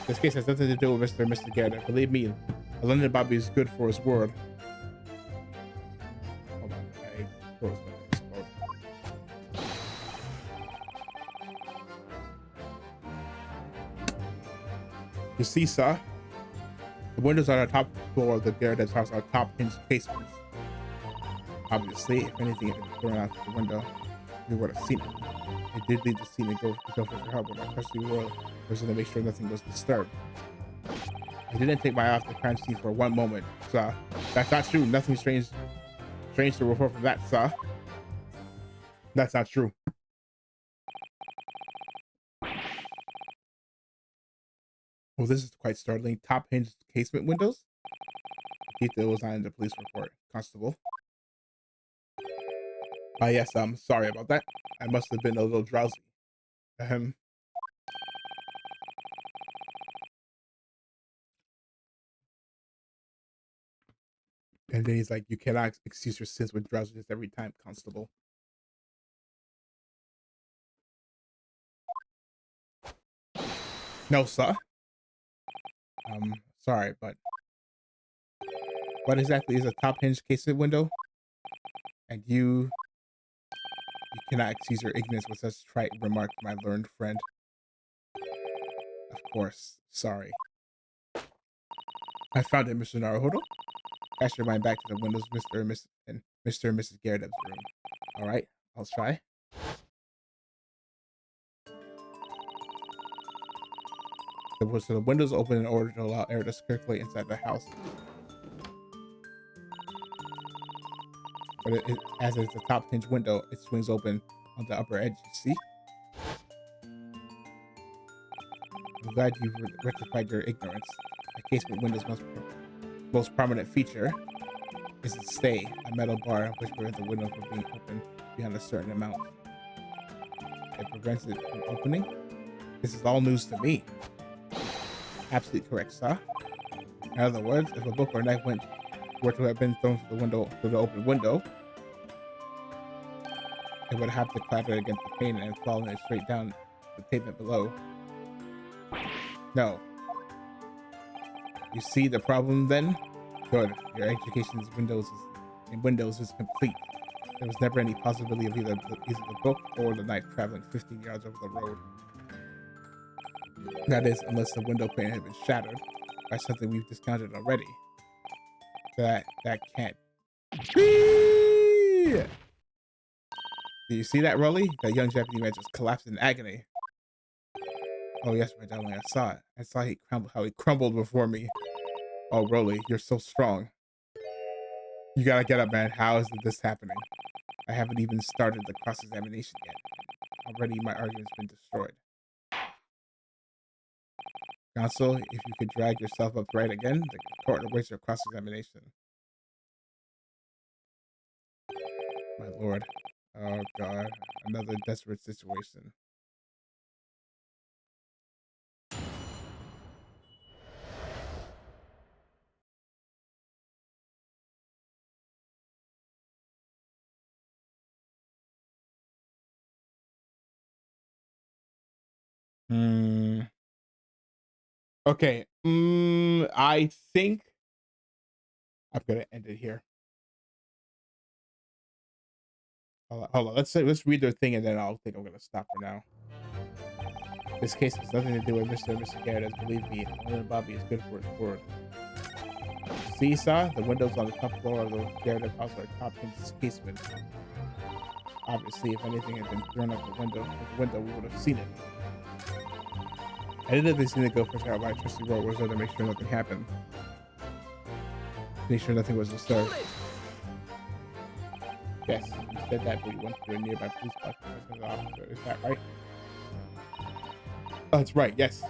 This case has nothing to do with Mr. Garrett. Believe me, a London Bobby is good for his word. Hold on, my door's gonna explode. You see, sir, the windows on the top floor of the Garrett's house are top hinged casements. Obviously, if anything had been thrown out the window, you would have seen it. I did leave the scene and go for help when I pressed the world was to make sure nothing was disturbed. I didn't take my eye off the crime scene for one moment, sir. That's not true. Nothing strange to report from that, sir. That's not true. Well, this is quite startling. Top hinged casement windows? Detail was not in the police report, Constable. Yes, I'm sorry about that. I must have been a little drowsy. And then he's like, you cannot excuse your sins with drowsiness every time, Constable. No, sir. Sorry, but what exactly is a top hinged casement window? And you cannot excuse your ignorance with such trite remark, my learned friend. Of course, sorry. I found it, Mr. Naruhodo. Cast your mind back to the windows, Mr. and Mrs. Garrett's room. All right, I'll try. So the windows open in order to allow air to circulate inside the house. But as it's a top hinge window, it swings open on the upper edge, you see? I'm glad you've rectified your ignorance. A casement window's most prominent feature is a stay, a metal bar which prevents the window from being opened beyond a certain amount. It prevents it from opening? This is all news to me. Absolutely correct, sir. In other words, if a book or knife were to have been thrown through the open window, it would have to clatter against the pane and fall straight down the pavement below. No. You see the problem then? Good. Your education's Windows is complete. There was never any possibility of either the book or the knife traveling 15 yards over the road. That is, unless the window pane had been shattered by something we've discounted already. That can't be. Do you see that, Rolly? That young Japanese man just collapsed in agony. Oh yes, my darling, I saw it. I saw how he crumbled before me. Oh, Rolly, you're so strong. You gotta get up, man. How is this happening? I haven't even started the cross-examination yet. Already my argument's been destroyed. Counsel, if you could drag yourself upright again, the court awaits your cross-examination. My lord. Oh god, another desperate situation. Okay. I think I'm gonna end it here. Hold on. Let's read their thing and then I'll think I'm gonna stop for now. This case has nothing to do with Mr. and Mr. Garrett, as believe me, only Bobby is good for his word. See, saw the windows on the top floor of the Garrett house are top hinge casement. Obviously, if anything had been thrown out the window, we would have seen it. I didn't have seen it go first out by Trusty Road was there to make sure nothing happened. Make sure nothing was disturbed. Yes, you said that, but you went through a nearby police box as an officer. Is that right? Oh, that's right, yes.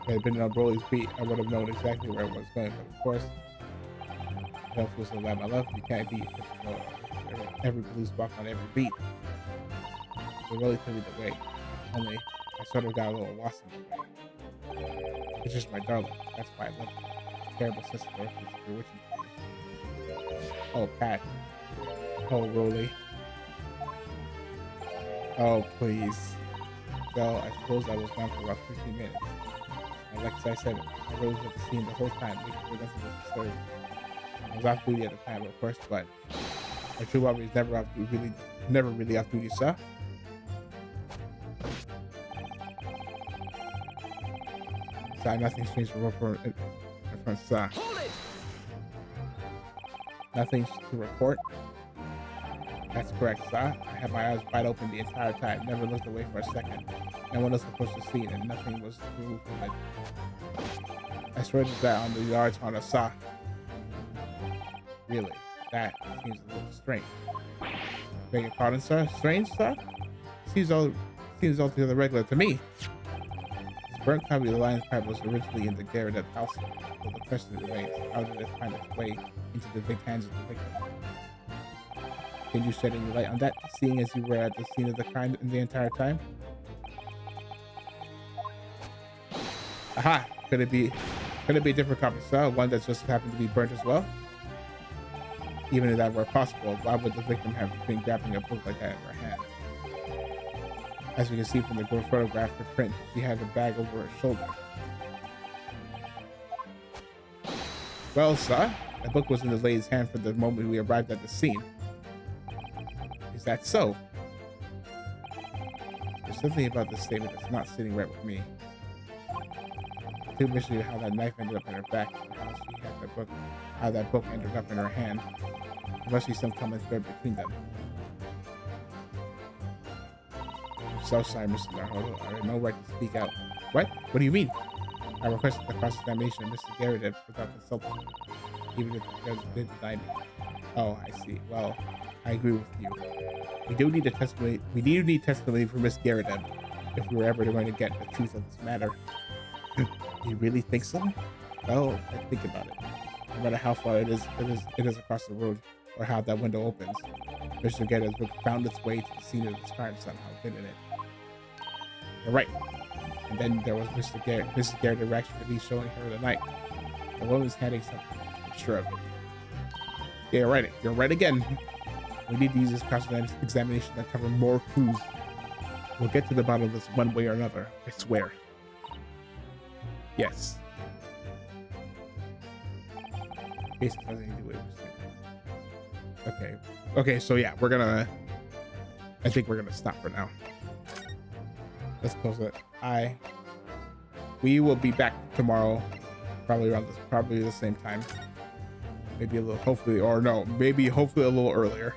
If I had been on Broly's beat, I would have known exactly where I was going, but of course, I don't feel so bad. My love, you can't beat every police box on every beat. It really took me the way. Only, I sort of got a little lost in the way. It's just my darling. That's why I love you. Terrible sense of work you're wishing for me. Oh, Pat. Oh, Rolly. Oh, please. Well, I suppose I was gone for about 15 minutes. And like I said, I really was at the scene the whole time, making sure nothing was disturbed. I was off duty at the time, of course, but a true robber is never really off duty, sir. Sorry, nothing's changed from sir. Nothing to report. That's correct, sir. I had my eyes wide open the entire time, never looked away for a second. No one else approached the scene, and nothing was removed from it. I swear to that on the yards on a saw. Really, that seems a little strange. Beg your pardon, sir? Strange, sir? Seems altogether regular to me. This burnt copy of the lion's pipe was originally in the Garrett house, but the question remains: how did it find its way into the hands of the victim? Can you shed any light on that, seeing as you were at the scene of the crime in the entire time? Aha! Could it be a different copy, sir? One that just happened to be burnt as well? Even if that were possible, why would the victim have been grabbing a book like that in her hand? As we can see from the photograph or print, she had a bag over her shoulder. Well, sir, the book was in the lady's hand from the moment we arrived at the scene. Is that so? There's something about this statement that's not sitting right with me. Too mystery how that knife ended up in her back, and how she had the book, how that book ended up in her hand. There must be some common thread between them. I'm so sorry, Mr. Naruto. I have no right to speak out. What? What do you mean? I requested the cross-examination of Mr. Garrett without consulting him, even if the judge did deny me. Oh, I see. Well, I agree with you. We do need testimony. We do need testimony from Miss Garrett if we were ever going to get the truth of this matter. Do you really think so? Well, I think about it. I No matter how far it is across the road, or how that window opens. Mr. Garrett's book found its way to the scene of this crime somehow, didn't it? You're right. And then there was Mrs. Garrett directly showing her the knife. The woman's handing something. I'm sure of it. Yeah, you're right. You're right again. We need to use this cross-examination to cover more clues. We'll get to the bottom of this one way or another. I swear. Yes. Basically, nothing to do with it. Okay. Okay, so yeah, I think we're gonna stop for now. Let's close it. We will be back tomorrow, probably the same time. Maybe a little, hopefully a little earlier.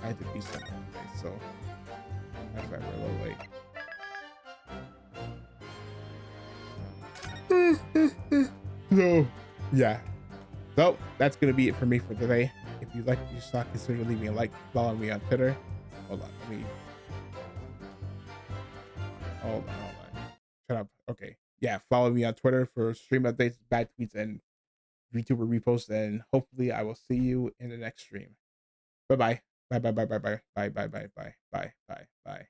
I had to be somewhere today, so that's why we're a little late. So yeah. So that's gonna be it for me for today. If you like what you saw, consider leaving a like, follow me on Twitter. Hold on. Shut up. Okay. Yeah, follow me on Twitter for stream updates, bad tweets, and YouTuber reposts, and hopefully I will see you in the next stream. Bye bye. Bye bye bye bye bye bye bye bye bye bye bye bye bye.